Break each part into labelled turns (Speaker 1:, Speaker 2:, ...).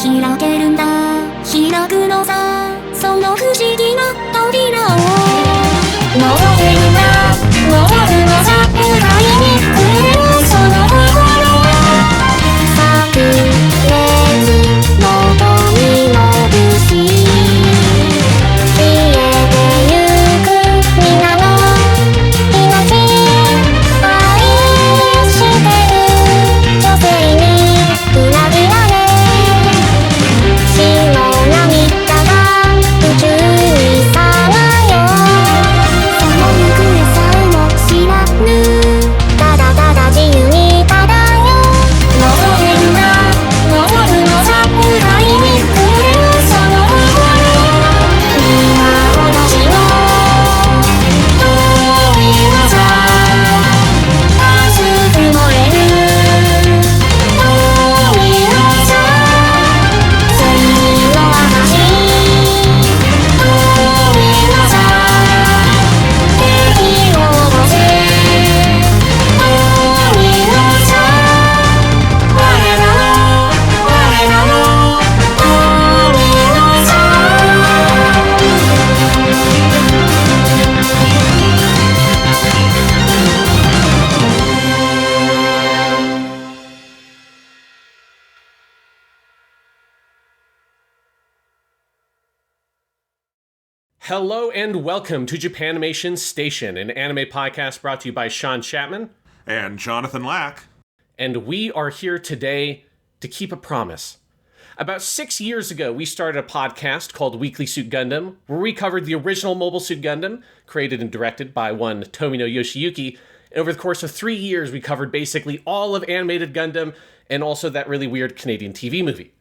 Speaker 1: 開けるんだ開くのさその不思議な扉を登れるんだ登るのさ未来に触れるその心炸裂のドミノ節消えてゆく皆の命愛してる女性に裏切られ白涙が宇宙にさまよその行方さえも知らぬただただ自由に漂う登れるな登るのさ未来に触れるその心今私の遠い技熱く燃える遠い技水の証遠い技敵を落とせ遠い技我らの遠い技
Speaker 2: Hello and welcome to Japanimation Station, an anime podcast brought to you by Sean Chapman.
Speaker 3: And Jonathan Lack.
Speaker 2: And we are here today to keep a promise. About 6 years ago, we started a podcast called Weekly Suit Gundam, where we covered the original Mobile Suit Gundam, created and directed by one Tomino Yoshiyuki. And over the course of 3 years, we covered basically all of animated Gundam and also that really weird Canadian TV movie.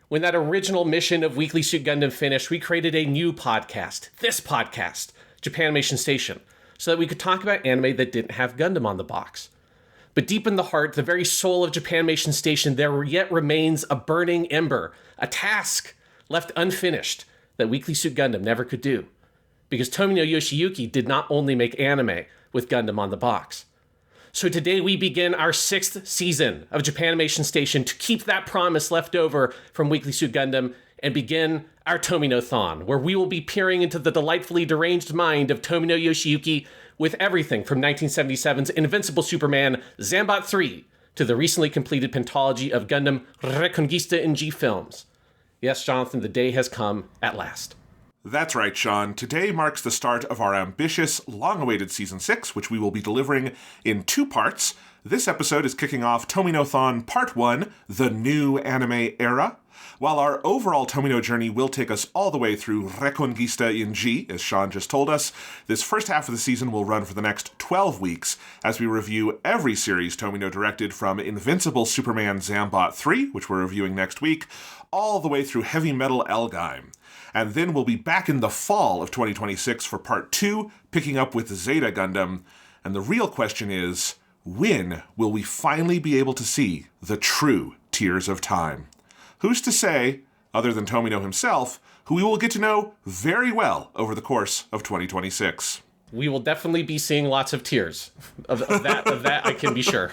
Speaker 2: When that original mission of Weekly Suit Gundam finished, we created a new podcast, this podcast, Japanimation Station, so that we could talk about anime that didn't have Gundam on the box. But deep in the heart, the very soul of Japanimation Station, there yet remains a burning ember, a task left unfinished that Weekly Suit Gundam never could do. Because Tomino Yoshiyuki did not only make anime with Gundam on the box. So today we begin our 6th season of Japanimation Station to keep that promise left over from Weekly Suit Gundam and begin our Tomino-thon, where we will be peering into the delightfully deranged mind of Tomino Yoshiyuki with everything from 1977's Invincible Superman Zambot 3 to the recently completed pentology of Gundam Reconquista in G films. Yes, Jonathan, the day has come at last.
Speaker 3: That's right, Sean. Today marks the start of our ambitious, long-awaited Season 6, which we will be delivering in 2 parts. This episode is kicking off Tomino-thon Part 1, The New Anime Era, while our overall Tomino journey will take us all the way through Reconquista in G, as Sean just told us. This first half of the season will run for the next 12 weeks as we review every series Tomino directed from Invincible Superman Zambot 3, which we're reviewing next week, all the way through Heavy Metal Elgime. And then we'll be back in the fall of 2026 for Part 2, picking up with Zeta Gundam. And the real question is, when will we finally be able to see the true Tears of Time? Who's to say, other than Tomino himself, who we will get to know very well over the course of 2026.
Speaker 2: We will definitely be seeing lots of tears. Of that I can be sure.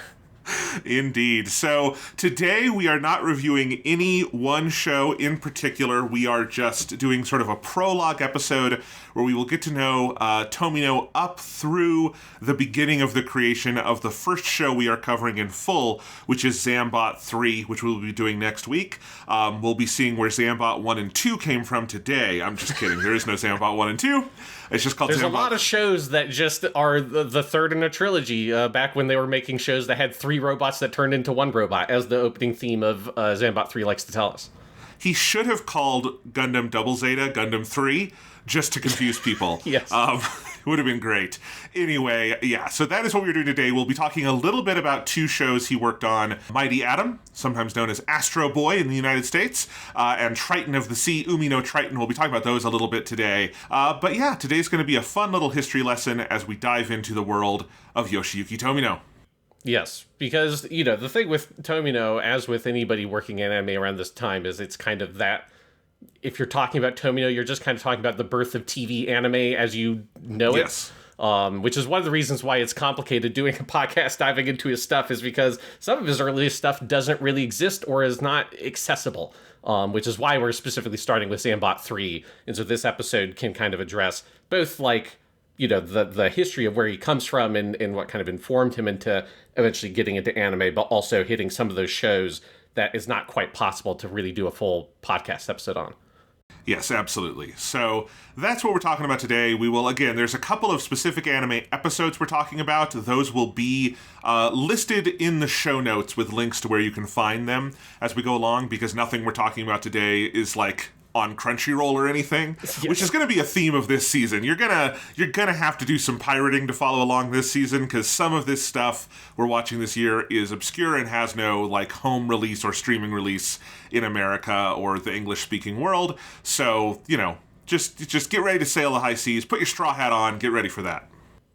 Speaker 3: Indeed. So today we are not reviewing any one show in particular. We are just doing sort of a prologue episode where we will get to know Tomino up through the beginning of the creation of the first show we are covering in full, which is Zambot 3, which we'll be doing next week. We'll be seeing where Zambot 1 and 2 came from today. I'm just kidding. There is no Zambot 1 and 2. It's just called
Speaker 2: There's
Speaker 3: Zambot.
Speaker 2: A lot of shows that just are the third in a trilogy, back when they were making shows that had 3 robots that turned into 1 robot, as the opening theme of Zambot 3 likes to tell us.
Speaker 3: He should have called Gundam Double Zeta Gundam 3, just to confuse people.
Speaker 2: Yes.
Speaker 3: It would have been great. Anyway, yeah, so that is what we're doing today. We'll be talking a little bit about 2 shows he worked on. Mighty Atom, sometimes known as Astro Boy in the United States, and Triton of the Sea, Umino Triton. We'll be talking about those a little bit today. But yeah, today's going to be a fun little history lesson as we dive into the world of Yoshiyuki Tomino.
Speaker 2: Yes, because, you know, the thing with Tomino, as with anybody working in anime around this time, is it's kind of that, if you're talking about Tomino, you're just kind of talking about the birth of TV anime as you know it.
Speaker 3: Yes.
Speaker 2: which is one of the reasons why it's complicated doing a podcast diving into his stuff, is because some of his earliest stuff doesn't really exist or is not accessible, which is why we're specifically starting with Zambot 3. And so this episode can kind of address both, like, you know, the history of where he comes from and what kind of informed him into eventually getting into anime, but also hitting some of those shows that is not quite possible to really do a full podcast episode on.
Speaker 3: Yes, absolutely. So that's what we're talking about today. We will, again, there's a couple of specific anime episodes we're talking about. Those will be listed in the show notes with links to where you can find them as we go along, because nothing we're talking about today is like on Crunchyroll or anything, yes. Which is going to be a theme of this season. You're gonna have to do some pirating to follow along this season, because some of this stuff we're watching this year is obscure and has no like home release or streaming release in America or the English-speaking world. So, you know, just get ready to sail the high seas. Put your straw hat on. Get ready for that.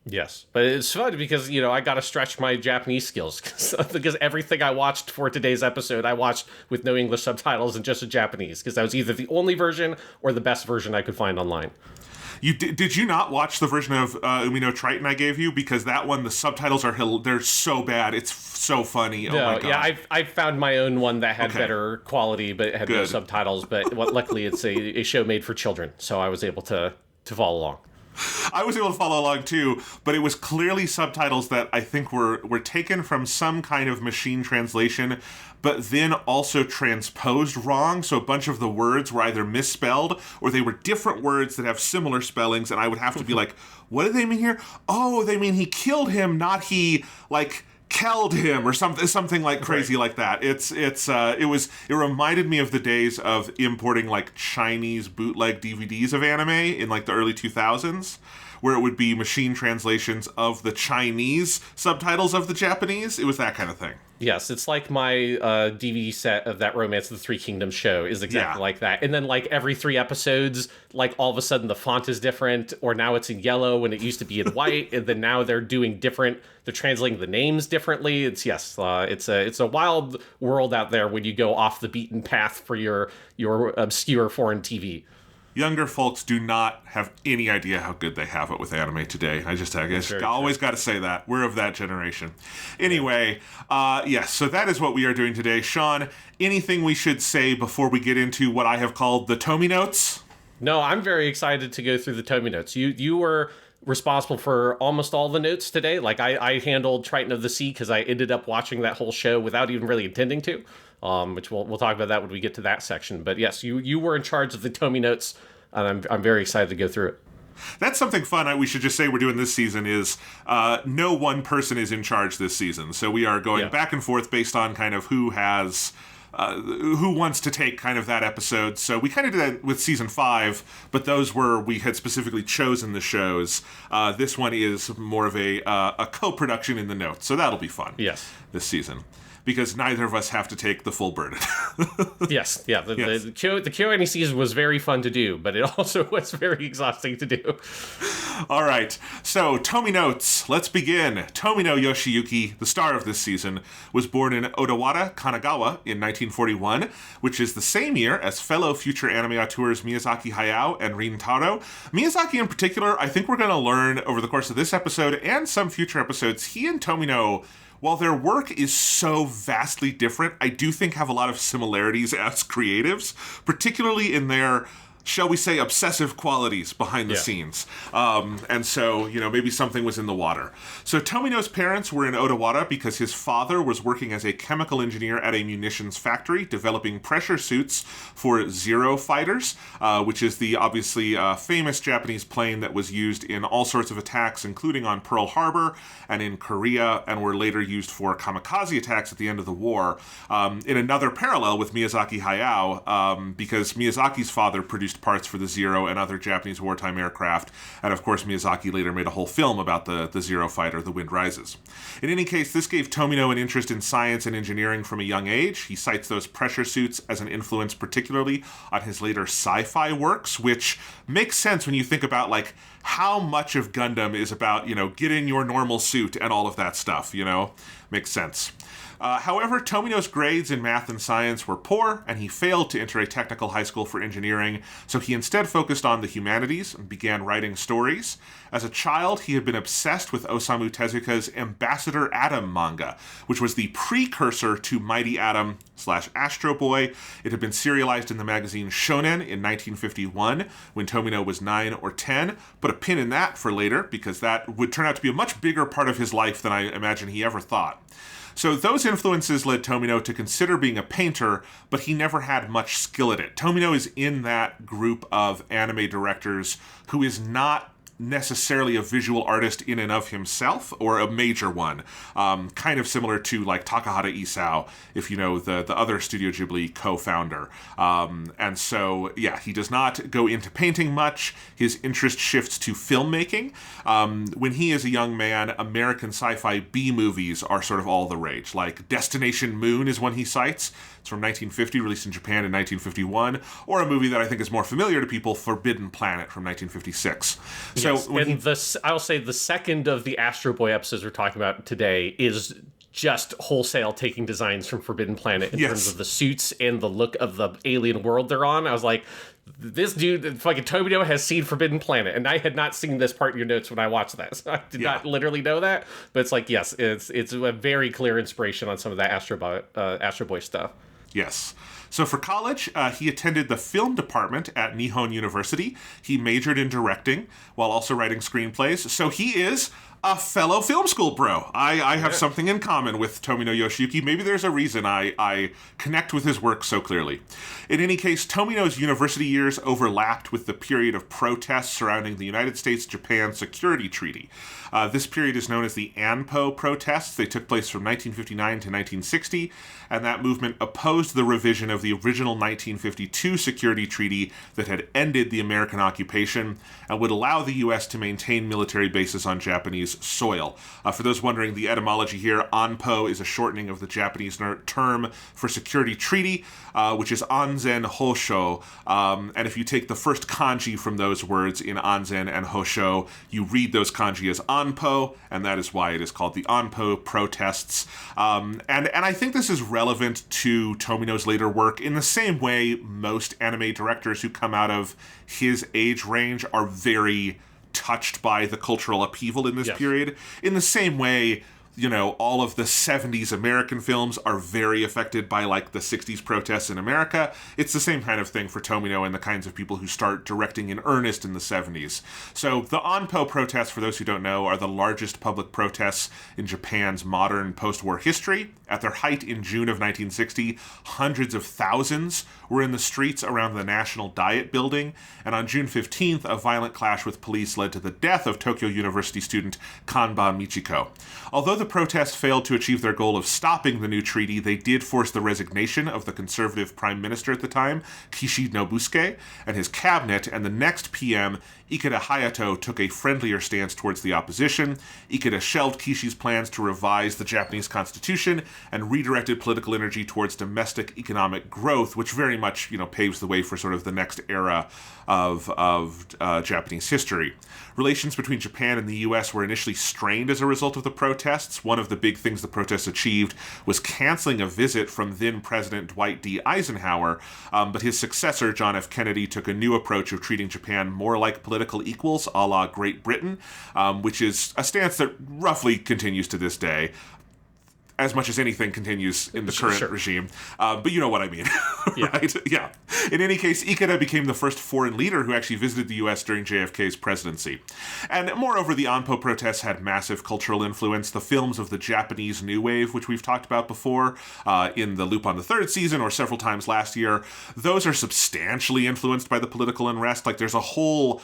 Speaker 2: Yes, but it's fun because, you know, I got to stretch my Japanese skills because everything I watched for today's episode, I watched with no English subtitles and just in Japanese, because that was either the only version or the best version I could find online.
Speaker 3: Did you not watch the version of Umino Triton I gave you? Because that one, the subtitles they're so bad. It's so funny.
Speaker 2: No,
Speaker 3: oh my God.
Speaker 2: Yeah, I found my own one that had better quality, but it had no subtitles. But luckily, it's a show made for children, so I was able to follow along.
Speaker 3: I was able to follow along too, but it was clearly subtitles that I think were taken from some kind of machine translation, but then also transposed wrong. So a bunch of the words were either misspelled or they were different words that have similar spellings, and I would have to be like, what do they mean here? Oh, they mean he killed him, not he, like, killed him or something like crazy like that. It reminded me of the days of importing like Chinese bootleg DVDs of anime in like the early 2000s, where it would be machine translations of the Chinese subtitles of the Japanese. It was that kind of thing.
Speaker 2: Yes, it's like my DVD set of that Romance of the Three Kingdoms show is exactly like that. And then like every 3 episodes, like all of a sudden the font is different, or now it's in yellow when it used to be in white, and then now they're translating the names differently. It's a wild world out there when you go off the beaten path for your obscure foreign TV.
Speaker 3: Younger folks do not have any idea how good they have it with anime today. I always got to say that. We're of that generation. Anyway, yes, so that is what we are doing today. Sean, anything we should say before we get into what I have called the Tomy Notes?
Speaker 2: No, I'm very excited to go through the Tomy Notes. You were responsible for almost all the notes today. Like I handled Triton of the Sea because I ended up watching that whole show without even really intending to. Which we'll talk about that when we get to that section. But yes, you were in charge of the Tomy Notes, and I'm very excited to go through it.
Speaker 3: That's something fun we should just say we're doing this season is no one person is in charge this season. So we are going back and forth based on kind of who wants to take kind of that episode. So we kind of did that with season 5, but we had specifically chosen the shows. This one is more of a co-production in the notes. So that'll be fun.
Speaker 2: Yes.
Speaker 3: This season. Because neither of us have to take the full burden.
Speaker 2: Yes, yeah. The Q&A season was very fun to do, but it also was very exhausting to do.
Speaker 3: All right, so Tomy Notes. Let's begin. Tomino Yoshiyuki, the star of this season, was born in Odawara, Kanagawa in 1941, which is the same year as fellow future anime auteurs Miyazaki Hayao and Rin Taro. Miyazaki in particular, I think we're going to learn over the course of this episode and some future episodes, he and Tomino, while their work is so vastly different, I do think have a lot of similarities as creatives, particularly in their, shall we say, obsessive qualities behind the scenes. And so, maybe something was in the water. So Tomino's parents were in Odawara because his father was working as a chemical engineer at a munitions factory, developing pressure suits for Zero fighters, which is the obviously famous Japanese plane that was used in all sorts of attacks, including on Pearl Harbor and in Korea, and were later used for kamikaze attacks at the end of the war. In another parallel with Miyazaki Hayao, because Miyazaki's father produced parts for the Zero and other Japanese wartime aircraft, and of course Miyazaki later made a whole film about the Zero fighter, The Wind Rises. In any case, this gave Tomino an interest in science and engineering from a young age. He cites those pressure suits as an influence particularly on his later sci-fi works, which makes sense when you think about like how much of Gundam is about, get in your normal suit and all of that stuff, makes sense. However, Tomino's grades in math and science were poor, and he failed to enter a technical high school for engineering, so he instead focused on the humanities and began writing stories. As a child, he had been obsessed with Osamu Tezuka's Ambassador Atom manga, which was the precursor to Mighty Atom / Astro Boy. It had been serialized in the magazine Shonen in 1951, when Tomino was 9 or 10. Put a pin in that for later, because that would turn out to be a much bigger part of his life than I imagine he ever thought. So those influences led Tomino to consider being a painter, but he never had much skill at it. Tomino is in that group of anime directors who is not necessarily a visual artist in and of himself, or a major one. Kind of similar to like Takahata Isao, if you know the other Studio Ghibli co-founder. And so, yeah, he does not go into painting much. His interest shifts to filmmaking. When he is a young man, American sci-fi B-movies are sort of all the rage. Like Destination Moon is one he cites. It's from 1950, released in Japan in 1951, or a movie that I think is more familiar to people, Forbidden Planet from 1956. So
Speaker 2: yes, I'll say the second of the Astro Boy episodes we're talking about today is just wholesale taking designs from Forbidden Planet in terms of the suits and the look of the alien world they're on. I was like, this dude, fucking Tomino, has seen Forbidden Planet, and I had not seen this part in your notes when I watched that, so I did not literally know that. But it's like, yes, it's a very clear inspiration on some of that Astro Boy stuff.
Speaker 3: Yes. So for college, he attended the film department at Nihon University. He majored in directing while also writing screenplays. So he is a fellow film school bro. I have something in common with Tomino Yoshiyuki. Maybe there's a reason I connect with his work so clearly. In any case, Tomino's university years overlapped with the period of protests surrounding the United States-Japan Security Treaty. This period is known as the ANPO protests. They took place from 1959 to 1960, and that movement opposed the revision of the original 1952 Security Treaty that had ended the American occupation and would allow the U.S. to maintain military bases on Japanese soil. For those wondering, the etymology here, ANPO is a shortening of the Japanese term for security treaty, which is Anzen Hosho. And if you take the first kanji from those words in Anzen and Hosho, you read those kanji as ANPO, and that is why it is called the ANPO protests. And I think this is relevant to Tomino's later work in the same way most anime directors who come out of his age range are very touched by the cultural upheaval in this period. In the same way, you know, all of the 70s American films are very affected by, like, the 60s protests in America. It's the same kind of thing for Tomino and the kinds of people who start directing in earnest in the 70s. So the ANPO protests, for those who don't know, are the largest public protests in Japan's modern post-war history. At their height in June of 1960, hundreds of thousands were in the streets around the National Diet Building, and on June 15th, a violent clash with police led to the death of Tokyo University student Kanba Michiko. Although the protests failed to achieve their goal of stopping the new treaty, they did force the resignation of the conservative prime minister at the time, Kishi Nobusuke, and his cabinet, and the next PM, Ikeda Hayato, took a friendlier stance towards the opposition. Ikeda shelved Kishi's plans to revise the Japanese constitution and redirected political energy towards domestic economic growth, which very much, you know, paves the way for sort of the next era of Japanese history. Relations between Japan and the U.S. were initially strained as a result of the protests. One of the big things the protests achieved was canceling a visit from then-President Dwight D. Eisenhower, but his successor, John F. Kennedy, took a new approach of treating Japan more like political equals, a la Great Britain, which is a stance that roughly continues to this day, as much as anything continues in the current regime. But you know what I mean, right? Yeah. In any case, Ikeda became the first foreign leader who actually visited the U.S. during JFK's presidency. And moreover, the ANPO protests had massive cultural influence. The films of the Japanese New Wave, which we've talked about before in the Loop on the Third season or several times last year, those are substantially influenced by the political unrest. Like, there's a whole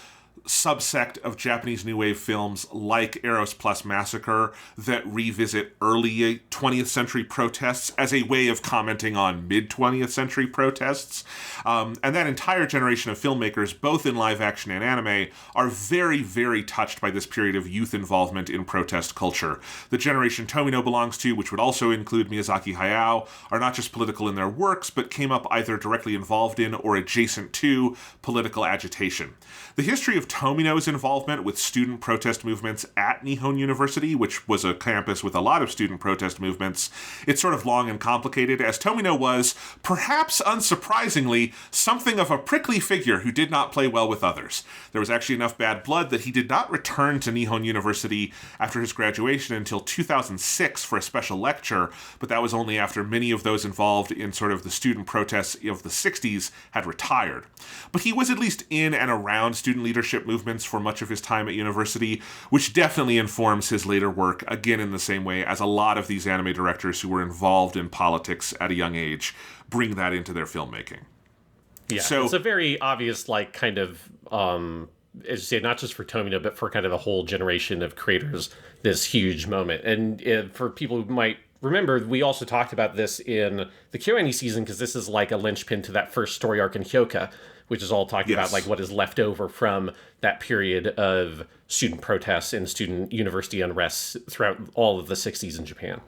Speaker 3: subsect of Japanese New Wave films like Eros Plus Massacre that revisit early 20th century protests as a way of commenting on mid-20th century protests. And that entire generation of filmmakers, both in live action and anime, are very, very touched by this period of youth involvement in protest culture. The generation Tomino belongs to, which would also include Miyazaki Hayao, are not just political in their works, but came up either directly involved in or adjacent to political agitation. The history of of Tomino's involvement with student protest movements at Nihon University, which was a campus with a lot of student protest movements, it's sort of long and complicated, as Tomino was, perhaps unsurprisingly, something of a prickly figure who did not play well with others. There was actually enough bad blood that he did not return to Nihon University after his graduation until 2006 for a special lecture, but that was only after many of those involved in sort of the student protests of the 60s had retired. But he was at least in and around student leadership movements for much of his time at university, which definitely informs his later work, again in the same way as a lot of these anime directors who were involved in politics at a young age bring that into their filmmaking.
Speaker 2: Yeah,
Speaker 3: so
Speaker 2: it's a very obvious, like, kind of, as you say, not just for Tomino, but for kind of a whole generation of creators, this huge moment. And for people who might remember, we also talked about this in the KyoAni season, because this is like a linchpin to that first story arc in Hyoka, which is all talking about like what is left over from that period of student protests and student university unrest throughout all of the 60s in Japan.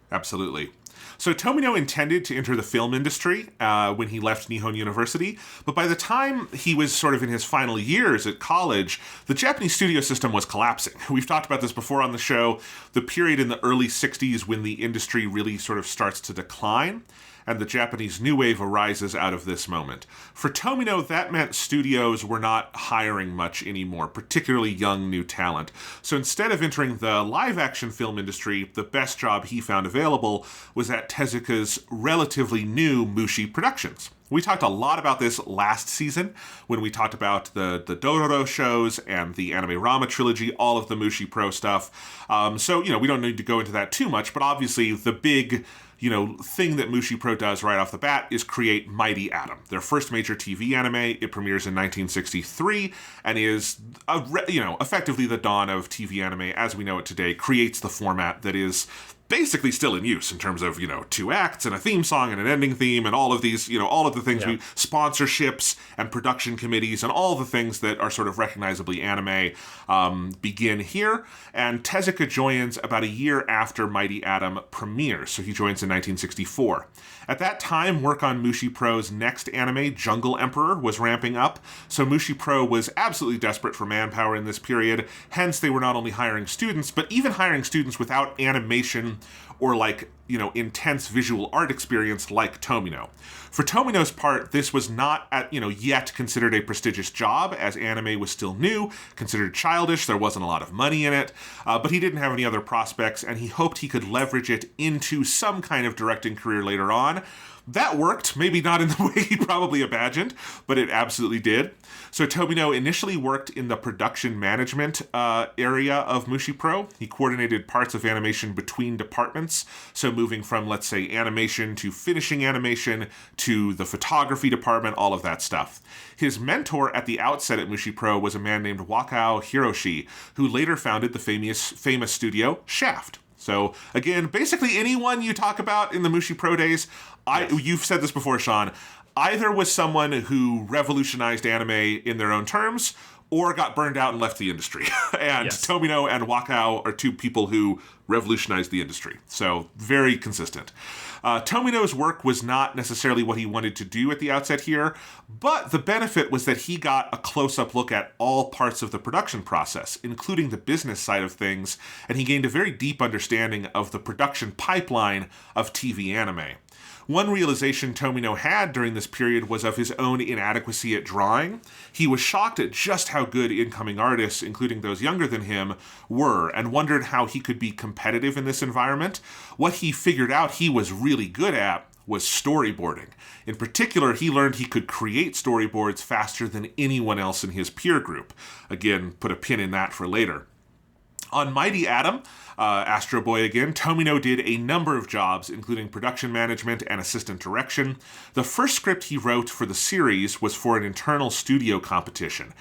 Speaker 3: Absolutely. So Tomino intended to enter the film industry when he left Nihon University, but by the time he was sort of in his final years at college, the Japanese studio system was collapsing. We've talked about this before on the show, the period in the early 60s when the industry really sort of starts to decline, and the Japanese new wave arises out of this moment. For Tomino, that meant studios were not hiring much anymore, particularly young new talent. So instead of entering the live-action film industry, the best job he found available was at Tezuka's relatively new Mushi Productions. We talked a lot about this last season when we talked about the Dororo shows and the Anime Rama trilogy, all of the Mushi Pro stuff. So, we don't need to go into that too much, but obviously the big thing that Mushi Pro does right off the bat is create Mighty Atom, their first major TV anime. It premieres in 1963 and is, effectively the dawn of TV anime as we know it today, creates the format that is basically still in use in terms of, 2 acts and a theme song and an ending theme and all of these, all of the things sponsorships and production committees and all the things that are sort of recognizably anime begin here. And Tezuka joins about a year after Mighty Atom premieres, so he joins in 1964. At that time, work on Mushi Pro's next anime, Jungle Emperor, was ramping up, so Mushi Pro was absolutely desperate for manpower in this period. Hence, they were not only hiring students, but even hiring students without animation or intense visual art experience like Tomino. For Tomino's part, this was not yet considered a prestigious job, as anime was still new, considered childish, there wasn't a lot of money in it, but he didn't have any other prospects, and he hoped he could leverage it into some kind of directing career later on. That worked, maybe not in the way he probably imagined, but it absolutely did. So Tomino initially worked in the production management area of Mushi Pro. He coordinated parts of animation between departments, so moving from, let's say, animation to finishing animation to the photography department, all of that stuff. His mentor at the outset at Mushi Pro was a man named Wakao Hiroshi, who later founded the famous studio Shaft. So, again, basically anyone you talk about in the Mushi Pro days, you've said this before, Sean, either was someone who revolutionized anime in their own terms, or got burned out and left the industry. And Tomino and Wakao are two people who revolutionized the industry. So, very consistent. Tomino's work was not necessarily what he wanted to do at the outset here, but the benefit was that he got a close-up look at all parts of the production process, including the business side of things, and he gained a very deep understanding of the production pipeline of TV anime. One realization Tomino had during this period was of his own inadequacy at drawing. He was shocked at just how good incoming artists, including those younger than him, were, and wondered how he could be competitive in this environment. What he figured out he was really good at was storyboarding. In particular, he learned he could create storyboards faster than anyone else in his peer group. Again, put a pin in that for later. On Mighty Atom, Astro Boy again, Tomino did a number of jobs, including production management and assistant direction. The first script he wrote for the series was for an internal studio competition,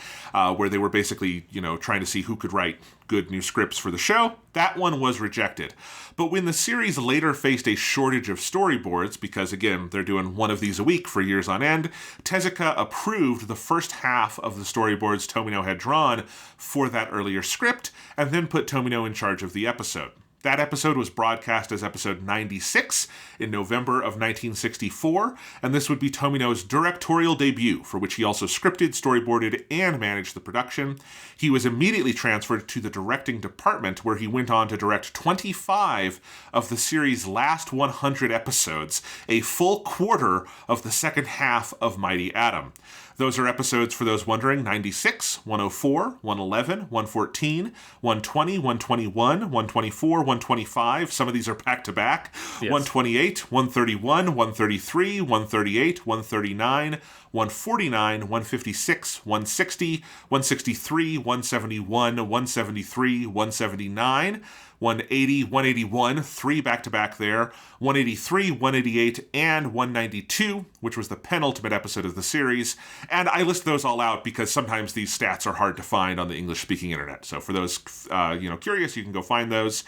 Speaker 3: where they were basically, trying to see who could write good new scripts for the show. That one was rejected. But when the series later faced a shortage of storyboards, because again, they're doing one of these a week for years on end, Tezuka approved the first half of the storyboards Tomino had drawn for that earlier script, and then put Tomino in charge of the episode. That episode was broadcast as episode 96 in November of 1964, and this would be Tomino's directorial debut, for which he also scripted, storyboarded, and managed the production. He was immediately transferred to the directing department, where he went on to direct 25 of the series' last 100 episodes, a full quarter of the second half of Mighty Atom. Those are episodes, for those wondering, 96, 104, 111, 114, 120, 121, 124, 125. Some of these are back-to-back. Yes. 128, 131, 133, 138, 139, 149, 156, 160, 163, 171, 173, 179, 180, 181, 3 back-to-back there, 183, 188, and 192, which was the penultimate episode of the series. And I list those all out because sometimes these stats are hard to find on the English-speaking internet. So for those curious, you can go find those.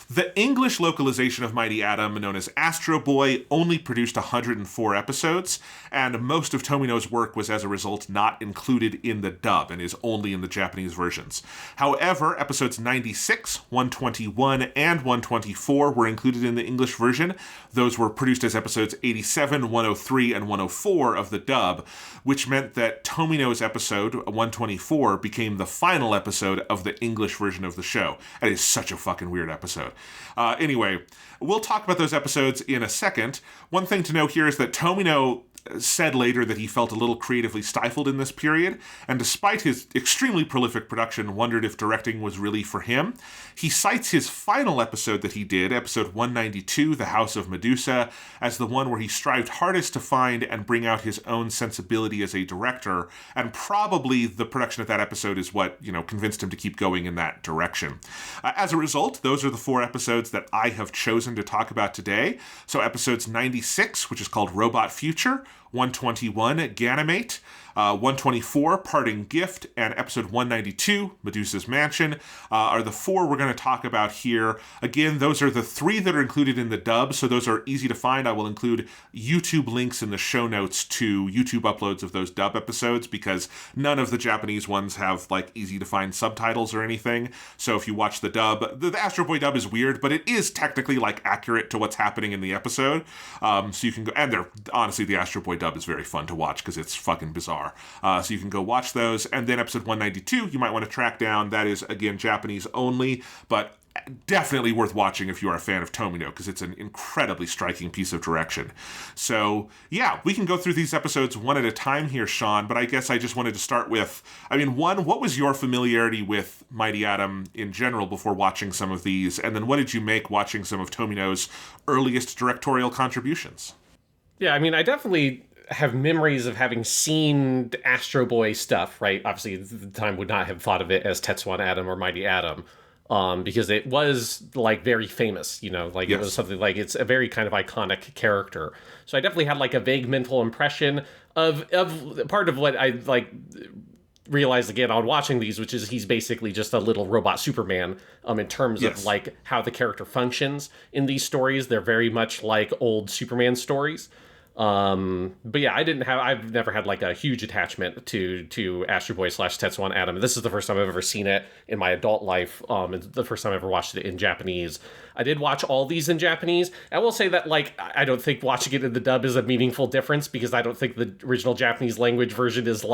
Speaker 3: The English localization of Mighty Atom, known as Astro Boy, only produced 104 episodes, and most of Tomino's work was as a result not included in the dub and is only in the Japanese versions. However, episodes 96, 121, and 124 were included in the English version. Those were produced as episodes 87, 103, and 104 of the dub, which meant that Tomino's episode 124 became the final episode of the English version of the show. It is such a fucking weird episode. Anyway, we'll talk about those episodes in a second. One thing to note here is that Tomino said later that he felt a little creatively stifled in this period, and despite his extremely prolific production, wondered if directing was really for him. He cites his final episode that he did, episode 192, The House of Medusa, as the one where he strived hardest to find and bring out his own sensibility as a director, and probably the production of that episode is what, convinced him to keep going in that direction. As a result, those are the 4 episodes that I have chosen to talk about today. So episodes 96, which is called Robot Future, 121, Ganimate, 124, Parting Gift, and episode 192, Medusa's Mansion, are the 4 we're going to talk about here. Again, those are the 3 that are included in the dub, so those are easy to find. I will include YouTube links in the show notes to YouTube uploads of those dub episodes, because none of the Japanese ones have, easy to find subtitles or anything. So if you watch the dub, the Astro Boy dub is weird, but it is technically, accurate to what's happening in the episode. So you can go, and honestly, the Astro Boy dub is very fun to watch, because it's fucking bizarre. So you can go watch those. And then episode 192, you might want to track down. That is, again, Japanese only, but definitely worth watching if you are a fan of Tomino, because it's an incredibly striking piece of direction. So, yeah, we can go through these episodes one at a time here, Sean, but I guess I just wanted to start with, one, what was your familiarity with Mighty Atom in general before watching some of these? And then what did you make watching some of Tomino's earliest directorial contributions?
Speaker 2: Yeah, I definitely have memories of having seen Astro Boy stuff, right? Obviously, at the time would not have thought of it as Tetsuwan Atom or Mighty Atom, because it was, very famous,
Speaker 3: Yes.
Speaker 2: It was something, it's a very kind of iconic character. So I definitely had, a vague mental impression of part of what I, realized again on watching these, which is he's basically just a little robot Superman, in terms
Speaker 3: Yes.
Speaker 2: of, how the character functions in these stories. They're very much like old Superman stories. But yeah, I've never had a huge attachment to Astro Boy / Tetsuwan Atom. This is the first time I've ever seen it in my adult life. And the first time I ever watched it in Japanese. I did watch all these in Japanese. I will say that I don't think watching it in the dub is a meaningful difference, because I don't think the original Japanese language version is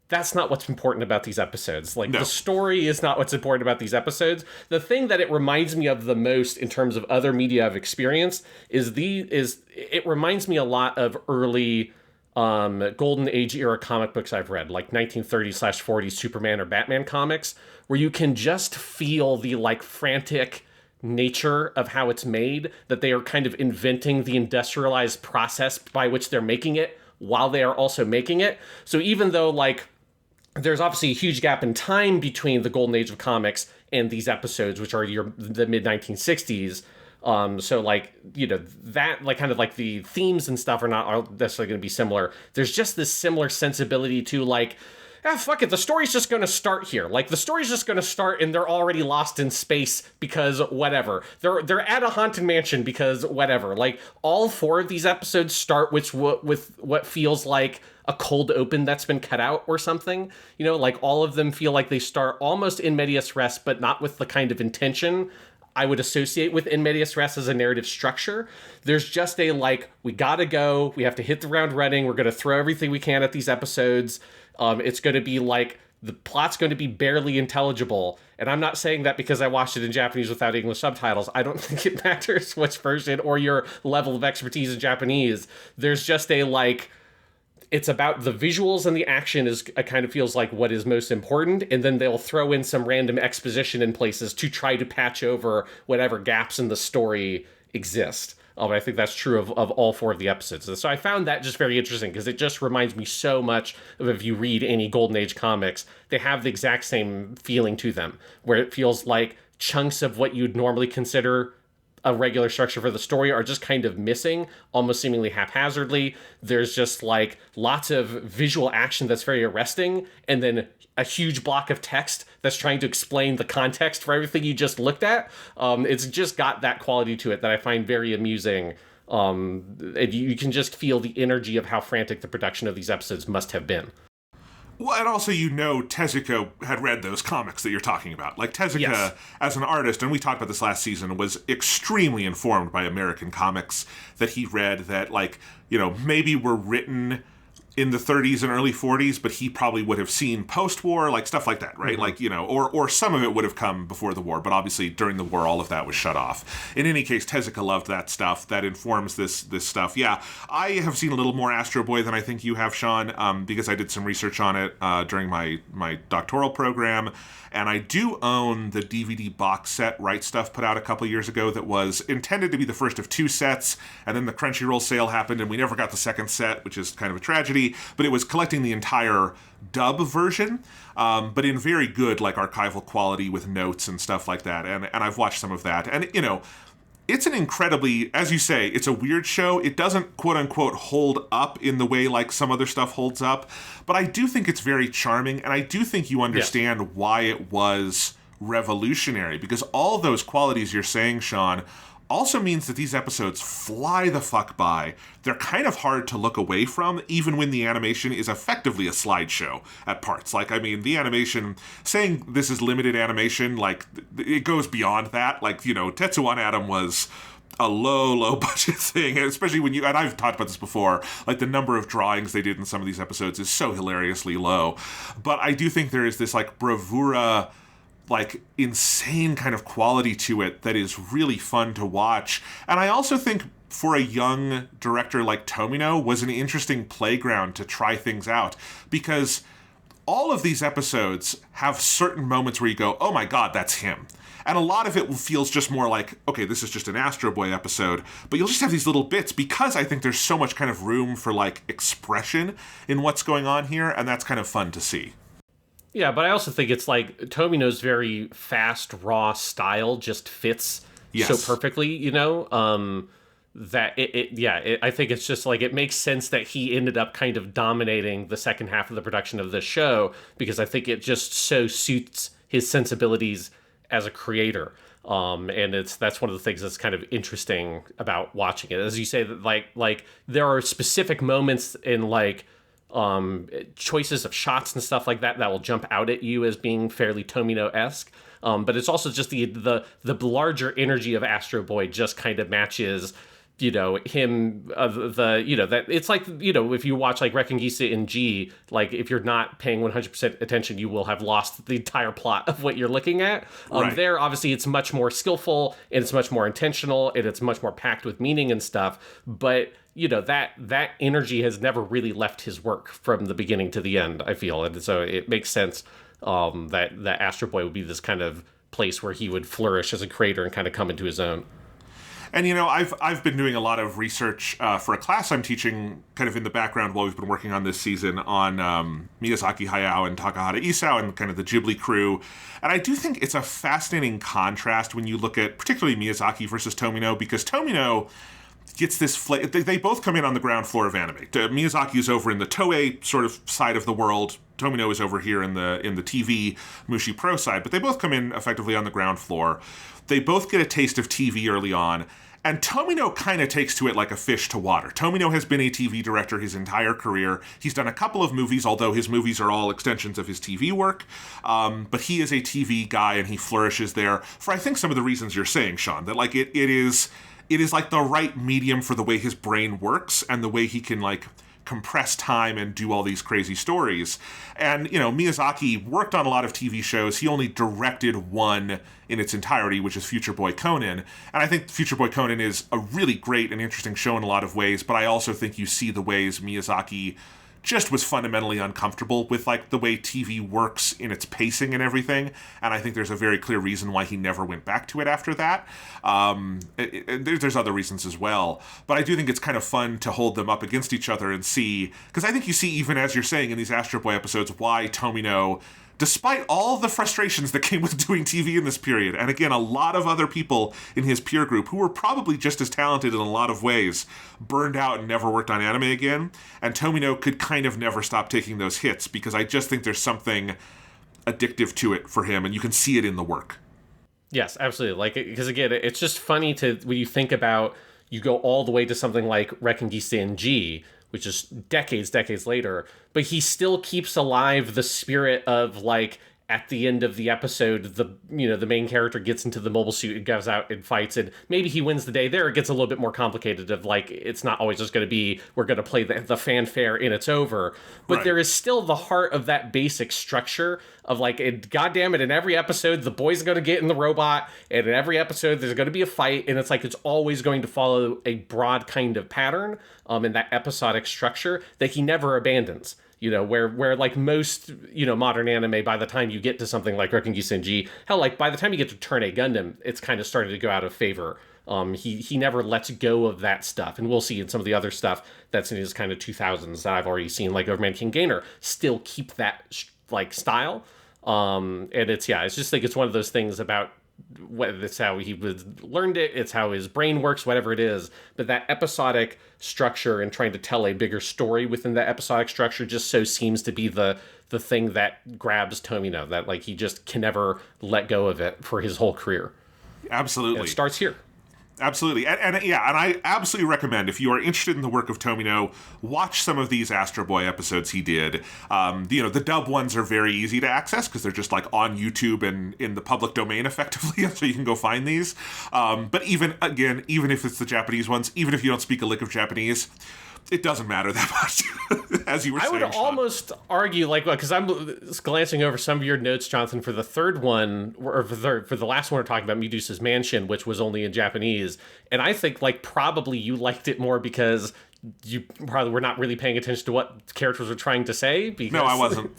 Speaker 2: that's not what's important about these episodes.
Speaker 3: No.
Speaker 2: The story is not what's important about these episodes. The thing that it reminds me of the most in terms of other media I've experienced is it reminds me a lot of early Golden Age era comic books I've read, 1930s/40s Superman or Batman comics, where you can just feel the frantic nature of how it's made, that they are kind of inventing the industrialized process by which they're making it while they are also making it. So even though there's obviously a huge gap in time between the golden age of comics and these episodes, which are the mid 1960s. So that the themes and stuff are not necessarily going to be similar. There's just this similar sensibility to fuck it, the story's just going to start here. The story's just going to start and they're already lost in space because whatever. They're at a haunted mansion because whatever. All 4 of these episodes start with what feels like a cold open that's been cut out or something. All of them feel like they start almost in medias res, but not with the kind of intention I would associate with In Medias Res as a narrative structure. There's just a, like, we gotta go, we have to hit the ground running, we're gonna throw everything we can at these episodes. It's gonna be like, the plot's going to be barely intelligible. And I'm not saying that because I watched it in Japanese without English subtitles. I don't think it matters which version or your level of expertise in Japanese. There's just a, like, it's about the visuals and the action is kind of feels like what is most important. And then they'll throw in some random exposition in places to try to patch over whatever gaps in the story exist. I think that's true of all 4 of the episodes. So I found that just very interesting because it just reminds me so much of if you read any Golden Age comics, they have the exact same feeling to them, where it feels like chunks of what you'd normally consider a regular structure for the story are just kind of missing, almost seemingly haphazardly. There's just like lots of visual action that's very arresting, and then a huge block of text that's trying to explain the context for everything you just looked at. It's just got that quality to it that I find very amusing. And you can just feel the energy of how frantic the production of these episodes must have been.
Speaker 3: Well, and also, Tezuka had read those comics that you're talking about. Like, Tezuka,
Speaker 2: Yes.
Speaker 3: as an artist, and we talked about this last season, was extremely informed by American comics that he read that, like, maybe were written in the 30s and early 40s, but he probably would have seen post-war, like stuff like that, right?
Speaker 2: Mm-hmm.
Speaker 3: Like, or some of it would have come before the war, but obviously during the war, all of that was shut off. In any case, Tezuka loved that stuff. That informs this stuff. Yeah, I have seen a little more Astro Boy than I think you have, Sean, because I did some research on it during my doctoral program. And I do own the DVD box set Right Stuff put out a couple years ago that was intended to be the first of 2 sets, and then the Crunchyroll sale happened and we never got the second set, which is kind of a tragedy, but it was collecting the entire dub version, but in very good, like, archival quality with notes and stuff like that, and I've watched some of that, and, it's an incredibly, as you say, it's a weird show. It doesn't, quote-unquote, hold up in the way like some other stuff holds up, but I do think it's very charming, and I do think you understand why it was revolutionary, because all those qualities you're saying, Sean, also means that these episodes fly the fuck by. They're kind of hard to look away from, even when the animation is effectively a slideshow at parts. Like, I mean, the animation, saying this is limited animation, like, it goes beyond that. Like, Tetsuwan Atom was a low budget thing, especially when and I've talked about this before, like, the number of drawings they did in some of these episodes is so hilariously low. But I do think there is this, like, bravura, like, insane kind of quality to it that is really fun to watch. And I also think for a young director like Tomino was an interesting playground to try things out, because all of these episodes have certain moments where you go, oh my god, that's him. And a lot of it feels just more like, okay, this is just an Astro Boy episode, but you'll just have these little bits, because I think there's so much kind of room for, like, expression in what's going on here, and that's kind of fun to see.
Speaker 2: Yeah, but I also think it's like Tomino's very fast, raw style just fits so perfectly, that I think it's just like, it makes sense that he ended up kind of dominating the second half of the production of this show, because I think it just so suits his sensibilities as a creator. And that's one of the things that's kind of interesting about watching it. As you say, that like there are specific moments in, like, choices of shots and stuff like that will jump out at you as being fairly Tomino-esque. But it's also just the larger energy of Astro Boy just kind of matches, him, that it's like, if you watch, like, Rekengisa in G, like, if you're not paying 100% attention, you will have lost the entire plot of what you're looking at.
Speaker 3: Right.
Speaker 2: There, obviously, it's much more skillful, and it's much more intentional, and it's much more packed with meaning and stuff. But that energy has never really left his work from the beginning to the end, I feel. And so it makes sense that Astro Boy would be this kind of place where he would flourish as a creator and kind of come into his own.
Speaker 3: And, I've been doing a lot of research for a class I'm teaching kind of in the background while we've been working on this season on Miyazaki Hayao and Takahata Isao and kind of the Ghibli crew. And I do think it's a fascinating contrast when you look at particularly Miyazaki versus Tomino, because Tomino gets this they both come in on the ground floor of anime. Miyazaki is over in the Toei sort of side of the world. Tomino is over here in the TV Mushi Pro side, but they both come in effectively on the ground floor. They both get a taste of TV early on, And Tomino kind of takes to it like a fish to water. Tomino has been a TV director his entire career. He's done a couple of movies, although his movies are all extensions of his TV work. But he is a TV guy, and he flourishes there for, I think, some of the reasons you're saying, Sean, that like it is like the right medium for the way his brain works and the way he can like compress time and do all these crazy stories. And, you know, Miyazaki worked on a lot of TV shows. He only directed one in its entirety, which is Future Boy Conan. And I think Future Boy Conan is a really great and interesting show in a lot of ways, but I also think you see the ways Miyazaki just was fundamentally uncomfortable with like the way TV works in its pacing and everything, and I think there's a very clear reason why he never went back to it after that. There's other reasons as well, but I do think it's kind of fun to hold them up against each other and see, because I think you see, even as you're saying in these Astro Boy episodes, why Tomino, despite all the frustrations that came with doing TV in this period, and again, a lot of other people in his peer group who were probably just as talented in a lot of ways, burned out and never worked on anime again, and Tomino could kind of never stop taking those hits, because I just think there's something addictive to it for him, and you can see it in the work.
Speaker 2: Yes, absolutely. Like, because again, it's just funny when you think about, you go all the way to something like Rekken Senji, which is decades later, but he still keeps alive the spirit of, like, at the end of the episode, the main character gets into the mobile suit and goes out and fights, and maybe he wins the day. There it gets a little bit more complicated of, like, it's not always just going to be, we're going to play the fanfare and it's over. But right. There is still the heart of that basic structure of, like, goddamn it, in every episode, the boy's going to get in the robot, and in every episode, there's going to be a fight, and it's like, it's always going to follow a broad kind of pattern in that episodic structure that he never abandons. You know, where like most, modern anime, by the time you get to something like Rekken Senji, hell, like by the time you get to Turn A Gundam, it's kind of starting to go out of favor. He never lets go of that stuff. And we'll see in some of the other stuff that's in his kind of 2000s that I've already seen, like Overman King Gainer, still keep that like style. And it's just like, it's one of those things about, it's how he learned it, it's how his brain works, whatever it is, but that episodic structure and trying to tell a bigger story within that episodic structure just so seems to be the thing that grabs Tomino, that like he just can never let go of it for his whole career.
Speaker 3: Absolutely.
Speaker 2: And it starts here.
Speaker 3: Absolutely. And I absolutely recommend, if you are interested in the work of Tomino, watch some of these Astro Boy episodes he did. The dub ones are very easy to access because they're just like on YouTube and in the public domain effectively, so you can go find these. But even if it's the Japanese ones, even if you don't speak a lick of Japanese, it doesn't matter that much, as you were saying,
Speaker 2: I would
Speaker 3: Sean.
Speaker 2: Almost argue, like, because I'm glancing over some of your notes, Jonathan, for the third one, or for the last one we're talking about, Medusa's Mansion, which was only in Japanese, and I think, like, probably you liked it more because you probably were not really paying attention to what characters were trying to say. Because,
Speaker 3: no, I wasn't.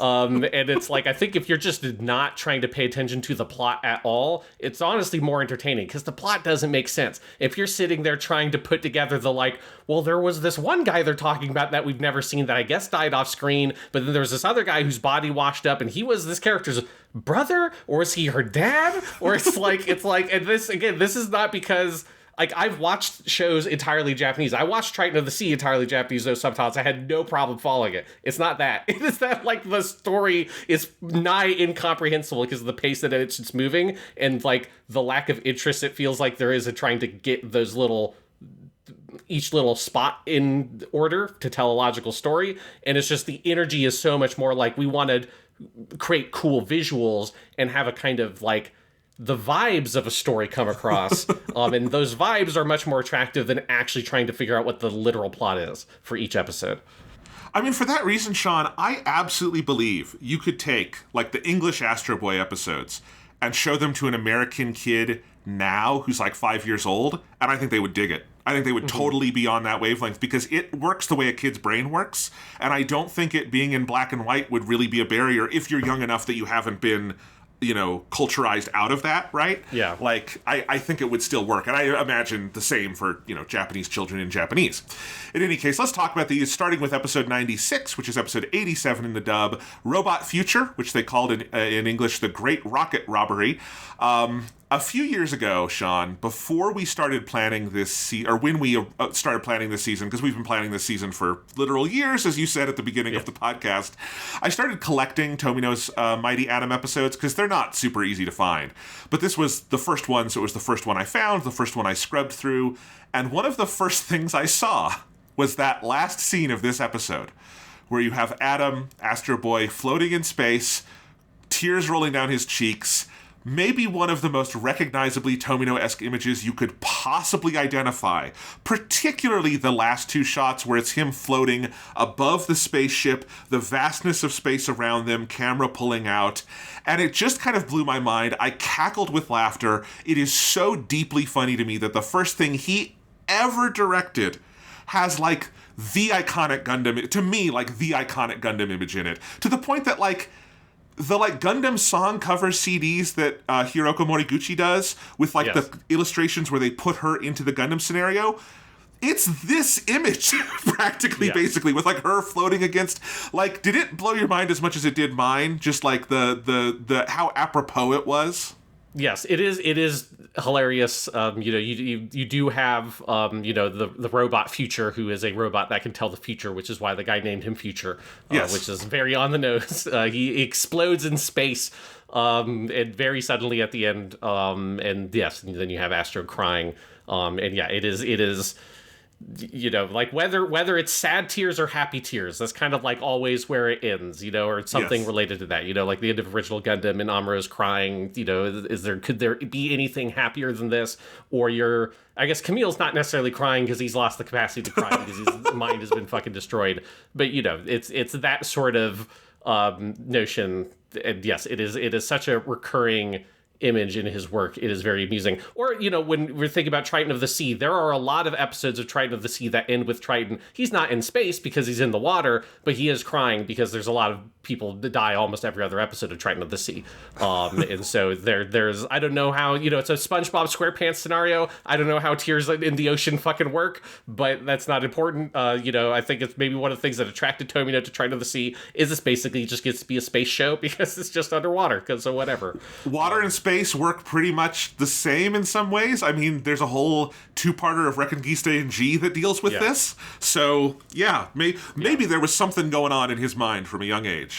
Speaker 2: And it's like, I think if you're just not trying to pay attention to the plot at all, it's honestly more entertaining because the plot doesn't make sense. If you're sitting there trying to put together the, like, well, there was this one guy they're talking about that we've never seen that I guess died off screen, but then there was this other guy whose body washed up and he was this character's brother, or is he her dad? Or it's like, and this is not because, like, I've watched shows entirely Japanese. I watched Triton of the Sea entirely Japanese, those subtitles. I had no problem following it. It's not that. It is that, like, the story is nigh incomprehensible because of the pace that it's moving and, like, the lack of interest it feels like there is in trying to get those each little spot in order to tell a logical story. And it's just the energy is so much more like we want to create cool visuals and have a kind of, like, the vibes of a story come across, and those vibes are much more attractive than actually trying to figure out what the literal plot is for each episode.
Speaker 3: I mean, for that reason, Sean, I absolutely believe you could take, like, the English Astro Boy episodes and show them to an American kid now who's, like, 5 years old, and I think they would dig it. I think they would totally be on that wavelength because it works the way a kid's brain works, and I don't think it being in black and white would really be a barrier if you're young enough that you haven't been, culturized out of that, right?
Speaker 2: Yeah.
Speaker 3: Like, I think it would still work. And I imagine the same for, Japanese children in Japanese. In any case, let's talk about these, starting with episode 96, which is episode 87 in the dub, Robot Future, which they called in English The Great Rocket Robbery. A few years ago, Sean, before we started planning this or when we started planning this season, because we've been planning this season for literal years, as you said at the beginning of the podcast, I started collecting Tomino's Mighty Atom episodes, because they're not super easy to find. But this was the first one, so it was the first one I found, the first one I scrubbed through, and one of the first things I saw was that last scene of this episode, where you have Atom, Astro Boy, floating in space, tears rolling down his cheeks, maybe one of the most recognizably Tomino-esque images you could possibly identify, particularly the last two shots where it's him floating above the spaceship, the vastness of space around them, camera pulling out, and it just kind of blew my mind. I cackled with laughter. It is so deeply funny to me that the first thing he ever directed has, like, the iconic Gundam, to me, like, the iconic Gundam image in it, to the point that, like, the Gundam song cover CDs that Hiroko Moriguchi does with the illustrations where they put her into the Gundam scenario, it's this image practically, basically, with her floating against. Did it blow your mind as much as it did mine? Just the how apropos it was.
Speaker 2: Yes, it is. It is hilarious. You do have the robot Future, who is a robot that can tell the future, which is why the guy named him Future. Which is very on the nose. He explodes in space, and very suddenly at the end. And then you have Astro crying. It is. Whether it's sad tears or happy tears, that's kind of always where it ends, or something related to that, like the end of Original Gundam and Amuro's crying, could there be anything happier than this? Or I guess Camille's not necessarily crying because he's lost the capacity to cry because his mind has been fucking destroyed. But, it's that sort of notion. And yes, it is such a recurring image in his work. It is very amusing. Or, when we're thinking about Triton of the Sea, there are a lot of episodes of Triton of the Sea that end with Triton. He's not in space because he's in the water, but he is crying because there's a lot of people that die almost every other episode of Triton of the Sea. And so there's, I don't know how, it's a SpongeBob SquarePants scenario. I don't know how tears in the ocean fucking work, but that's not important. I think it's maybe one of the things that attracted Tomino to Triton of the Sea is this basically just gets to be a space show because it's just underwater, so whatever.
Speaker 3: Water and space work pretty much the same in some ways. I mean, there's a whole two-parter of Reconquista in G that deals with this. So, maybe there was something going on in his mind from a young age.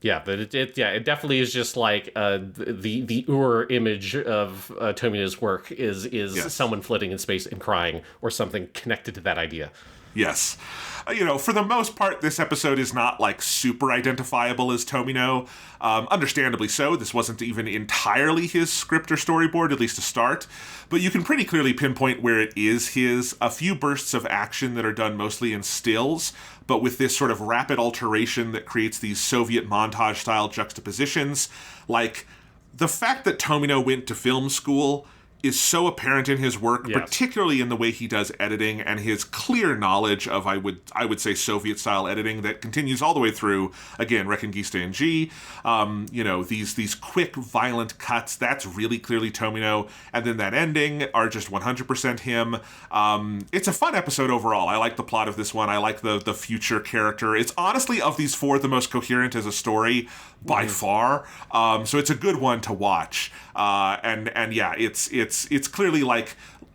Speaker 2: Yeah, but it definitely is just the Ur image of Tomino's work is someone floating in space and crying, or something connected to that idea.
Speaker 3: Yes. For the most part, this episode is not super identifiable as Tomino. Understandably so. This wasn't even entirely his script or storyboard, at least to start. But you can pretty clearly pinpoint where it is his. A few bursts of action that are done mostly in stills, but with this sort of rapid alteration that creates these Soviet montage-style juxtapositions. The fact that Tomino went to film school is so apparent in his work, particularly in the way he does editing and his clear knowledge of, I would say, Soviet-style editing that continues all the way through, again, Reconquista and G. These quick, violent cuts, that's really clearly Tomino. And then that ending are just 100% him. It's a fun episode overall. I like the plot of this one. I like the Future character. It's honestly, of these four, the most coherent as a story by far. So it's a good one to watch. It's clearly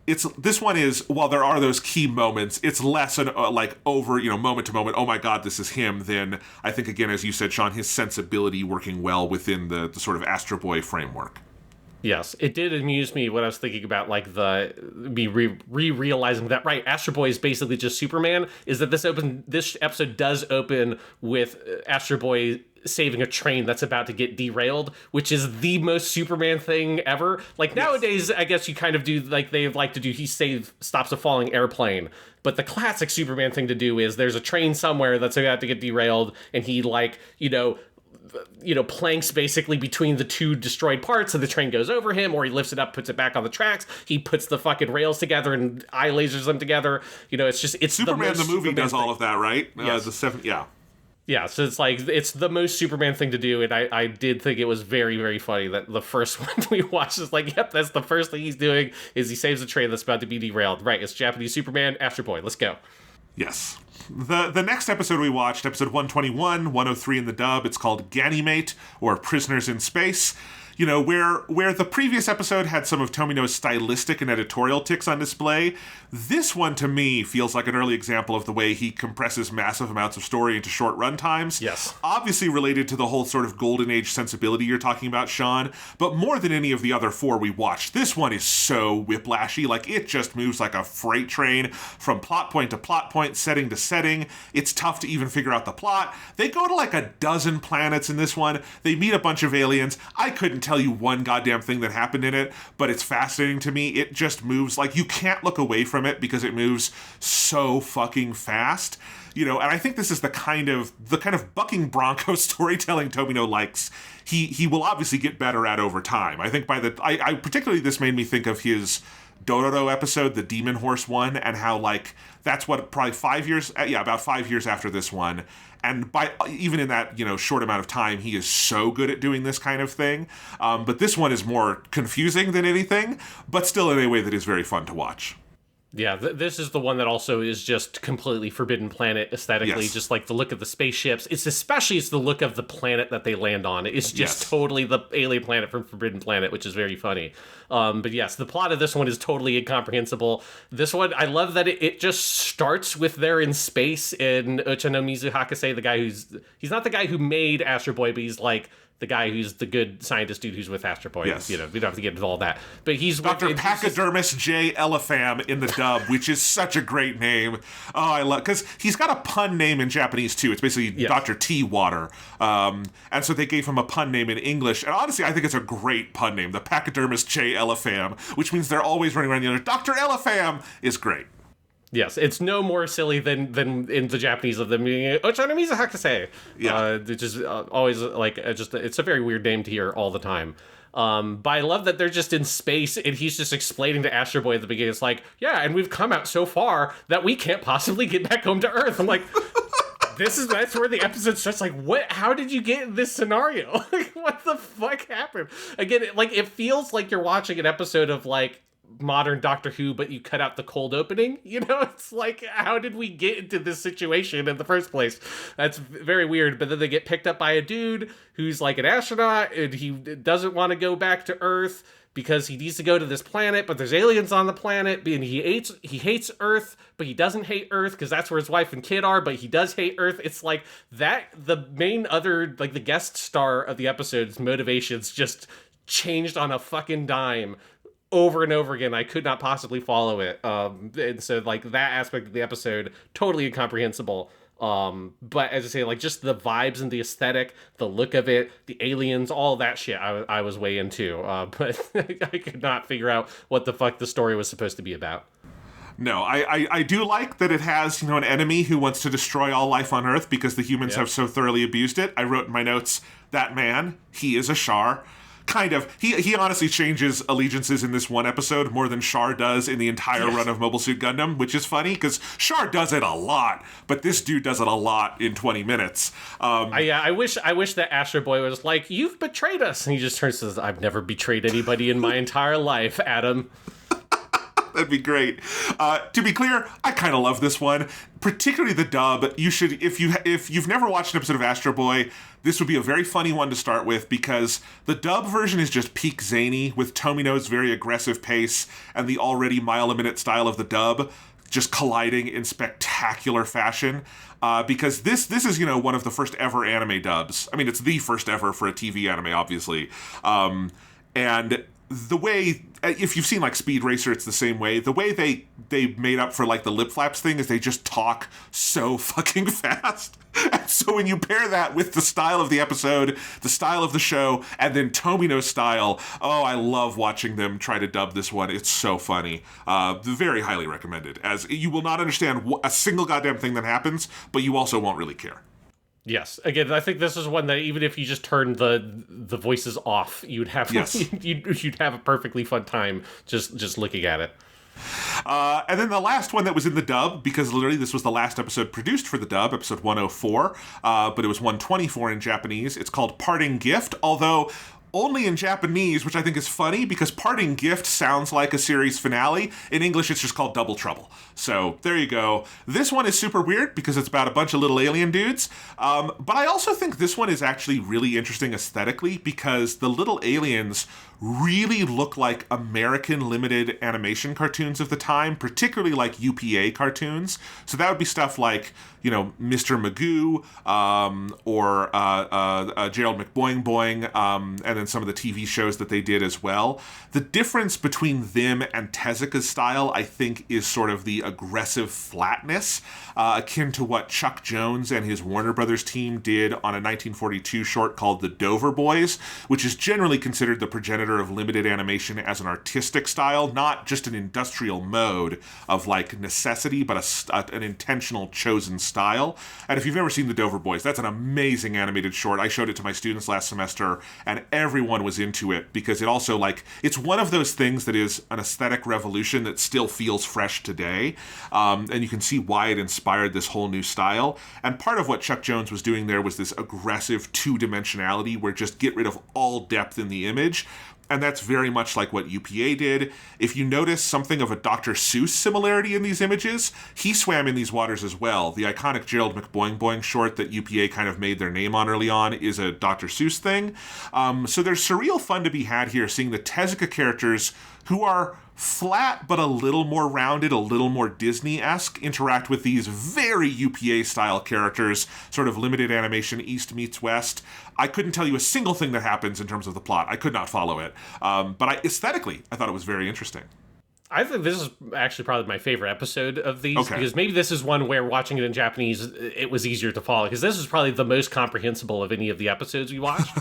Speaker 3: this one is, while there are those key moments, it's less over, moment to moment, oh my god, this is him, than I think, again, as you said, Sean, his sensibility working well within the sort of Astro Boy framework.
Speaker 2: Yes, it did amuse me when I was thinking about realizing that, right, Astro Boy is basically just Superman, is that this episode does open with Astro Boy saving a train that's about to get derailed, which is the most Superman thing ever. Nowadays, I guess you kind of do they like to do, he stops a falling airplane. But the classic Superman thing to do is there's a train somewhere that's about to get derailed, and he planks basically between the two destroyed parts, and the train goes over him, or he lifts it up, puts it back on the tracks. He puts the fucking rails together and eye lasers them together. It's
Speaker 3: Superman the movie does all of that, right?
Speaker 2: Yes. Yeah, so it's the most Superman thing to do, and I did think it was very, very funny that the first one we watched is yep, that's the first thing he's doing, is he saves a train that's about to be derailed. Right, it's Japanese Superman, Astro Boy, let's go.
Speaker 3: Yes. The next episode we watched, episode 121, 103 in the dub, it's called Ganymede, or Prisoners in Space. You know, where the previous episode had some of Tomino's stylistic and editorial tics on display, this one to me feels like an early example of the way he compresses massive amounts of story into short run times.
Speaker 2: Yes.
Speaker 3: Obviously related to the whole sort of golden age sensibility you're talking about, Sean, but more than any of the other 4 we watched, this one is so whiplashy. Like, it just moves like a freight train from plot point to plot point, setting to setting. It's tough to even figure out the plot. They go to like a dozen planets in this one. They meet a bunch of aliens. I couldn't tell you one goddamn thing that happened in it, but it's fascinating to me. It just moves, like, you can't look away from it because it moves so fucking fast. You know, and I think this is the kind of bucking bronco storytelling Tomino likes. He will obviously get better at over time. I think I particularly, this made me think of his Dororo episode, the Demon Horse one, and how, like, that's what, probably about 5 years after this one. And by even in that, you know, short amount of time, he is so good at doing this kind of thing. But this one is more confusing than anything, but still in a way that is very fun to watch.
Speaker 2: Yeah, this is the one that also is just completely Forbidden Planet aesthetically,
Speaker 3: Yes.
Speaker 2: just like the look of the spaceships. It's the look of the planet that they land on. It's just totally the alien planet from Forbidden Planet, which is very funny. But yes, the plot of this one is totally incomprehensible. This one, I love that it just starts with they're in space, and Ochanomizu Hakase, the guy he's not the guy who made Astro Boy, but he's like the guy who's the good scientist dude who's with Astro Boy.
Speaker 3: Yes.
Speaker 2: You know, we don't have to get into all that. But he's
Speaker 3: Dr. Pachydermis J. Elepham in the dub, which is such a great name. Oh, I love, because he's got a pun name in Japanese too. It's basically Dr. T. Water. And so they gave him a pun name in English. And honestly, I think it's a great pun name, the Pachydermis J. Elepham, which means they're always running around the other. Dr. Elepham is great.
Speaker 2: Yes, it's no more silly than in the Japanese of them being Ochanomizu Hakase.
Speaker 3: Yeah.
Speaker 2: It's just always like it's a very weird name to hear all the time. But I love that they're just in space and he's just explaining to Astro Boy at the beginning. It's like, yeah, and we've come out so far that we can't possibly get back home to Earth. I'm like, that's where the episode starts. Like, what? How did you get in this scenario? Like, what the fuck happened? Again, it feels like you're watching an episode of like modern Doctor Who, but you cut out the cold opening. You know, it's like, how did we get into this situation in the first place? That's very weird. But then they get picked up by a dude who's like an astronaut, and he doesn't want to go back to Earth because he needs to go to this planet, but there's aliens on the planet, and he hates Earth, but he doesn't hate Earth because that's where his wife and kid are, but he does hate Earth. It's like that, the main other, like the guest star of the episode's motivations just changed on a fucking dime over and over again. I could not possibly follow it. And so like that aspect of the episode, totally incomprehensible. But as I say, like just the vibes and the aesthetic, the look of it, the aliens, all that shit I was way into. But I could not figure out what the fuck the story was supposed to be about.
Speaker 3: No, I do like that it has, you know, an enemy who wants to destroy all life on Earth because the humans have so thoroughly abused it. I wrote in my notes, that man, he is a Char. Kind of. He honestly changes allegiances in this one episode more than Char does in the entire run of Mobile Suit Gundam, which is funny because Char does it a lot, but this dude does it a lot in 20 minutes.
Speaker 2: I wish that Astro Boy was like, you've betrayed us. And he just turns and says, I've never betrayed anybody in my entire life, Adam.
Speaker 3: That'd be great. To be clear, I kind of love this one, particularly the dub. You should, if you've never watched an episode of Astro Boy, this would be a very funny one to start with because the dub version is just peak zany with Tomino's very aggressive pace and the already mile-a-minute style of the dub just colliding in spectacular fashion. Because this is, you know, one of the first ever anime dubs. I mean, it's the first ever for a TV anime, obviously. And the way, if you've seen like Speed Racer, it's the same way. The way they made up for like the lip flaps thing is they just talk so fucking fast. And so when you pair that with the style of the episode, the style of the show, and then Tomino's style, oh, I love watching them try to dub this one. It's so funny. Very highly recommended, as you will not understand a single goddamn thing that happens, but you also won't really care.
Speaker 2: Yes. Again, I think this is one that even if you just turn the voices off, you'd have you'd have a perfectly fun time just looking at it.
Speaker 3: And then the last one that was in the dub, because literally this was the last episode produced for the dub, episode 104, but it was 124 in Japanese. It's called Parting Gift, although only in Japanese, which I think is funny because Parting Gift sounds like a series finale. In English, it's just called Double Trouble. So there you go. This one is super weird because it's about a bunch of little alien dudes. But I also think this one is actually really interesting aesthetically because the little aliens really look like American limited animation cartoons of the time, particularly like UPA cartoons. So that would be stuff like, you know, Mr. Magoo, or Gerald McBoing Boing, and then some of the TV shows that they did as well. The difference between them and Tezuka's style, I think, is sort of the aggressive flatness, akin to what Chuck Jones and his Warner Brothers team did on a 1942 short called The Dover Boys, which is generally considered the progenitor of limited animation as an artistic style, not just an industrial mode of like necessity, but an intentional chosen style. And if you've never seen The Dover Boys, that's an amazing animated short. I showed it to my students last semester and everyone was into it because it also it's one of those things that is an aesthetic revolution that still feels fresh today. And you can see why it inspired this whole new style. And part of what Chuck Jones was doing there was this aggressive two-dimensionality where just get rid of all depth in the image. And that's very much like what UPA did. If you notice something of a Dr. Seuss similarity in these images, he swam in these waters as well. The iconic Gerald McBoing Boing short that UPA kind of made their name on early on is a Dr. Seuss thing. So there's surreal fun to be had here, seeing the Tezuka characters who are flat but a little more rounded, a little more Disney-esque, interact with these very UPA-style characters, sort of limited animation, East meets West. I couldn't tell you a single thing that happens in terms of the plot. I could not follow it. But aesthetically, I thought it was very interesting.
Speaker 2: I think this is actually probably my favorite episode of these, because maybe this is one where watching it in Japanese, it was easier to follow, because this is probably the most comprehensible of any of the episodes we watched,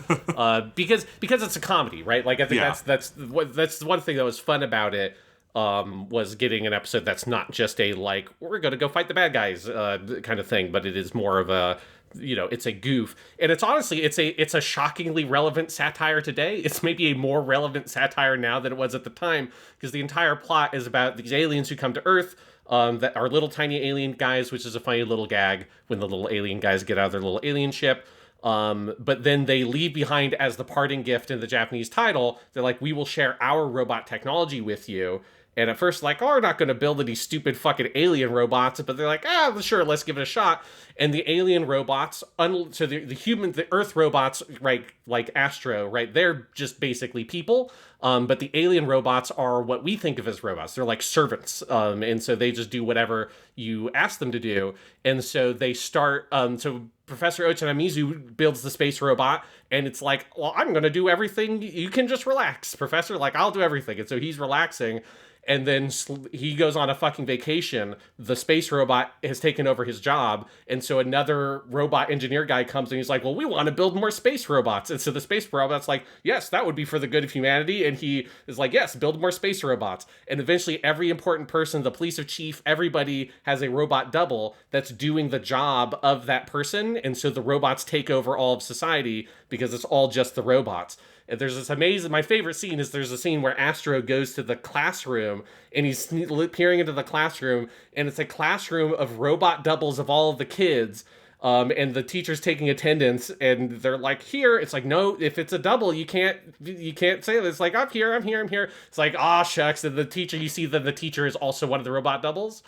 Speaker 2: because it's a comedy, right? Like, I think that's one thing that was fun about it, was getting an episode that's not just a, like, we're going to go fight the bad guys kind of thing, but it is more of a, it's a goof. And it's honestly, it's a shockingly relevant satire today. It's maybe a more relevant satire now than it was at the time, because the entire plot is about these aliens who come to Earth, that are little tiny alien guys, which is a funny little gag when the little alien guys get out of their little alien ship. But then they leave behind, as the parting gift in the Japanese title, they're like, we will share our robot technology with you. And at first, like, oh, we're not going to build any stupid fucking alien robots. But they're like, sure, let's give it a shot. And the alien robots, so the Earth robots, right, like Astro, right, they're just basically people. But the alien robots are what we think of as robots. They're like servants. And so they just do whatever you ask them to do. And so they start, so Professor Ochanamizu builds the space robot, and it's like, well, I'm going to do everything. You can just relax, Professor. Like, I'll do everything. And so he's relaxing. And then he goes on a fucking vacation. The space robot has taken over his job. And so another robot engineer guy comes and he's like, well, we want to build more space robots. And so the space robot's like, yes, that would be for the good of humanity. And he is like, yes, build more space robots. And eventually every important person, the police chief, everybody has a robot double that's doing the job of that person. And so the robots take over all of society because it's all just the robots. And there's this amazing, my favorite scene is there's a scene where Astro goes to the classroom and he's peering into the classroom, and it's a classroom of robot doubles of all of the kids. And the teacher's taking attendance, and they're like, here, it's like, no, if it's a double, you can't say this. It's like, I'm here. It's like, shucks. And the teacher, you see that the teacher is also one of the robot doubles.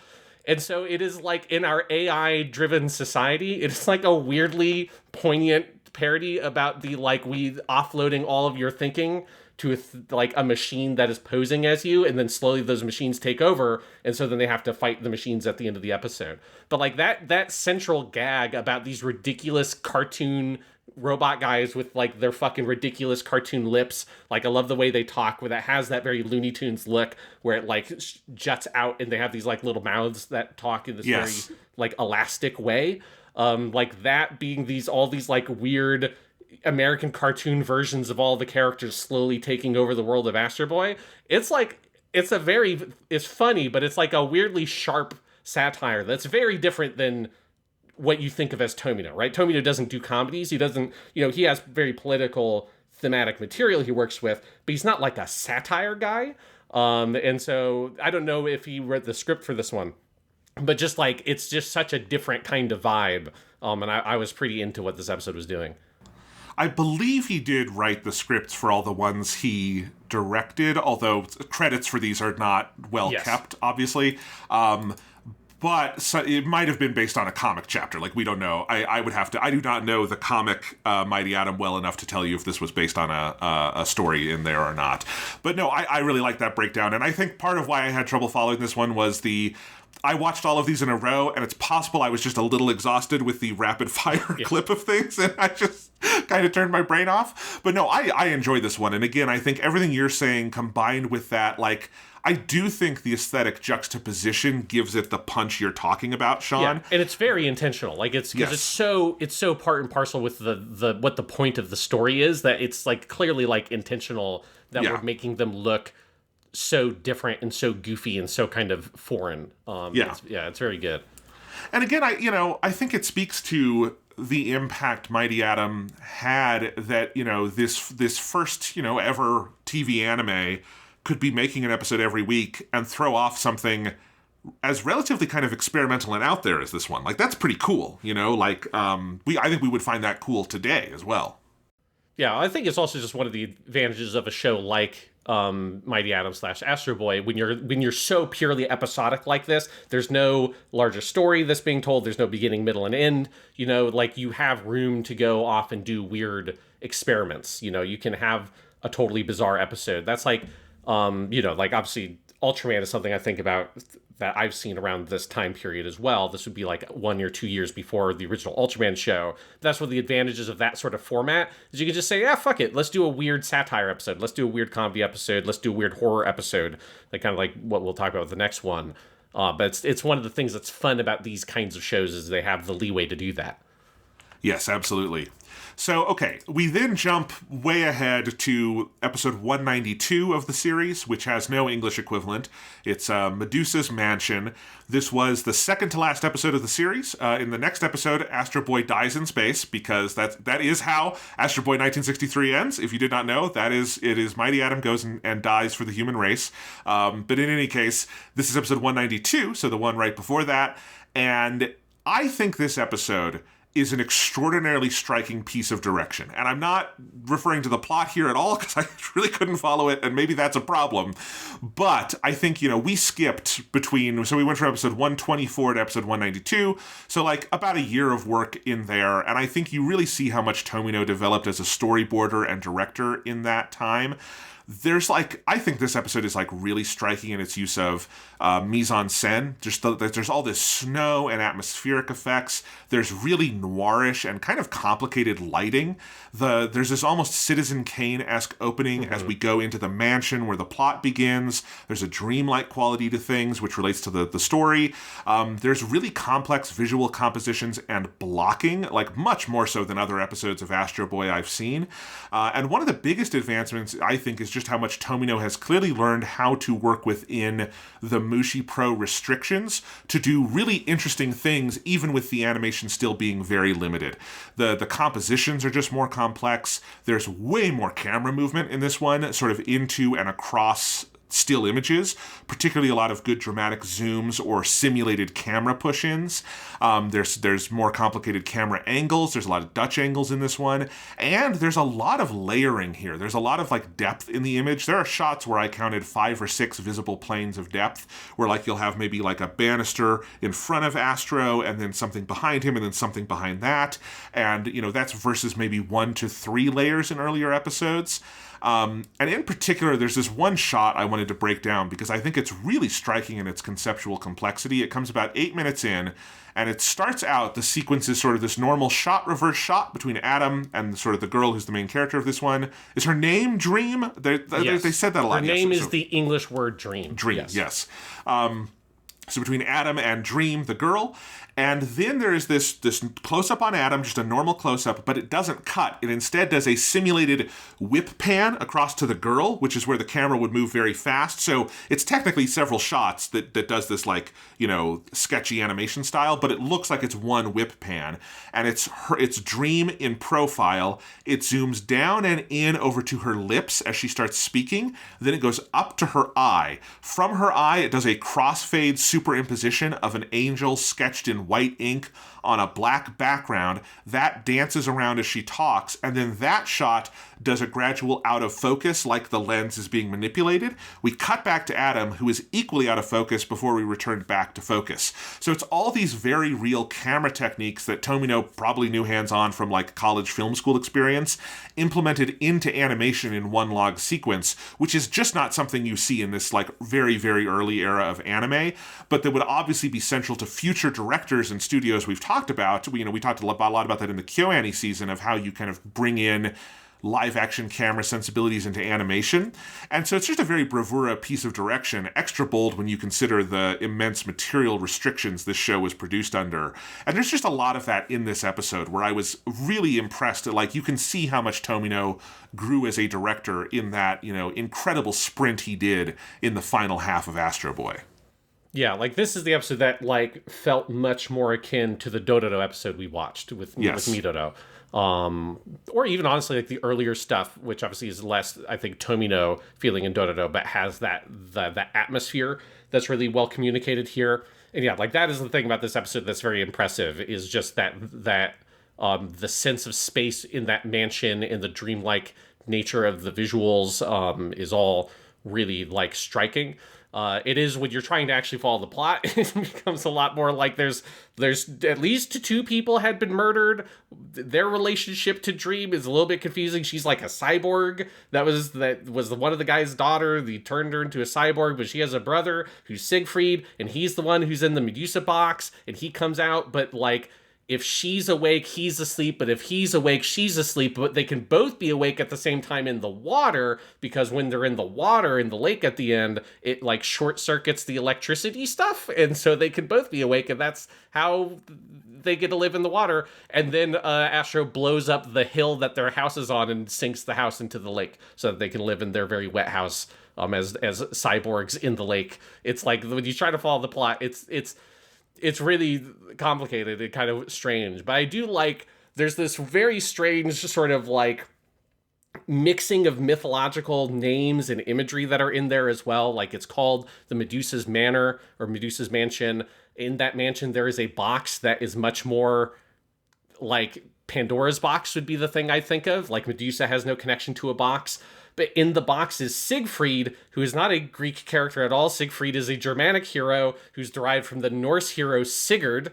Speaker 2: And so it is like, in our AI driven society, it's like a weirdly poignant parody about the, like, we offloading all of your thinking to a machine that is posing as you, and then slowly those machines take over, and so then they have to fight the machines at the end of the episode. But like that central gag about these ridiculous cartoon robot guys with like their fucking ridiculous cartoon lips, like I love the way they talk, where that has that very Looney Tunes look, where it like juts out and they have these like little mouths that talk in this very like elastic way. Like that being all these like weird American cartoon versions of all the characters slowly taking over the world of Astro Boy. It's like, it's funny, but it's like a weirdly sharp satire that's very different than what you think of as Tomino, right? Tomino doesn't do comedies. He doesn't, he has very political thematic material he works with, but he's not like a satire guy. And so I don't know if he wrote the script for this one, but just like, it's just such a different kind of vibe. And I was pretty into what this episode was doing.
Speaker 3: I believe he did write the scripts for all the ones he directed, although credits for these are not well kept, obviously. But so it might have been based on a comic chapter. Like, we don't know. I would have to. I do not know the comic Mighty Atom well enough to tell you if this was based on a story in there or not. But no, I really like that breakdown. And I think part of why I had trouble following this one was I watched all of these in a row, and it's possible I was just a little exhausted with the rapid fire clip of things, and I just kind of turned my brain off. But no, I enjoy this one. And again, I think everything you're saying combined with that, like, I do think the aesthetic juxtaposition gives it the punch you're talking about, Sean.
Speaker 2: Yeah, and it's very intentional. Like, it's so part and parcel with the what the point of the story is, that it's like clearly like intentional that we're making them look so different and so goofy and so kind of foreign. It's very good.
Speaker 3: And again, I think it speaks to the impact Mighty Atom had that, this first, ever TV anime could be making an episode every week and throw off something as relatively kind of experimental and out there as this one. Like, that's pretty cool, I think we would find that cool today as well.
Speaker 2: Yeah, I think it's also just one of the advantages of a show like Mighty Atom / Astro Boy. When you're so purely episodic like this, there's no larger story that's being told. There's no beginning, middle, and end. Like, you have room to go off and do weird experiments. You can have a totally bizarre episode. That's like, like, obviously Ultraman is something I think about that I've seen around this time period as well. This would be like 1 or 2 years before the original Ultraman show. That's one of the advantages of that sort of format, is you can just say, fuck it, let's do a weird satire episode, let's do a weird comedy episode, let's do a weird horror episode, like kind of like what we'll talk about with the next one. But it's one of the things that's fun about these kinds of shows, is they have the leeway to do that.
Speaker 3: Yes, absolutely. So, okay, we then jump way ahead to episode 192 of the series, which has no English equivalent. It's Medusa's Mansion. This was the second to last episode of the series. In the next episode, Astro Boy dies in space, because that is how Astro Boy 1963 ends. If you did not know, it is Mighty Atom goes and dies for the human race. But in any case, this is episode 192, so the one right before that. And I think this episode is an extraordinarily striking piece of direction. And I'm not referring to the plot here at all, because I really couldn't follow it, and maybe that's a problem. But I think, we skipped so we went from episode 124 to episode 192, so like about a year of work in there, and I think you really see how much Tomino developed as a storyboarder and director in that time. I think this episode is like really striking in its use of mise-en-scène. There's all this snow and atmospheric effects. There's really noirish and kind of complicated lighting. There's this almost Citizen Kane-esque opening as we go into the mansion where the plot begins. There's a dreamlike quality to things, which relates to the story. There's really complex visual compositions and blocking, like much more so than other episodes of Astro Boy I've seen. And one of the biggest advancements, I think, is just how much Tomino has clearly learned how to work within the Mushi Pro restrictions to do really interesting things, even with the animation still being very limited. The compositions are just more complex. There's way more camera movement in this one, sort of into and across still images, particularly a lot of good dramatic zooms or simulated camera push-ins. There's more complicated camera angles. There's a lot of Dutch angles in this one. And there's a lot of layering here. There's a lot of like depth in the image. There are shots where I counted 5 or 6 visible planes of depth, where like you'll have maybe like a banister in front of Astro and then something behind him and then something behind that. And, that's versus maybe 1 to 3 layers in earlier episodes. And in particular, there's this one shot I wanted to break down because I think it's really striking in its conceptual complexity. It comes about 8 minutes in, and it starts out, the sequence is sort of this normal reverse shot between Adam and sort of the girl who's the main character of this one. Is her name Dream? They said that a lot.
Speaker 2: Her name is the English word Dream.
Speaker 3: Dream, yes. So between Adam and Dream, the girl, and then there is this close-up on Adam, just a normal close-up, but it doesn't cut. It instead does a simulated whip pan across to the girl, which is where the camera would move very fast. So it's technically several shots that does this, like, sketchy animation style, but it looks like it's one whip pan. And it's Dream in profile. It zooms down and in over to her lips as she starts speaking. Then it goes up to her eye. From her eye, it does a crossfade superimposition of an angel sketched in white ink on a black background. That dances around as she talks, and then that shot does a gradual out of focus, like the lens is being manipulated. We cut back to Adam, who is equally out of focus before we returned back to focus. So it's all these very real camera techniques that Tomino probably knew hands-on from like college film school experience, implemented into animation in one log sequence, which is just not something you see in this like very, very early era of anime, but that would obviously be central to future directors and studios we've talked about. We talked a lot about that in the KyoAni season, of how you kind of bring in live action camera sensibilities into animation. And so it's just a very bravura piece of direction, extra bold when you consider the immense material restrictions this show was produced under. And there's just a lot of that in this episode where I was really impressed. Like, you can see how much Tomino grew as a director in that, incredible sprint he did in the final half of Astro Boy.
Speaker 2: Yeah, like, this is the episode that, like, felt much more akin to the Dororo episode we watched with Midoro. Or even, honestly, like, the earlier stuff, which obviously is less, I think, Tomino feeling in Dororo, but has that atmosphere that's really well communicated here. And yeah, like, that is the thing about this episode that's very impressive, is just that the sense of space in that mansion and the dreamlike nature of the visuals is all really, like, striking. It is, when you're trying to actually follow the plot, it becomes a lot more like there's at least 2 people had been murdered. Their relationship to Dream is a little bit confusing. She's like a cyborg. That was one of the guy's daughter. He turned her into a cyborg, but she has a brother who's Siegfried, and he's the one who's in the Medusa box, and he comes out, but like, if she's awake, he's asleep, but if he's awake, she's asleep, but they can both be awake at the same time in the water, because when they're in the water in the lake at the end, it like short circuits the electricity stuff, and so they can both be awake, and that's how they get to live in the water. And then Astro blows up the hill that their house is on and sinks the house into the lake so that they can live in their very wet house as cyborgs in the lake. It's like, when you try to follow the plot, it's really complicated and kind of strange. But I do like, there's this very strange sort of like mixing of mythological names and imagery that are in there as well. Like, it's called the Medusa's Manor or Medusa's Mansion. In that mansion, there is a box that is much more like Pandora's box would be the thing I think of. Like, Medusa has no connection to a box. But in the box is Siegfried, who is not a Greek character at all. Siegfried is a Germanic hero who's derived from the Norse hero Sigurd.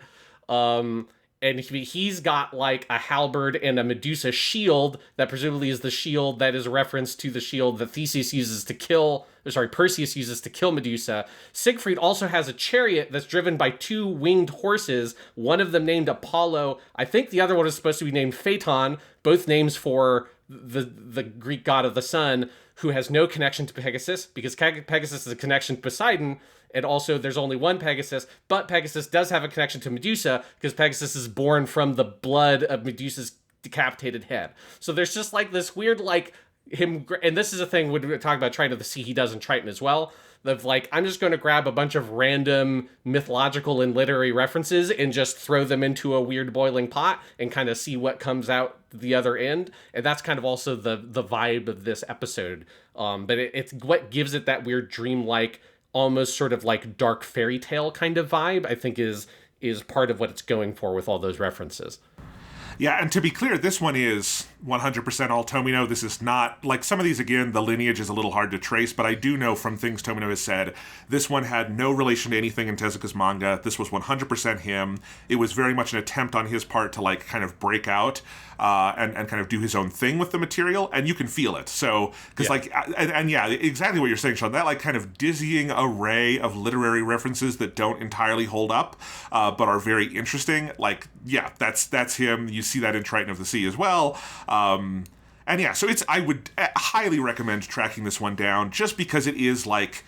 Speaker 2: And he's got like a halberd and a Medusa shield that presumably is the shield that is a reference to the shield that Perseus uses to kill Medusa. Siegfried also has a chariot that's driven by 2 winged horses, one of them named Apollo. I think the other one is supposed to be named Phaeton, both names for the Greek god of the sun, who has no connection to Pegasus, because Pegasus is a connection to Poseidon, and also there's only one Pegasus, but Pegasus does have a connection to Medusa, because Pegasus is born from the blood of Medusa's decapitated head. So there's just like this weird, like, him, and this is a thing when we talk about Triton of the Sea, he does in Triton as well, of like, I'm just going to grab a bunch of random mythological and literary references and just throw them into a weird boiling pot and kind of see what comes out the other end. And that's kind of also the vibe of this episode. But it's what gives it that weird dreamlike, almost sort of like dark fairy tale kind of vibe, I think is part of what it's going for with all those references.
Speaker 3: Yeah, and to be clear, this one is 100% all Tomino. This is not, like, some of these, again, the lineage is a little hard to trace, but I do know from things Tomino has said, this one had no relation to anything in Tezuka's manga. This was 100% him. It was very much an attempt on his part to, like, kind of break out and kind of do his own thing with the material, and you can feel it. So, because, like, and yeah, exactly what you're saying, Sean, that, like, kind of dizzying array of literary references that don't entirely hold up, but are very interesting, like, yeah, that's him. You see that in Triton of the Sea as well. And yeah, so I would highly recommend tracking this one down, just because it is like,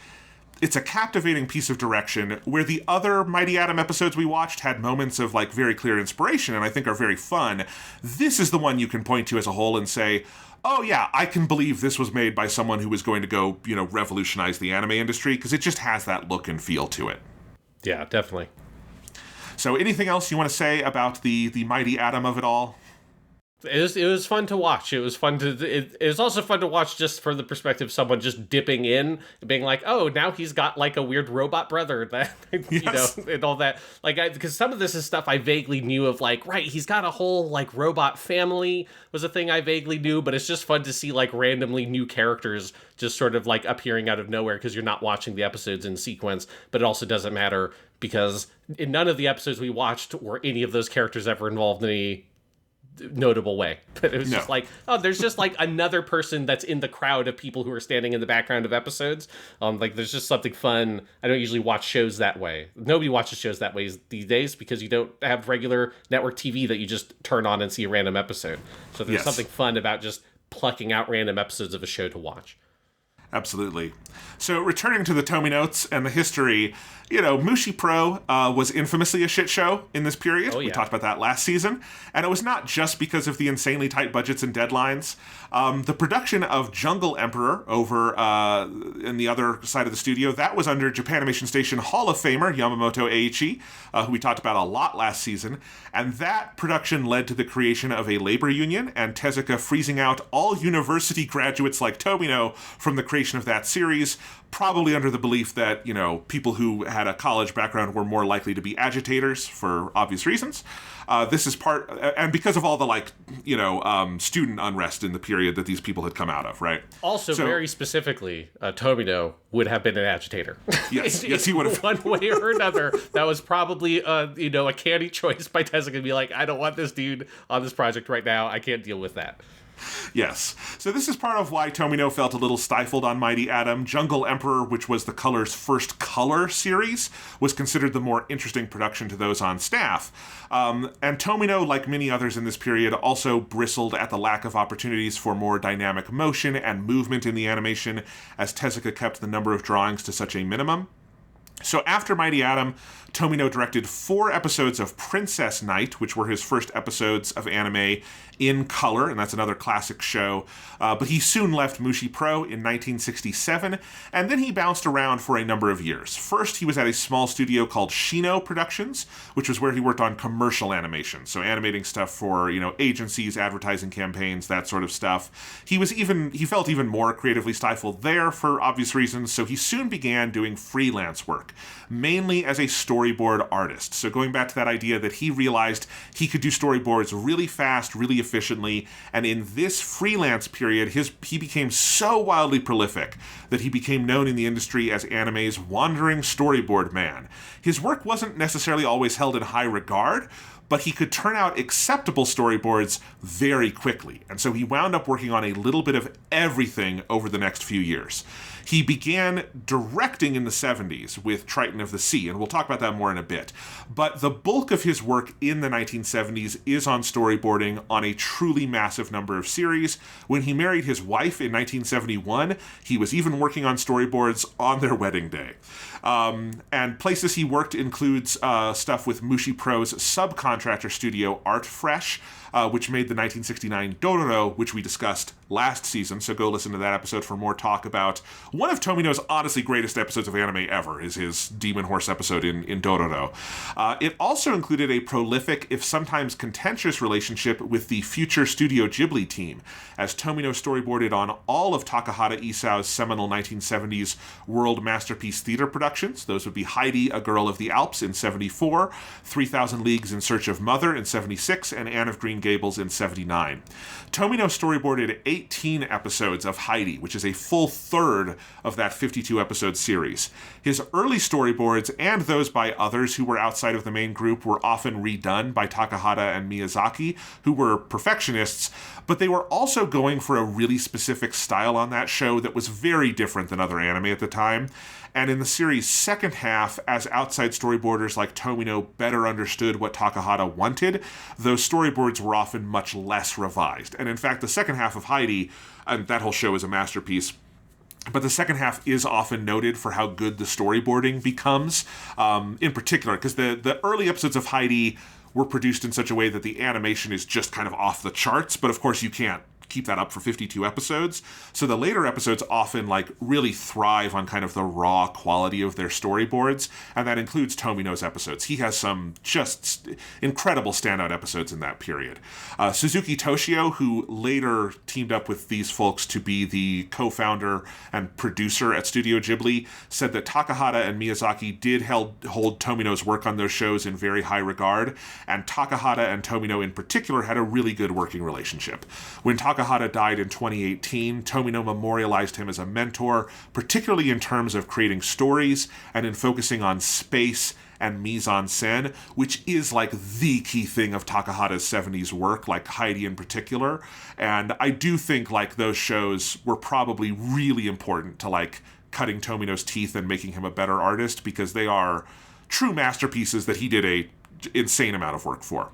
Speaker 3: it's a captivating piece of direction, where the other Mighty Atom episodes we watched had moments of like very clear inspiration and I think are very fun. This is the one you can point to as a whole and say, oh yeah, I can believe this was made by someone who was going to go, revolutionize the anime industry, because it just has that look and feel to it.
Speaker 2: Yeah, definitely.
Speaker 3: So anything else you want to say about the Mighty Atom of it all?
Speaker 2: It was fun to watch. It was also fun to watch just from the perspective of someone just dipping in and being like, oh, now he's got like a weird robot brother that
Speaker 3: Yes.
Speaker 2: and all that. Like, because some of this is stuff I vaguely knew of. Like, right, he's got a whole like robot family was a thing I vaguely knew, but it's just fun to see like randomly new characters just sort of like appearing out of nowhere because you're not watching the episodes in sequence. But it also doesn't matter because in none of the episodes we watched were any of those characters ever involved in any notable way. But it was just like, oh, there's just like another person that's in the crowd of people who are standing in the background of episodes. Like there's just something fun. I don't usually watch shows that way. Nobody watches shows that way these days because you don't have regular network TV that you just turn on and see a random episode. So there's something fun about just plucking out random episodes of a show to watch.
Speaker 3: Absolutely. So returning to the Tomy notes and the history, Mushi Pro was infamously a shit show in this period.
Speaker 2: Oh, yeah.
Speaker 3: We talked about that last season. And it was not just because of the insanely tight budgets and deadlines. The production of Jungle Emperor over in the other side of the studio, that was under Japanimation Station Hall of Famer Yamamoto Eiichi, who we talked about a lot last season. And that production led to the creation of a labor union and Tezuka freezing out all university graduates like Tomino from the creation of that series, probably under the belief that, people who had a college background were more likely to be agitators for obvious reasons. This is part, and because of all the student unrest in the period that these people had come out of, right?
Speaker 2: Also, very specifically, Tomino would have been an agitator.
Speaker 3: Yes, yes, he would have.
Speaker 2: One way or another, that was probably a canny choice by Tezuka to be like, I don't want this dude on this project right now. I can't deal with that.
Speaker 3: Yes. So this is part of why Tomino felt a little stifled on Mighty Atom. Jungle Emperor, which was the Color's first color series, was considered the more interesting production to those on staff. And Tomino, like many others in this period, also bristled at the lack of opportunities for more dynamic motion and movement in the animation, as Tezuka kept the number of drawings to such a minimum. So after Mighty Atom, Tomino directed 4 episodes of Princess Knight, which were his first episodes of anime in color, and that's another classic show. But he soon left Mushi Pro in 1967, and then he bounced around for a number of years. First, he was at a small studio called Shino Productions, which was where he worked on commercial animation, so animating stuff for, agencies, advertising campaigns, that sort of stuff. He felt even more creatively stifled there for obvious reasons, so he soon began doing freelance work, mainly as a storyboard artist. So going back to that idea that he realized he could do storyboards really fast, really efficiently, and in this freelance period, he became so wildly prolific that he became known in the industry as anime's wandering storyboard man. His work wasn't necessarily always held in high regard, but he could turn out acceptable storyboards very quickly, and so he wound up working on a little bit of everything over the next few years. He began directing in the 70s with Triton of the Sea, and we'll talk about that more in a bit. But the bulk of his work in the 1970s is on storyboarding on a truly massive number of series. When he married his wife in 1971, he was even working on storyboards on their wedding day. And places he worked includes stuff with Mushi Pro's subcontractor studio Art Fresh, which made the 1969 Dororo, which we discussed last season, so go listen to that episode for more talk about one of Tomino's honestly greatest episodes of anime ever, is his Demon Horse episode in Dororo. It also included a prolific, if sometimes contentious, relationship with the future Studio Ghibli team, as Tomino storyboarded on all of Takahata Isau's seminal 1970s world masterpiece theater productions. Those would be Heidi, A Girl of the Alps in 74, 3,000 Leagues in Search of Mother in 76, and Anne of Green Gables in 79. Tomino storyboarded 18 episodes of Heidi, which is a full third of that 52-episode series. His early storyboards, and those by others who were outside of the main group, were often redone by Takahata and Miyazaki, who were perfectionists, but they were also going for a really specific style on that show that was very different than other anime at the time. And in the series' second half, as outside storyboarders like Tomino better understood what Takahata wanted, those storyboards were often much less revised. And in fact, the second half of Heidi, and that whole show is a masterpiece, but the second half is often noted for how good the storyboarding becomes, in particular, because the early episodes of Heidi were produced in such a way that the animation is just kind of off the charts, but of course you can't keep that up for 52 episodes. So the later episodes often like really thrive on kind of the raw quality of their storyboards, and that includes Tomino's episodes. He has some just incredible standout episodes in that period. Suzuki Toshio, who later teamed up with these folks to be the co-founder and producer at Studio Ghibli, said that Takahata and Miyazaki did hold Tomino's work on those shows in very high regard, and Takahata and Tomino in particular had a really good working relationship. When Takahata died in 2018, Tomino memorialized him as a mentor, particularly in terms of creating stories and in focusing on space and mise-en-scène, which is like the key thing of Takahata's 70s work, like Heidi in particular. And I do think like those shows were probably really important to like cutting Tomino's teeth and making him a better artist, because they are true masterpieces that he did a insane amount of work for.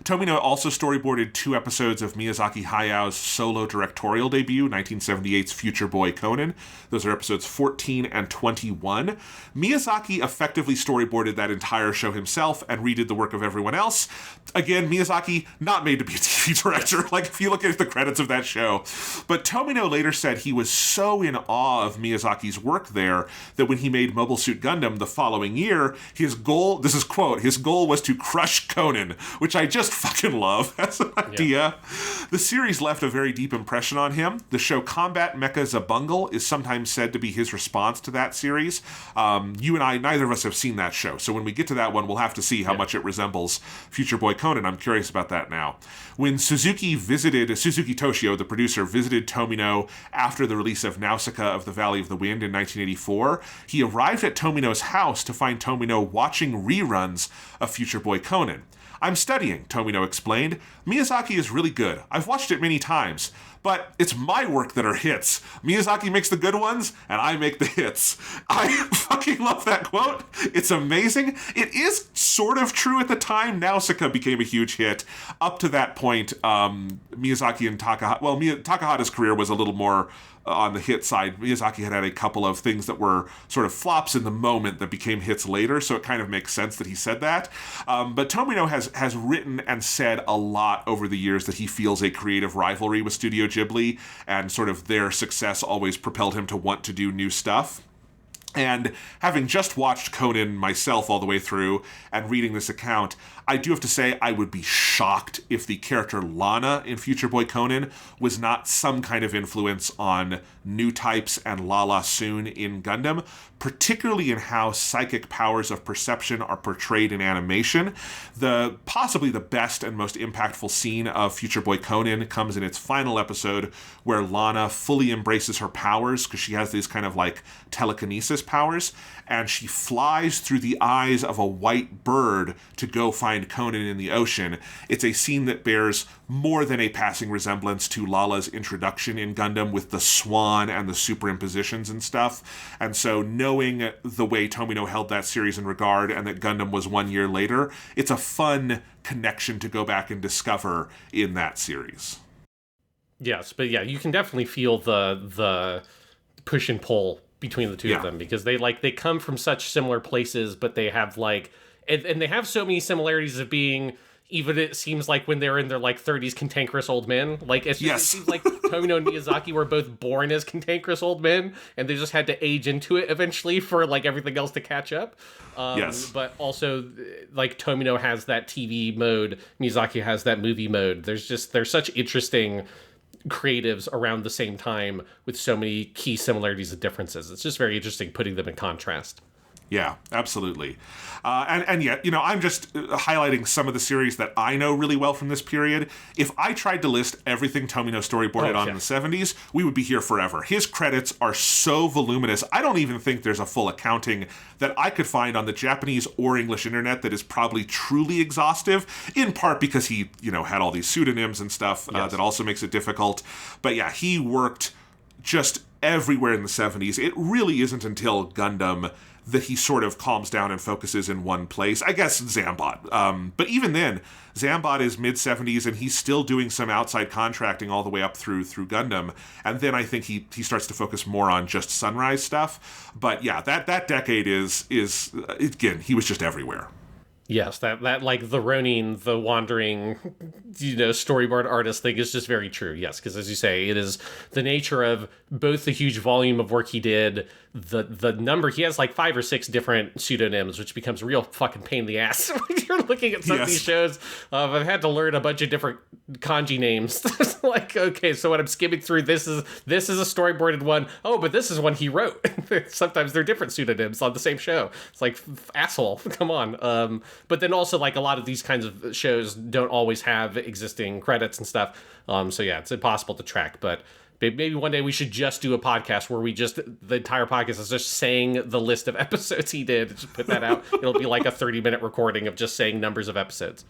Speaker 3: Tomino also storyboarded 2 episodes of Miyazaki Hayao's solo directorial debut, 1978's Future Boy Conan. Those are episodes 14 and 21. Miyazaki effectively storyboarded that entire show himself and redid the work of everyone else. Again, Miyazaki, not made to be a TV director, like if you look at the credits of that show. But Tomino later said he was so in awe of Miyazaki's work there that when he made Mobile Suit Gundam the following year, his goal, this is quote, his goal was to crush Conan, which I just fucking love as an idea. Yeah. The series left a very deep impression on him. The show Combat Mecha Zabungle is sometimes said to be his response to that series. You and I, neither of us have seen that show, so when we get to that one, we'll have to see how much it resembles Future Boy Conan. I'm curious about that now. When Suzuki Toshio, the producer, visited Tomino after the release of Nausicaa of the Valley of the Wind in 1984, he arrived at Tomino's house to find Tomino watching reruns of Future Boy Conan. "I'm studying," Tomino explained. "Miyazaki is really good. I've watched it many times. But it's my work that are hits. Miyazaki makes the good ones, and I make the hits." I fucking love that quote. It's amazing. It is sort of true at the time. Nausicaa became a huge hit. Up to that point, Miyazaki and Takahata... Well, Takahata's career was a little more on the hit side. Miyazaki had a couple of things that were sort of flops in the moment that became hits later, so it kind of makes sense that he said that. But Tomino has written and said a lot over the years that he feels a creative rivalry with Studio Ghibli, and sort of their success always propelled him to want to do new stuff. And having just watched Conan myself all the way through and reading this account, I do have to say I would be shocked if the character Lana in Future Boy Conan was not some kind of influence on New Types and Lala Soon in Gundam, particularly in how psychic powers of perception are portrayed in animation. Possibly the best and most impactful scene of Future Boy Conan comes in its final episode, where Lana fully embraces her powers because she has these kind of like telekinesis powers, and she flies through the eyes of a white bird to go find Conan in the ocean. It's a scene that bears more than a passing resemblance to Lala's introduction in Gundam with the swan and the superimpositions and stuff. And so knowing the way Tomino held that series in regard, and that Gundam was 1 year later, it's a fun connection to go back and discover in that series.
Speaker 2: Yes, but yeah, you can definitely feel the push and pull between the two of them, because they come from such similar places, but they have and they have so many similarities of being, even it seems like when they're in their 30s, cantankerous old men. It seems like Tomino and Miyazaki were both born as cantankerous old men, and they just had to age into it eventually for everything else to catch up. But also Tomino has that TV mode, Miyazaki has that movie mode. There's such interesting creatives around the same time with so many key similarities and differences. It's just very interesting putting them in contrast.
Speaker 3: Yeah, absolutely. And yet, I'm just highlighting some of the series that I know really well from this period. If I tried to list everything Tomino storyboarded in the 70s, we would be here forever. His credits are so voluminous. I don't even think there's a full accounting that I could find on the Japanese or English internet that is probably truly exhaustive, in part because he, had all these pseudonyms and stuff that also makes it difficult. But yeah, he worked just everywhere in the 70s. It really isn't until Gundam that he sort of calms down and focuses in one place. I guess Zambot. But even then, Zambot is mid-70s, and he's still doing some outside contracting all the way up through Gundam. And then I think he starts to focus more on just Sunrise stuff. But yeah, that decade is again, he was just everywhere.
Speaker 2: Yes, that like the Ronin, the wandering, storyboard artist thing is just very true. Yes, because as you say, it is the nature of both the huge volume of work he did, the number, he has like 5 or 6 different pseudonyms, which becomes a real fucking pain in the ass when you're looking at some of these shows. I've had to learn a bunch of different kanji names. Like, okay, so when I'm skimming through, this is a storyboarded one. Oh, but this is one he wrote. Sometimes they're different pseudonyms on the same show. It's like, asshole, come on. But then also, like, a lot of these kinds of shows don't always have existing credits and stuff. So yeah, it's impossible to track. But maybe one day we should just do a podcast where the entire podcast is just saying the list of episodes he did. Just put that out. It'll be like a 30-minute recording of just saying numbers of episodes.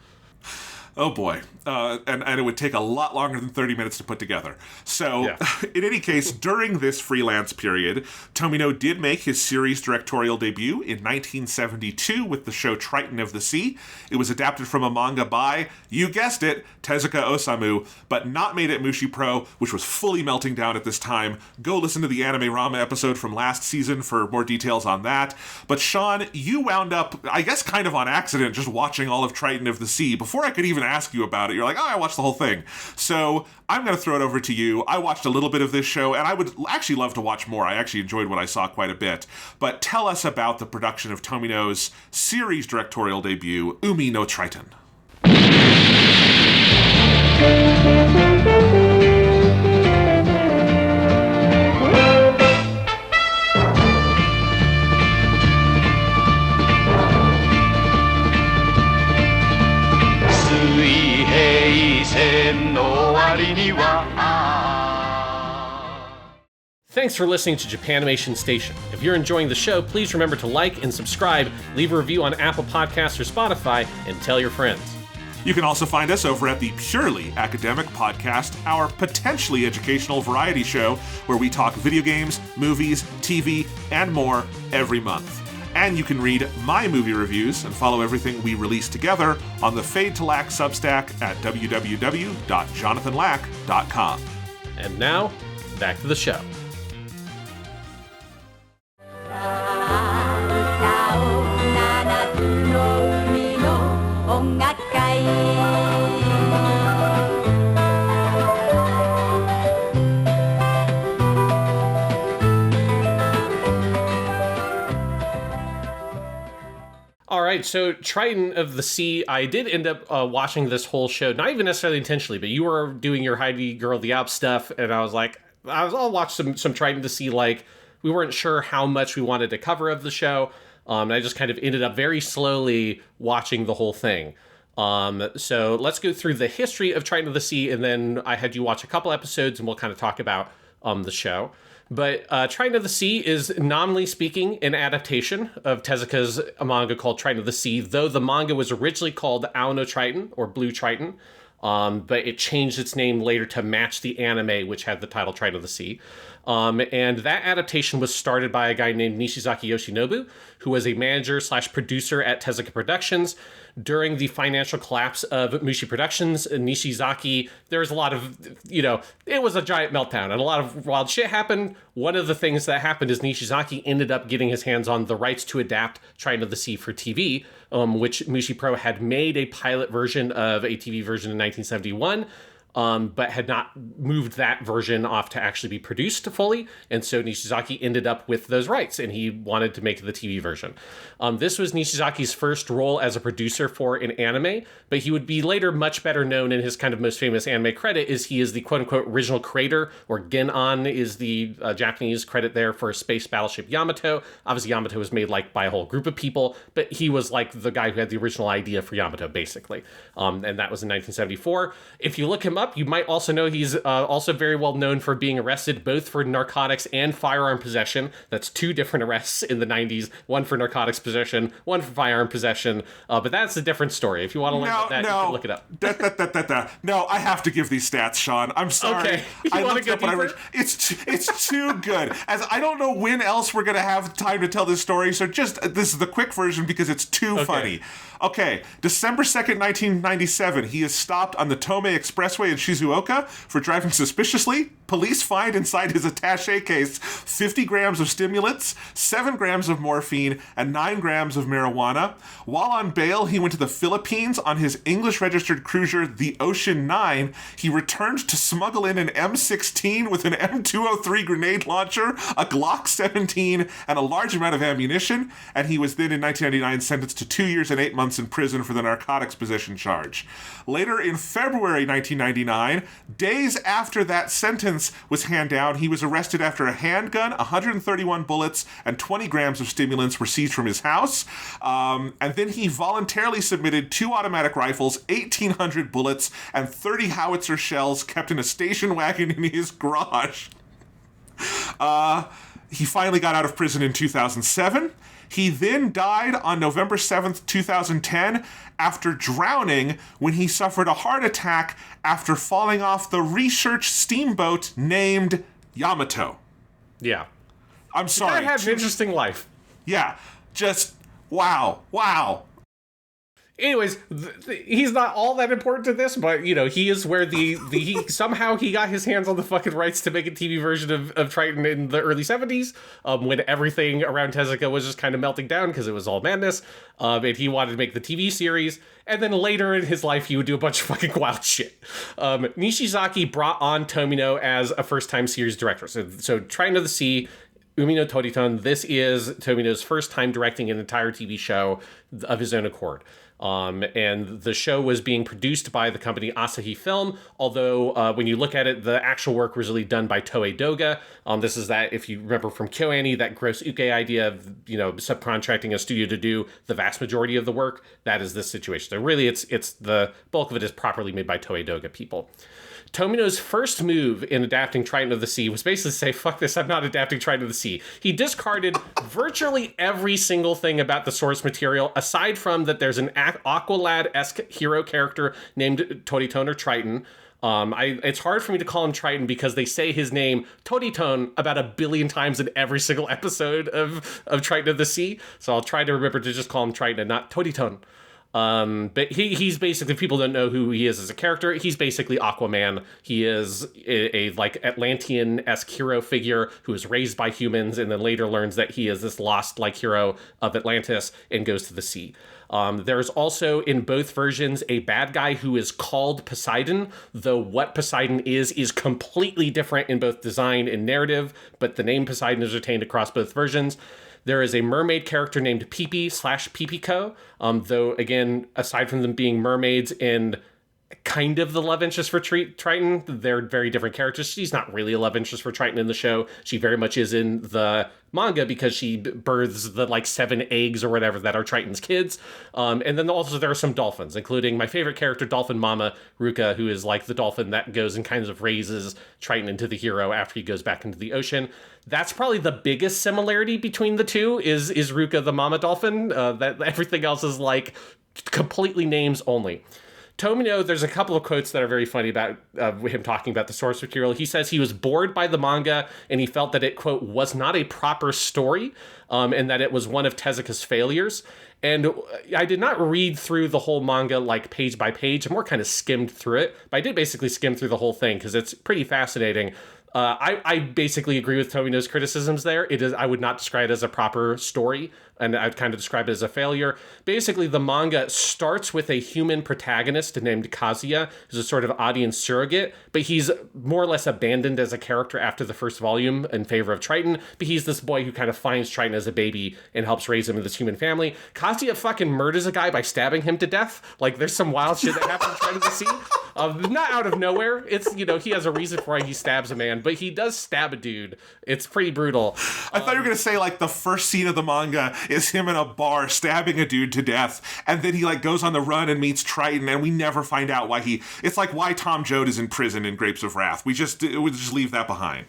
Speaker 3: Oh boy. And it would take a lot longer than 30 minutes to put together. So, in any case, during this freelance period, Tomino did make his series directorial debut in 1972 with the show Triton of the Sea. It was adapted from a manga by, you guessed it, Tezuka Osamu, but not made at Mushi Pro, which was fully melting down at this time. Go listen to the Anime Rama episode from last season for more details on that. But Sean, you wound up, I guess kind of on accident, just watching all of Triton of the Sea. Before I could even ask you about it, you're like, oh, I watched the whole thing. So I'm going to throw it over to you. I watched a little bit of this show, and I would actually love to watch more. I actually enjoyed what I saw quite a bit. But tell us about the production of Tomino's series directorial debut, Umi no Triton.
Speaker 2: Thanks for listening to Japanimation Station. If you're enjoying the show, please remember to like and subscribe, leave a review on Apple Podcasts or Spotify, and tell your friends.
Speaker 3: You can also find us over at the Purely Academic Podcast, our potentially educational variety show where we talk video games, movies, TV, and more every month. And you can read my movie reviews and follow everything we release together on the Fade to Lack Substack at www.jonathanlack.com.
Speaker 2: And now, back to the show. All right, so Triton of the Sea, I did end up watching this whole show, not even necessarily intentionally, but you were doing your Heidi Girl the Alps stuff, and I was like, I'll watch some Triton to see, like, we weren't sure how much we wanted to cover of the show, and I just kind of ended up very slowly watching the whole thing. So let's go through the history of Triton of the Sea, and then I had you watch a couple episodes, and we'll kind of talk about the show. But Triton of the Sea is, nominally speaking, an adaptation of Tezuka's manga called Triton of the Sea, though the manga was originally called Ao no Triton, or Blue Triton, but it changed its name later to match the anime, which had the title Triton of the Sea. And that adaptation was started by a guy named Nishizaki Yoshinobu, who was a manager/producer at Tezuka Productions. During the financial collapse of Mushi Productions, Nishizaki, there was a lot of, it was a giant meltdown and a lot of wild shit happened. One of the things that happened is Nishizaki ended up getting his hands on the rights to adapt Triton of the Sea for TV, which Mushi Pro had made a pilot version of a TV version in 1971. But had not moved that version off to actually be produced fully. And so Nishizaki ended up with those rights, and he wanted to make the TV version. This was Nishizaki's first role as a producer for an anime, but he would be later much better known in his kind of most famous anime credit is he is the quote-unquote original creator, or Gen-on is the Japanese credit there for Space Battleship Yamato. Obviously, Yamato was made like by a whole group of people, but he was like the guy who had the original idea for Yamato, basically. And that was in 1974. If you look him up, you might also know he's also very well known for being arrested both for narcotics and firearm possession. That's 2 different arrests in the 90s, one for narcotics possession, one for firearm possession. But that's a different story. If you want to learn about that, you can look it up.
Speaker 3: No, I have to give these stats, Sean. I'm sorry.
Speaker 2: Okay.
Speaker 3: I looked up what I read. It's too good. As I don't know when else we're going to have time to tell this story, so just this is the quick version because it's too funny. Okay, December 2nd, 1997, he is stopped on the Tomei Expressway in Shizuoka for driving suspiciously. Police find inside his attaché case 50 grams of stimulants, 7 grams of morphine, and 9 grams of marijuana. While on bail, he went to the Philippines on his English-registered cruiser, the Ocean 9. He returned to smuggle in an M16 with an M203 grenade launcher, a Glock 17, and a large amount of ammunition, and he was then in 1999 sentenced to 2 years and 8 months in prison for the narcotics possession charge. Later in February 1999, days after that sentence was handed down, he was arrested after a handgun, 131 bullets, and 20 grams of stimulants were seized from his house. And then he voluntarily submitted 2 automatic rifles, 1,800 bullets, and 30 howitzer shells kept in a station wagon in his garage. He finally got out of prison in 2007. He then died on November 7th, 2010, after drowning when he suffered a heart attack after falling off the research steamboat named Yamato.
Speaker 2: Yeah.
Speaker 3: I'm sorry.
Speaker 2: He had an interesting life.
Speaker 3: Yeah. Just, wow.
Speaker 2: Anyways, he's not all that important to this, but, you know, he is where he somehow he got his hands on the fucking rights to make a TV version of Triton in the early 70s, when everything around Tezuka was just kind of melting down because it was all madness, and he wanted to make the TV series, and then later in his life he would do a bunch of fucking wild shit. Nishizaki brought on Tomino as a first-time series director. So Triton of the Sea, Umi no Toriton, this is Tomino's first time directing an entire TV show of his own accord. And the show was being produced by the company Asahi Film, although when you look at it, the actual work was really done by Toei Doga. This is that, if you remember from KyoAni, that gross uke idea of, you know, subcontracting a studio to do the vast majority of the work. That is this situation. So really, it's the bulk of it is properly made by Toei Doga people. Tomino's first move in adapting Triton of the Sea was basically to say, fuck this, I'm not adapting Triton of the Sea. He discarded virtually every single thing about the source material, aside from that there's an Aqualad-esque hero character named Toriton or Triton. It's hard for me to call him Triton because they say his name, Toriton, about 1 billion times in every single episode of Triton of the Sea. So I'll try to remember to just call him Triton and not Toriton. But he's basically, people don't know who he is as a character. He's basically Aquaman. He is a like Atlantean-esque hero figure who is raised by humans and then later learns that he is this lost like hero of Atlantis and goes to the sea. There's also in both versions a bad guy who is called Poseidon, though what Poseidon is completely different in both design and narrative, but the name Poseidon is retained across both versions. There is a mermaid character named Pipi/Pipiko, though, again, aside from them being mermaids and kind of the love interest for Triton, they're very different characters. She's not really a love interest for Triton in the show. She very much is in the manga because she births the, 7 eggs or whatever that are Triton's kids. And then also there are some dolphins, including my favorite character, Dolphin Mama Ruka, who is like the dolphin that goes and kind of raises Triton into the hero after he goes back into the ocean. That's probably the biggest similarity between the two is Ruka the mama dolphin. That everything else is completely names only. Tomino, there's a couple of quotes that are very funny about him talking about the source material. He says he was bored by the manga and he felt that it, quote, was not a proper story, and that it was one of Tezuka's failures. And I did not read through the whole manga page by page. I more kind of skimmed through it, but I did basically skim through the whole thing because it's pretty fascinating. I basically agree with Tomino's criticisms there. I would not describe it as a proper story, and I'd kind of describe it as a failure. Basically, the manga starts with a human protagonist named Kazuya, who's a sort of audience surrogate, but he's more or less abandoned as a character after the first volume in favor of Triton, but he's this boy who kind of finds Triton as a baby and helps raise him in this human family. Kazuya fucking murders a guy by stabbing him to death. There's some wild shit that happens in Triton of the Sea. Not out of nowhere. It's, he has a reason for why he stabs a man, but he does stab a dude. It's pretty brutal.
Speaker 3: I thought you were going to say, the first scene of the manga is him in a bar stabbing a dude to death, and then he, goes on the run and meets Triton, and we never find out why it's why Tom Joad is in prison in Grapes of Wrath. We just leave that behind.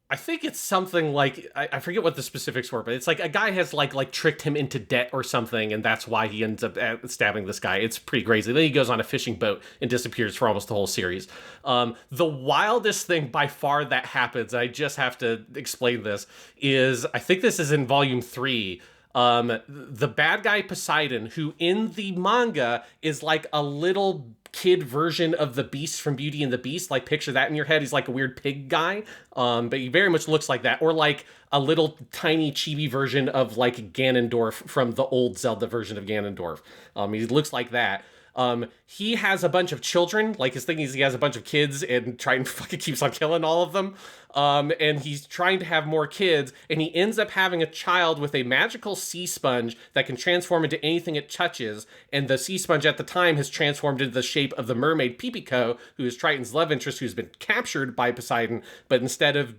Speaker 2: I think it's something I forget what the specifics were, but it's a guy has tricked him into debt or something, and that's why he ends up stabbing this guy. It's pretty crazy. Then he goes on a fishing boat and disappears for almost the whole series. The wildest thing by far that happens, I just have to explain this, is I think this is in volume 3. The bad guy Poseidon, who in the manga is a little kid version of the Beast from Beauty and the Beast. Like, picture that in your head. He's like a weird pig guy, but he very much looks like that. Or like a little tiny chibi version of like Ganondorf from the old Zelda version of Ganondorf. He looks like that. He has a bunch of children. Like, his thing is he has a bunch of kids, and Triton fucking keeps on killing all of them. And he's trying to have more kids, and he ends up having a child with a magical sea sponge that can transform into anything it touches. And the sea sponge at the time has transformed into the shape of the mermaid Pipiko, who is Triton's love interest, who's been captured by Poseidon. But instead of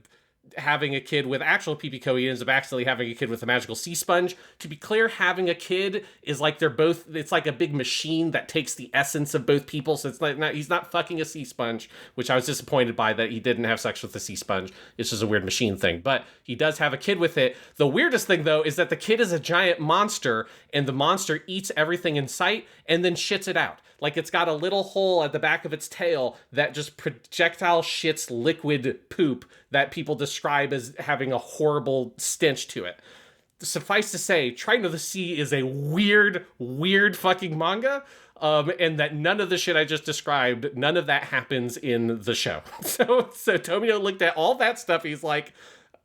Speaker 2: having a kid with actual Pipiko, he ends up accidentally having a kid with a magical sea sponge. To be clear, having a kid is like it's like a big machine that takes the essence of both people. So it's like, he's not fucking a sea sponge, which I was disappointed by that he didn't have sex with the sea sponge. It's just a weird machine thing, but he does have a kid with it. The weirdest thing though is that the kid is a giant monster, and the monster eats everything in sight and then shits it out. Like, it's got a little hole at the back of its tail that just projectile shits liquid poop that people describe as having a horrible stench to it. Suffice to say, Triton of the Sea is a weird fucking manga, and that none of the shit I just described, none of that happens in the show. So Tomino looked at all that stuff, he's like,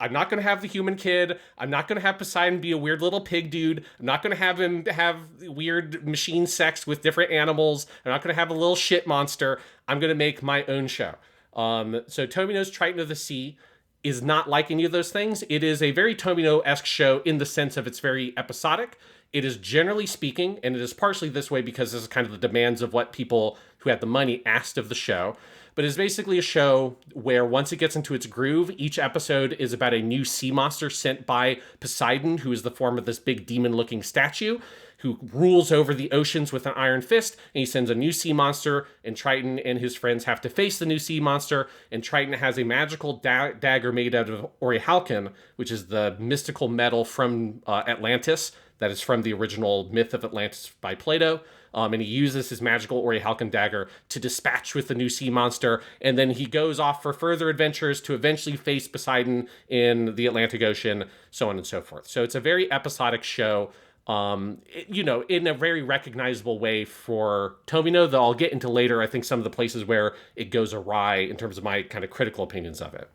Speaker 2: I'm not going to have the human kid. I'm not going to have Poseidon be a weird little pig dude. I'm not going to have him have weird machine sex with different animals. I'm not going to have a little shit monster. I'm going to make my own show. So Tomino's Triton of the Sea is not like any of those things. It is a very Tomino-esque show in the sense of it's very episodic. It is generally speaking, and it is partially this way because this is kind of the demands of what people who had the money asked of the show. But it's basically a show where once it gets into its groove, each episode is about a new sea monster sent by Poseidon, who is the form of this big demon-looking statue, who rules over the oceans with an iron fist, and he sends a new sea monster, and Triton and his friends have to face the new sea monster, and Triton has a magical dagger made out of orichalcum, which is the mystical metal from Atlantis, that is from the original myth of Atlantis by Plato. And he uses his magical orichalcum dagger to dispatch with the new sea monster, and then he goes off for further adventures to eventually face Poseidon in the Atlantic Ocean, so on and so forth. So it's a very episodic show, in a very recognizable way for Tomino, though I'll get into later, I think, some of the places where it goes awry in terms of my kind of critical opinions of it.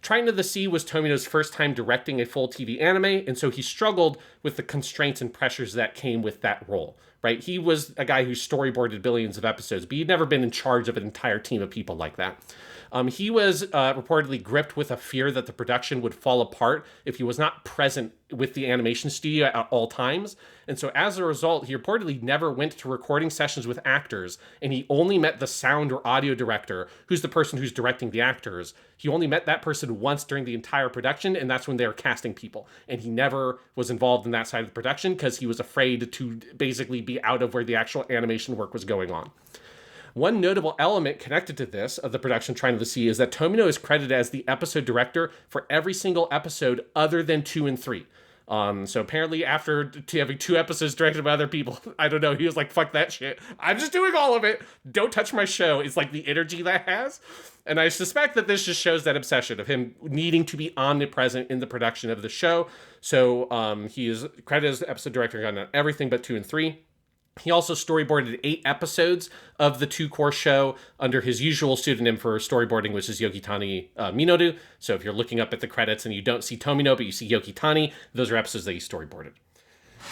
Speaker 2: Triton of the Sea was Tomino's first time directing a full TV anime, and so he struggled with the constraints and pressures that came with that role, right? He was a guy who storyboarded billions of episodes, but he'd never been in charge of an entire team of people like that. He was reportedly gripped with a fear that the production would fall apart if he was not present with the animation studio at all times. And so as a result, he reportedly never went to recording sessions with actors, and he only met the sound or audio director, who's the person who's directing the actors. He only met that person once during the entire production, and that's when they were casting people. And he never was involved in that side of the production because he was afraid to basically be out of where the actual animation work was going on. One notable element connected to this of the production Triton of the Sea is that Tomino is credited as the episode director for every single episode other than 2 and 3. So apparently after having 2 episodes directed by other people, I don't know, he was like, fuck that shit. I'm just doing all of it. Don't touch my show. It's like the energy that has. And I suspect that this just shows that obsession of him needing to be omnipresent in the production of the show. So he is credited as the episode director on everything but 2 and 3. He also storyboarded 8 episodes of the 2-core show under his usual pseudonym for storyboarding, which is Yokitani Minoru. So if you're looking up at the credits and you don't see Tomino, but you see Yokitani, those are episodes that he storyboarded.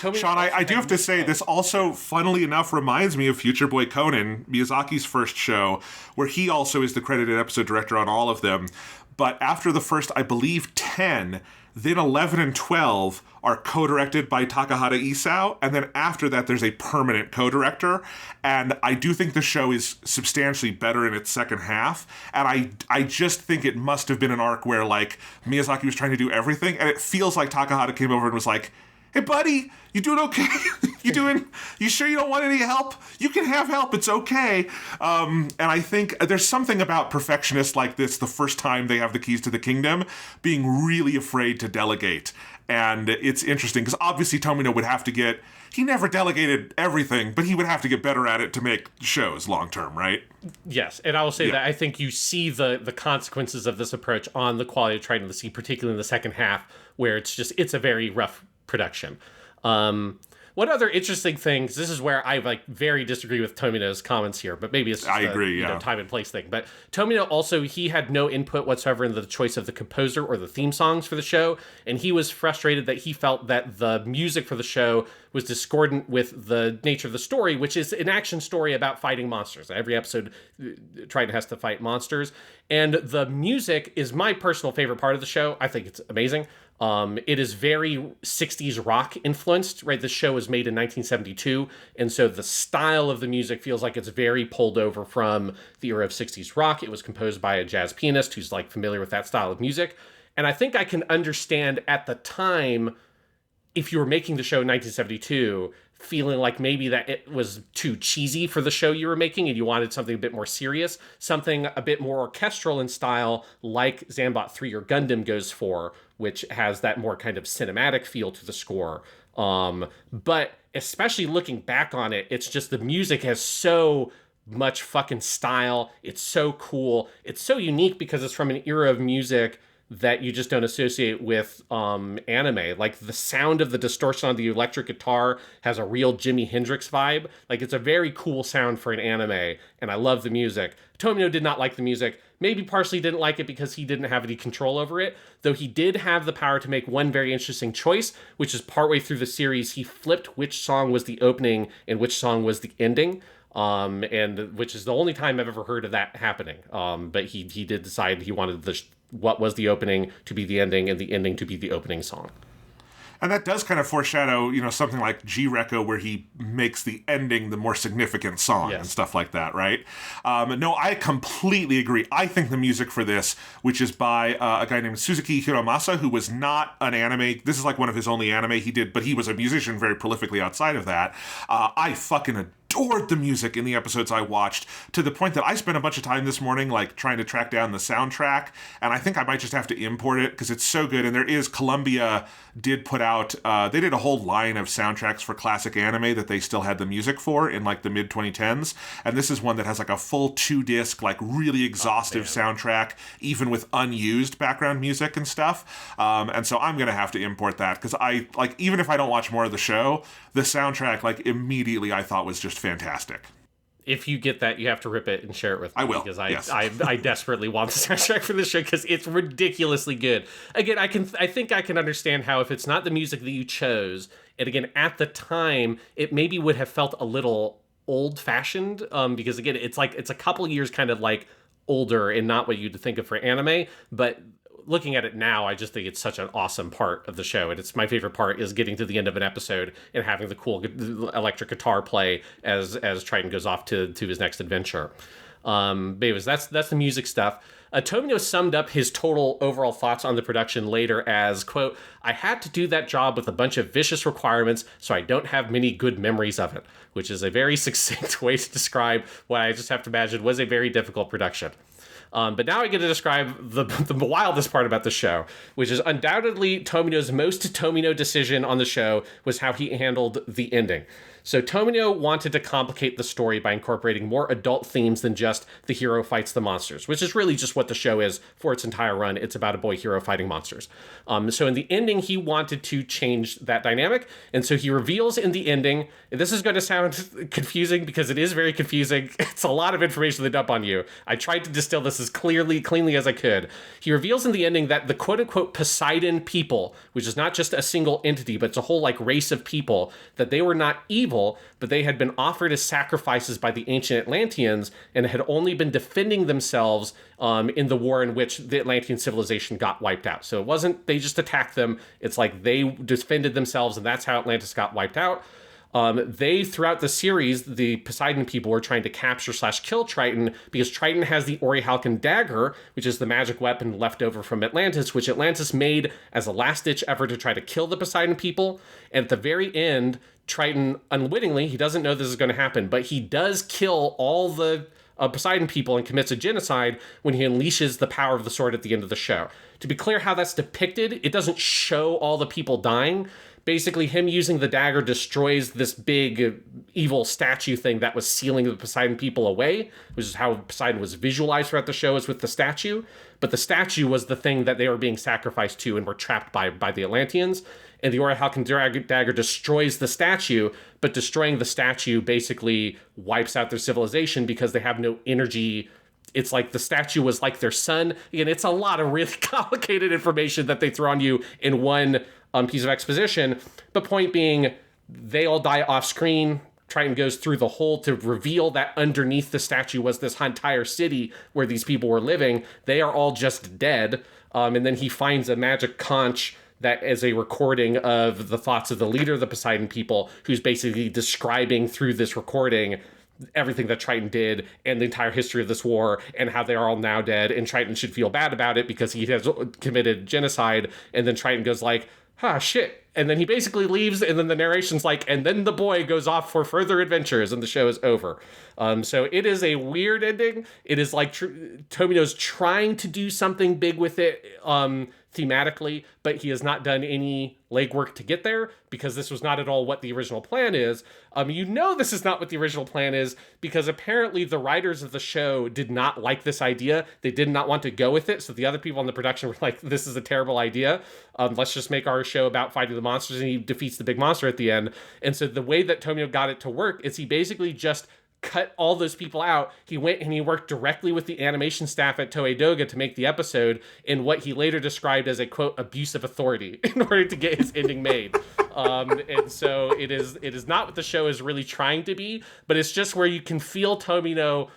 Speaker 3: Sean, I do have to say, this also, funnily enough, reminds me of Future Boy Conan, Miyazaki's first show, where he also is the credited episode director on all of them. But after the first, I believe, 10, then 11 and 12 are co-directed by Takahata Isao, and then after that there's a permanent co-director, and I do think the show is substantially better in its second half, and I just think it must have been an arc where, like, Miyazaki was trying to do everything, and it feels like Takahata came over and was like, hey buddy, you doing okay? You sure you don't want any help? You can have help, it's okay. And I think there's something about perfectionists like this, the first time they have the keys to the kingdom, being really afraid to delegate. And it's interesting, because obviously Tomino would have to he never delegated everything, but he would have to get better at it to make shows long term, right?
Speaker 2: Yes, and I will say that I think you see the consequences of this approach on the quality of Triton of the Sea, particularly in the second half, where it's a very rough production. One other interesting thing, 'cause this is where I like very disagree with Tomino's comments here, but maybe it's just
Speaker 3: agree,
Speaker 2: you know, time and place thing. But Tomino also, he had no input whatsoever in the choice of the composer or the theme songs for the show, and he was frustrated that he felt that the music for the show was discordant with the nature of the story, which is an action story about fighting monsters. Every episode, Triton has to fight monsters, and the music is my personal favorite part of the show. I think it's amazing. It is very 60s rock influenced, right? The show was made in 1972, and so the style of the music feels like it's very pulled over from the era of 60s rock. It was composed by a jazz pianist who's like familiar with that style of music. And I think I can understand at the time, if you were making the show in 1972, feeling like maybe that it was too cheesy for the show you were making and you wanted something a bit more serious, something a bit more orchestral in style, like Zambot 3 or Gundam goes for, which has that more kind of cinematic feel to the score. But especially looking back on it, it's just the music has so much fucking style. It's so cool. It's so unique because it's from an era of music that you just don't associate with anime. Like the sound of the distortion on the electric guitar has a real Jimi Hendrix vibe. Like it's a very cool sound for an anime, and I love the music. Tomino did not like the music. Maybe partially didn't like it because he didn't have any control over it, though he did have the power to make one very interesting choice, which is partway through the series, he flipped which song was the opening and which song was the ending. And which is the only time I've ever heard of that happening. But he did decide he wanted what was the opening to be the ending and the ending to be the opening song.
Speaker 3: And that does kind of foreshadow, you know, something like G-Reco, where he makes the ending the more significant song and stuff like that, right? No, I completely agree. I think the music for this, which is by a guy named Suzuki Hiromasa, who was not an anime, this is like one of his only anime he did, but he was a musician very prolifically outside of that. I fucking adored the music in the episodes I watched, to the point that I spent a bunch of time this morning like trying to track down the soundtrack, and I think I might just have to import it because it's so good. And there is, Columbia did put out, they did a whole line of soundtracks for classic anime that they still had the music for in like the mid 2010s, and this is one that has like a full 2-disc, like really exhaustive soundtrack, even with unused background music and stuff. And so I'm gonna have to import that because I like, even if I don't watch more of the show, the soundtrack like immediately I thought was just fantastic.
Speaker 2: If you get that, you have to rip it and share it with me.
Speaker 3: I will,
Speaker 2: because
Speaker 3: yes.
Speaker 2: I desperately want the soundtrack for this show because it's ridiculously good. Again, I think I can understand how if it's not the music that you chose, and again at the time it maybe would have felt a little old-fashioned, because again it's a couple years kind of like older and not what you'd think of for anime, but looking at it now, I just think it's such an awesome part of the show. And it's my favorite part is getting to the end of an episode and having the cool electric guitar play as Triton goes off to his next adventure. But anyways, that's the music stuff. Tomino summed up his total overall thoughts on the production later as, quote, "I had to do that job with a bunch of vicious requirements, so I don't have many good memories of it," which is a very succinct way to describe what I just have to imagine was a very difficult production. But now I get to describe the wildest part about the show, which is undoubtedly Tomino's most Tomino decision on the show was how he handled the ending. So Tomino wanted to complicate the story by incorporating more adult themes than just the hero fights the monsters, which is really just what the show is for its entire run. It's about a boy hero fighting monsters. So in the ending, he wanted to change that dynamic. And so he reveals in the ending, and this is going to sound confusing because it is very confusing. It's a lot of information to dump on you. I tried to distill this as cleanly as I could. He reveals in the ending that the quote unquote Poseidon people, which is not just a single entity, but it's a whole like race of people, that they were not evil, but they had been offered as sacrifices by the ancient Atlanteans and had only been defending themselves in the war in which the Atlantean civilization got wiped out. So it wasn't they just attacked them. It's like they defended themselves, and that's how Atlantis got wiped out. They, throughout the series, the Poseidon people were trying to capture/kill Triton because Triton has the Orichalcon dagger, which is the magic weapon left over from Atlantis, which Atlantis made as a last-ditch effort to try to kill the Poseidon people. And at the very end, Triton, unwittingly, he doesn't know this is going to happen, but he does kill all the Poseidon people and commits a genocide when he unleashes the power of the sword at the end of the show. To be clear how that's depicted, it doesn't show all the people dying, Basically, him using the dagger destroys this big evil statue thing that was sealing the Poseidon people away, which is how Poseidon was visualized throughout the show, is with the statue. But the statue was the thing that they were being sacrificed to and were trapped by the Atlanteans. And the Orihhalcon dagger destroys the statue, but destroying the statue basically wipes out their civilization because they have no energy. It's like the statue was like their sun. Again, it's a lot of really complicated information that they throw on you in one piece of exposition. But point being, they all die off screen. Triton goes through the hole to reveal that underneath the statue was this entire city where these people were living. They are all just dead. And then he finds a magic conch that is a recording of the thoughts of the leader of the Poseidon people, who's basically describing through this recording everything that Triton did and the entire history of this war and how they are all now dead. And Triton should feel bad about it because he has committed genocide. And then Triton goes like, shit. And then he basically leaves, and then the narration's like, and then the boy goes off for further adventures, and the show is over. So it is a weird ending. It is like Tomino's trying to do something big with it thematically, but he has not done any legwork to get there because this was not at all what the original plan is. This is not what the original plan is because apparently the writers of the show did not like this idea. They did not want to go with it. So the other people on the production were like, this is a terrible idea. Let's just make our show about fighting the monsters, and he defeats the big monster at the end. And so the way that Tomino got it to work is he basically just cut all those people out. He went and he worked directly with the animation staff at Toei Doga to make the episode in what he later described as a, quote, abuse of authority in order to get his ending made. And so it is not what the show is really trying to be, but it's just where you can feel Tomino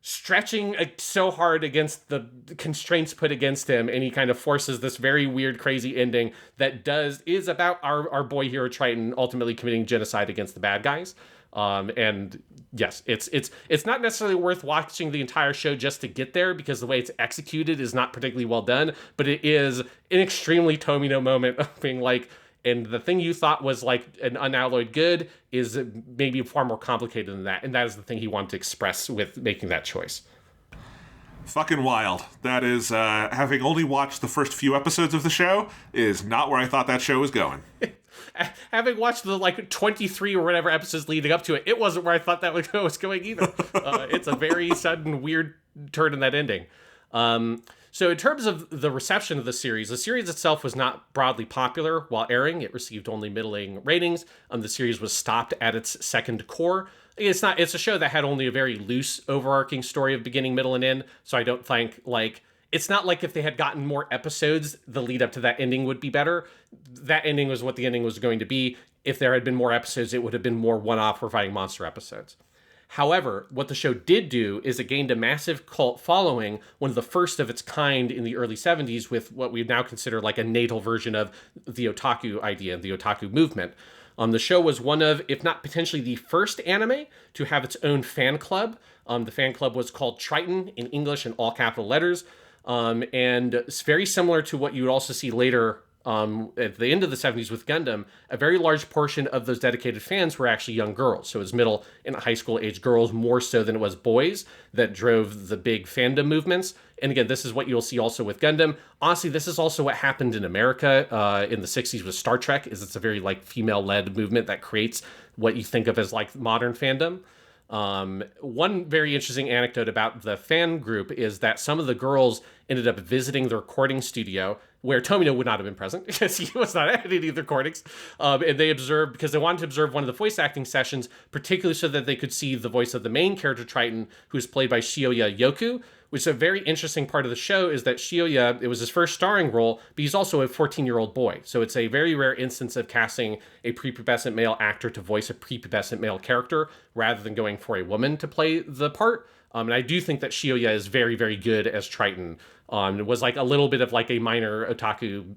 Speaker 2: stretching so hard against the constraints put against him, and he kind of forces this very weird, crazy ending that is about our boy hero Triton ultimately committing genocide against the bad guys. And yes, it's not necessarily worth watching the entire show just to get there because the way it's executed is not particularly well done, but it is an extremely Tomino moment of being like, and the thing you thought was like an unalloyed good is maybe far more complicated than that. And that is the thing he wanted to express with making that choice.
Speaker 3: Fucking wild. That is, having only watched the first few episodes of the show, is not where I thought that show was going.
Speaker 2: Having watched the 23 or whatever episodes leading up to it, it wasn't where I thought that was going either. It's a very sudden, weird turn in that ending. So in terms of the reception of the series itself was not broadly popular while airing. It received only middling ratings. The series was stopped at its second core. It's a show that had only a very loose, overarching story of beginning, middle, and end. So I don't think it's not like if they had gotten more episodes, the lead up to that ending would be better. That ending was what the ending was going to be. If there had been more episodes, it would have been more one-off or fighting monster episodes. However, what the show did do is it gained a massive cult following, one of the first of its kind in the early 70s, with what we now consider like a natal version of the otaku idea, the otaku movement. The show was one of, if not potentially the first anime to have its own fan club. The fan club was called Triton in English in all capital letters. And it's very similar to what you would also see later at the end of the 70s with Gundam. A very large portion of those dedicated fans were actually young girls. So it was middle and high school age girls more so than it was boys that drove the big fandom movements. And again, this is what you'll see also with Gundam. Honestly, this is also what happened in America in the 60s with Star Trek, is it's a very female-led movement that creates what you think of as modern fandom. One very interesting anecdote about the fan group is that some of the girls ended up visiting the recording studio where Tomino would not have been present because he was not at any of the recordings. And they observed, because they wanted to observe one of the voice acting sessions, particularly so that they could see the voice of the main character Triton, who's played by Shioya Yoku, which is a very interesting part of the show is that Shioya, it was his first starring role, but he's also a 14-year-old boy. So it's a very rare instance of casting a prepubescent male actor to voice a prepubescent male character rather than going for a woman to play the part. And I do think that Shioya is very, very good as Triton. It was a little bit of a minor otaku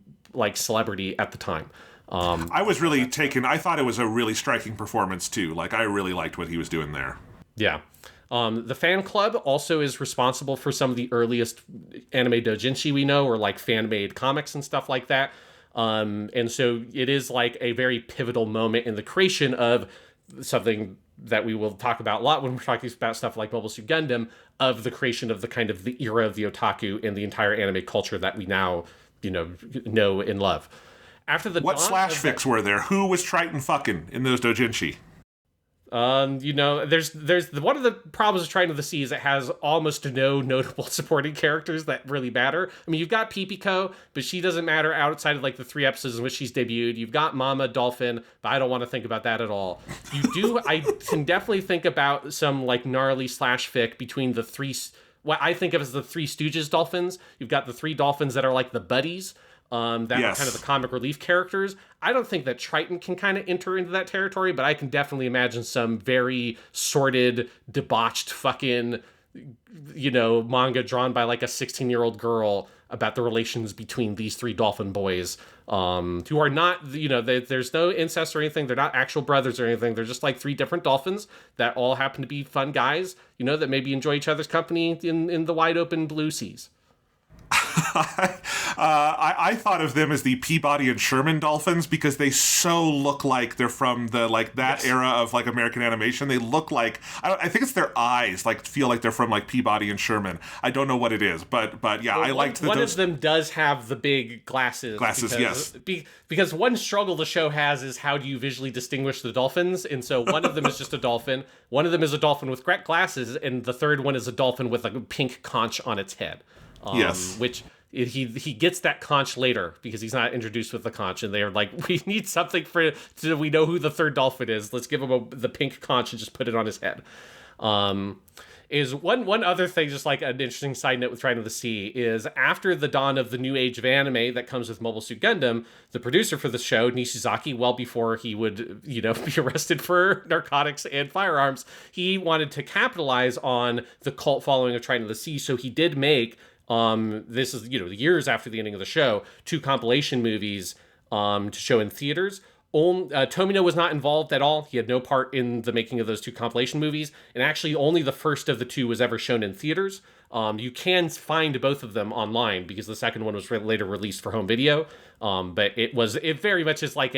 Speaker 2: celebrity at the time.
Speaker 3: I was really taken. I thought it was a really striking performance too. I really liked what he was doing there.
Speaker 2: Yeah. The fan club also is responsible for some of the earliest anime doujinshi we know, or fan-made comics and stuff like that. And so it is a very pivotal moment in the creation of something that we will talk about a lot when we're talking about stuff like Mobile Suit Gundam, of the creation of the era of the otaku and the entire anime culture that we now, know and love. After the
Speaker 3: What
Speaker 2: dawn
Speaker 3: slash
Speaker 2: of
Speaker 3: fics were there? Who was Triton fucking in those doujinshi?
Speaker 2: There's one of the problems with Triton of the Sea is it has almost no notable supporting characters that really matter. I mean, you've got Pipiko, but she doesn't matter outside of like the 3 episodes in which she's debuted. You've got Mama Dolphin, but I don't want to think about that at all. I can definitely think about some like gnarly slash fic between the what I think of as the Three Stooges dolphins. You've got the 3 dolphins that are like the buddies. That are kind of the comic relief characters. I don't think that Triton can kind of enter into that territory, but I can definitely imagine some very sordid, debauched fucking, manga drawn by like a 16-year-old girl about the relations between these 3 dolphin boys, who are not, there's no incest or anything. They're not actual brothers or anything. They're just like 3 different dolphins that all happen to be fun guys, that maybe enjoy each other's company in the wide open blue seas.
Speaker 3: I thought of them as the Peabody and Sherman dolphins because they so look like they're from the that era of like American animation. They look like I think it's their eyes feel like they're from like Peabody and Sherman. I don't know what it is, but yeah, I liked that.
Speaker 2: One of them does have the big glasses.
Speaker 3: Yes.
Speaker 2: Because one struggle the show has is how do you visually distinguish the dolphins, and so one of them is just a dolphin. One of them is a dolphin with glasses, and the third one is a dolphin with like a pink conch on its head. Which he gets that conch later because he's not introduced with the conch, and they're like, we need something so we know who the third dolphin is. Let's give him the pink conch and just put it on his head. Is one other thing, just like an interesting side note with Triton of the Sea, is after the dawn of the new age of anime that comes with Mobile Suit Gundam, the producer for the show, Nishizaki, well before he would, be arrested for narcotics and firearms, he wanted to capitalize on the cult following of Triton of the Sea, so he did make this is, years after the ending of the show, 2 compilation movies to show in theaters. Tomino was not involved at all. He had no part in the making of those 2 compilation movies, and actually only the first of the 2 was ever shown in theaters. You can find both of them online because the second one was later released for home video, but it very much is like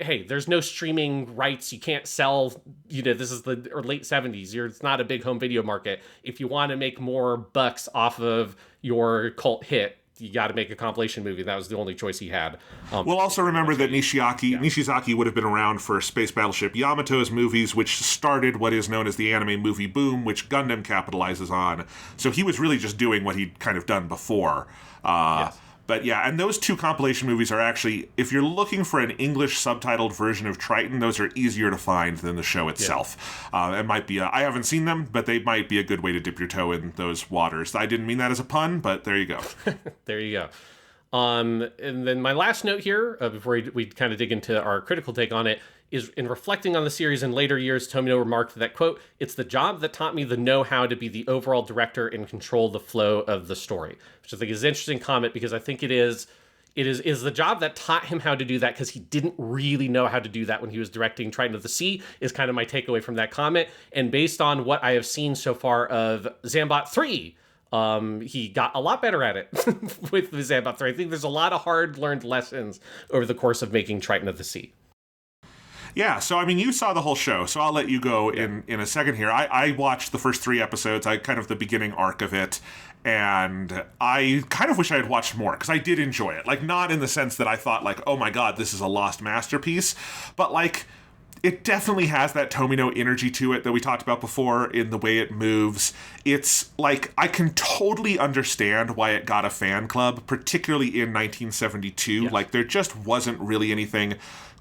Speaker 2: hey, there's no streaming rights. You can't sell, this is the late 70s. It's not a big home video market. If you want to make more bucks off of your cult hit, you got to make a compilation movie. That was the only choice he had.
Speaker 3: We'll also remember that Nishizaki would have been around for Space Battleship Yamato's movies, which started what is known as the anime movie boom, which Gundam capitalizes on. So he was really just doing what he'd kind of done before. Yes. But yeah, and those 2 compilation movies are actually, if you're looking for an English subtitled version of Triton, those are easier to find than the show itself. Yeah. It might be, I haven't seen them, but they might be a good way to dip your toe in those waters. I didn't mean that as a pun, but there you go.
Speaker 2: There you go. And then my last note here, before we kind of dig into our critical take on it, is in reflecting on the series in later years, Tomino remarked that, quote, "It's the job that taught me the know-how to be the overall director and control the flow of the story," which I think is an interesting comment because I think it is the job that taught him how to do that because he didn't really know how to do that when he was directing Triton of the Sea, is kind of my takeaway from that comment. And based on what I have seen so far of Zambot 3, he got a lot better at it with Zambot 3. I think there's a lot of hard-learned lessons over the course of making Triton of the Sea.
Speaker 3: Yeah, so I mean, you saw the whole show, so I'll let you go in a second here. I watched the first 3 episodes, kind of the beginning arc of it, and I kind of wish I had watched more, because I did enjoy it. Like, not in the sense that I thought, like, oh my god, this is a lost masterpiece, but, like, it definitely has that Tomino energy to it that we talked about before in the way it moves. It's, like, I can totally understand why it got a fan club, particularly in 1972. Yeah. Like, there just wasn't really anything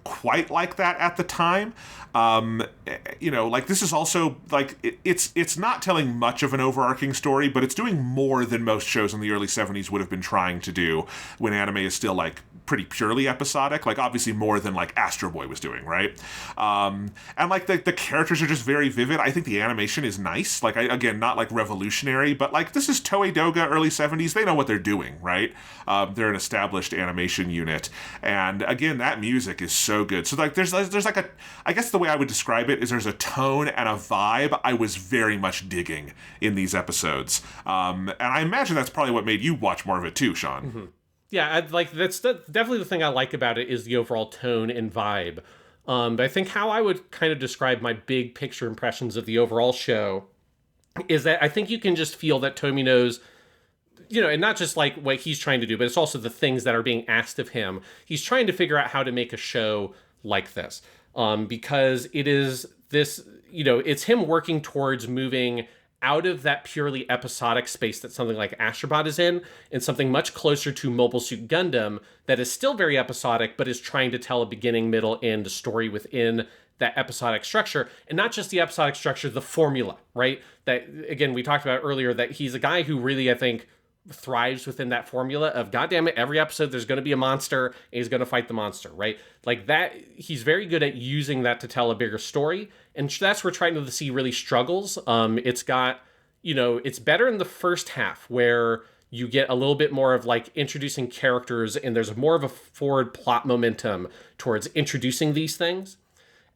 Speaker 3: quite like that at the time. Like, this is also, like, it's not telling much of an overarching story, but it's doing more than most shows in the early 70s would have been trying to do when anime is still, like, pretty purely episodic, like, obviously more than, like, Astro Boy was doing, right? And, like, the characters are just very vivid. I think the animation is nice. Like, again, not, like, revolutionary, but, like, this is Toei Doga, early 70s. They know what they're doing, right? They're an established animation unit. And, again, that music is so good. So, like, there's like I guess the way I would describe it is there's a tone and a vibe I was very much digging in these episodes. And I imagine that's probably what made you watch more of it too, Sean.
Speaker 2: Mm-hmm. Yeah, that's definitely the thing I like about it is the overall tone and vibe. But I think how I would kind of describe my big picture impressions of the overall show is that I think you can just feel that Tomino's and not just like what he's trying to do, but it's also the things that are being asked of him. He's trying to figure out how to make a show like this, because it is this, it's him working towards moving out of that purely episodic space that something like Astrobot is in, and something much closer to Mobile Suit Gundam that is still very episodic, but is trying to tell a beginning, middle, end story within that episodic structure. And not just the episodic structure, the formula, right? That, again, we talked about earlier, that he's a guy who really, I think, thrives within that formula of, goddamn it, every episode there's going to be a monster and he's going to fight the monster, right? Like that, he's very good at using that to tell a bigger story, and that's where Triton of the Sea really struggles. It's got, it's better in the first half where you get a little bit more of like introducing characters, and there's more of a forward plot momentum towards introducing these things.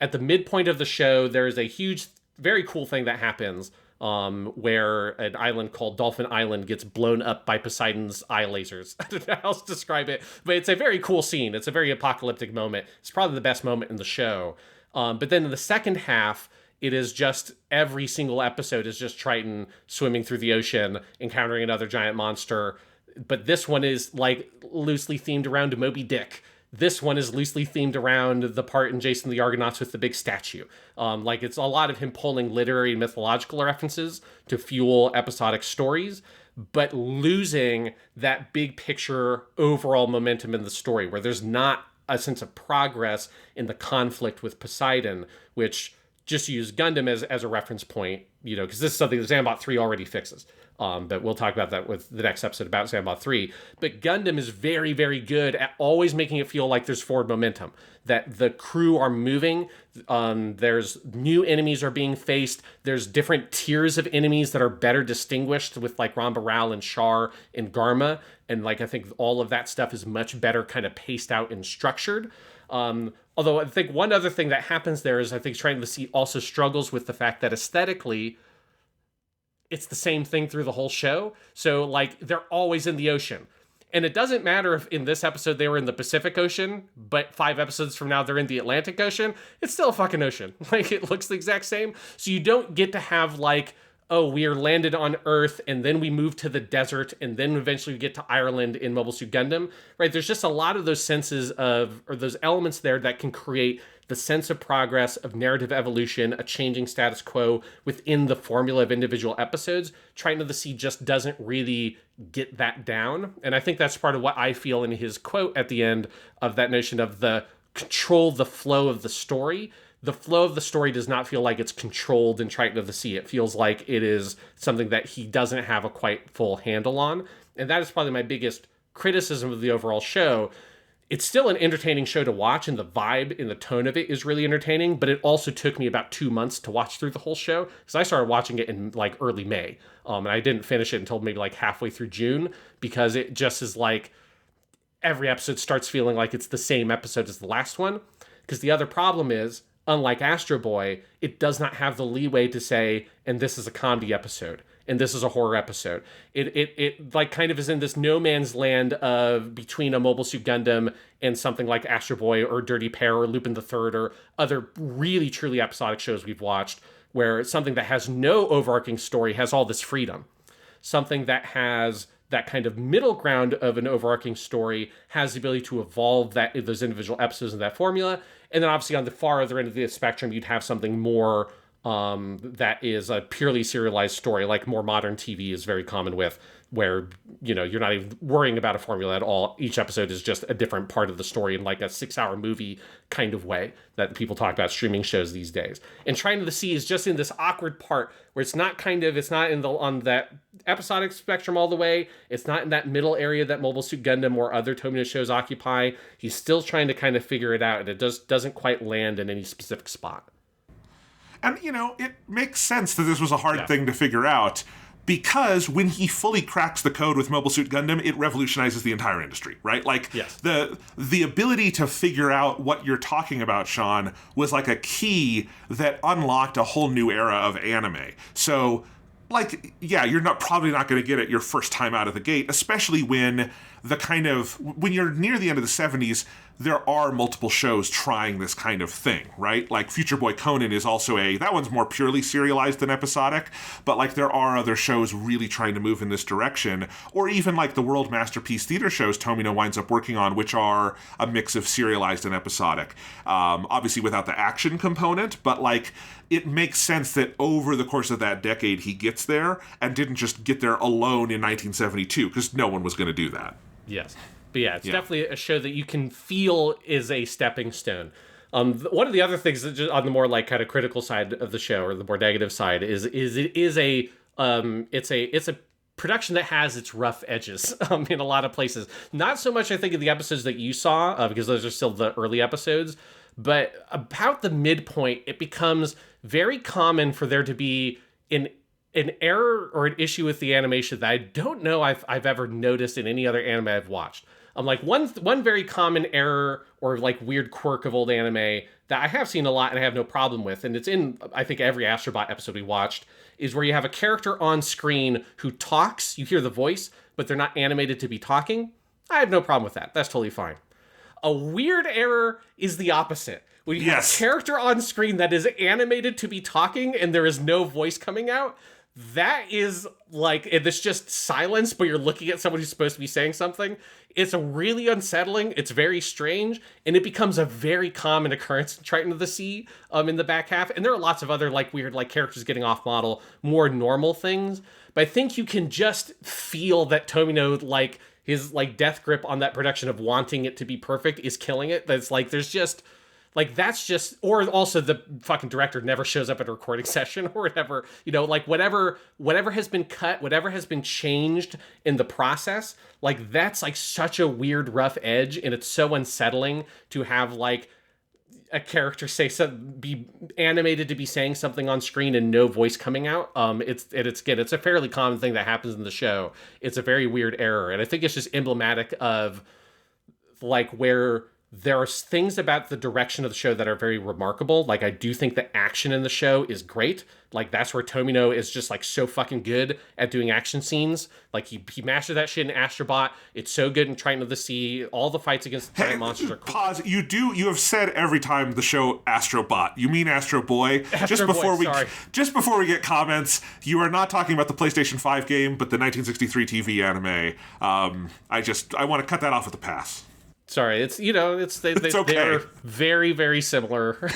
Speaker 2: At the midpoint of the show, there's a huge, very cool thing that happens, where an island called Dolphin Island gets blown up by Poseidon's eye lasers. I don't know how else to describe it, but it's a very cool scene. It's a very apocalyptic moment. It's probably the best moment in the show. But then in the second half, it is just every single episode is just Triton swimming through the ocean, encountering another giant monster. But this one is like loosely themed around Moby Dick. This one is loosely themed around the part in Jason the Argonauts with the big statue. Like, it's a lot of him pulling literary and mythological references to fuel episodic stories, but losing that big picture overall momentum in the story, where there's not a sense of progress in the conflict with Poseidon, which, just use Gundam as a reference point, because this is something that Zambot 3 already fixes. But we'll talk about that with the next episode about Zambot 3. But Gundam is very, very good at always making it feel like there's forward momentum, that the crew are moving. There's new enemies are being faced. There's different tiers of enemies that are better distinguished with like Rambaral and Char and Garma. And like, I think all of that stuff is much better kind of paced out and structured. Although I think one other thing that happens there is I think Triton of the Sea also struggles with the fact that aesthetically, it's the same thing through the whole show. So like, they're always in the ocean. And it doesn't matter if in this episode they were in the Pacific Ocean, but 5 episodes from now they're in the Atlantic Ocean. It's still a fucking ocean. Like, it looks the exact same. So you don't get to have like, oh, we are landed on Earth and then we move to the desert and then eventually we get to Ireland in Mobile Suit Gundam, right? There's just a lot of those senses of, or those elements there that can create the sense of progress, of narrative evolution, a changing status quo within the formula of individual episodes. Triton of the Sea just doesn't really get that down. And I think that's part of what I feel in his quote at the end of that notion of the control the flow of the story. The flow of the story does not feel like it's controlled in Triton of the Sea. It feels like it is something that he doesn't have a quite full handle on. And that is probably my biggest criticism of the overall show. It's still an entertaining show to watch, and the vibe and the tone of it is really entertaining, but it also took me about 2 months to watch through the whole show, because I started watching it in like early May, and I didn't finish it until maybe like halfway through June, because it just is like every episode starts feeling like it's the same episode as the last one. Because the other problem is, unlike Astro Boy, it does not have the leeway to say, and this is a comedy episode, and this is a horror episode. It like kind of is in this no man's land of between a Mobile Suit Gundam and something like Astro Boy or Dirty Pair or Lupin the Third or other really truly episodic shows we've watched, where something that has no overarching story has all this freedom. Something that has that kind of middle ground of an overarching story has the ability to evolve those individual episodes in that formula. And then obviously on the far other end of the spectrum, you'd have something more that is a purely serialized story, like more modern TV is very common with, where, you're not even worrying about a formula at all. Each episode is just a different part of the story in like a 6-hour movie kind of way that people talk about streaming shows these days. And Triton of the Sea is just in this awkward part where it's not on that episodic spectrum all the way. It's not in that middle area that Mobile Suit Gundam or other Tomino shows occupy. He's still trying to kind of figure it out, and it doesn't quite land in any specific spot.
Speaker 3: And, it makes sense that this was a hard thing to figure out, because when he fully cracks the code with Mobile Suit Gundam, it revolutionizes the entire industry, right? Like,
Speaker 2: yes.
Speaker 3: the ability to figure out what you're talking about, Sean, was like a key that unlocked a whole new era of anime. So, like, yeah, you're probably not going to get it your first time out of the gate, especially when you're near the end of the 70s, there are multiple shows trying this kind of thing, right? Like Future Boy Conan is also that one's more purely serialized than episodic, but like there are other shows really trying to move in this direction, or even like the world masterpiece theater shows Tomino winds up working on, which are a mix of serialized and episodic. Obviously without the action component, but like it makes sense that over the course of that decade he gets there and didn't just get there alone in 1972, because no one was going to do that.
Speaker 2: Yes. But yeah, it's definitely a show that you can feel is a stepping stone. One of the other things that just on the more like kind of critical side of the show, or the more negative side, is it is it's a production that has its rough edges in a lot of places. Not so much, I think, in the episodes that you saw, because those are still the early episodes, but about the midpoint, it becomes very common for there to be an error or an issue with the animation that I don't know I've ever noticed in any other anime I've watched. Like one very common error or like weird quirk of old anime that I have seen a lot and I have no problem with, and it's in, I think, every Astro Bot episode we watched, is where you have a character on screen who talks, you hear the voice, but they're not animated to be talking. I have no problem with that. That's totally fine. A weird error is the opposite. When you have a character on screen that is animated to be talking and there is no voice coming out, that is like, it's just silence, but you're looking at someone who's supposed to be saying something. It's really unsettling. It's very strange, and it becomes a very common occurrence in Triton of the Sea in the back half. And there are lots of other like weird like characters getting off model, more normal things. But I think you can just feel that Tomino, like his like death grip on that production of wanting it to be perfect, is killing it. That's like there's just. Like, that's just, or also the fucking director never shows up at a recording session or whatever, like whatever has been cut, whatever has been changed in the process, like that's like such a weird rough edge, and it's so unsettling to have like a character be animated to be saying something on screen and no voice coming out. It's a fairly common thing that happens in the show. It's a very weird error, and I think it's just emblematic of like where there are things about the direction of the show that are very remarkable. Like, I do think the action in the show is great. Like, that's where Tomino is just, like, so fucking good at doing action scenes. Like, he mastered that shit in Astro Bot. It's so good in Triton of the Sea. All the fights against giant monsters are cool.
Speaker 3: Pause. You have said every time the show Astro Bot. You mean Astro Boy. Just before we get comments, you are not talking about the PlayStation 5 game, but the 1963 TV anime. I want to cut that off with a pass.
Speaker 2: Sorry, it's okay. They're very, very similar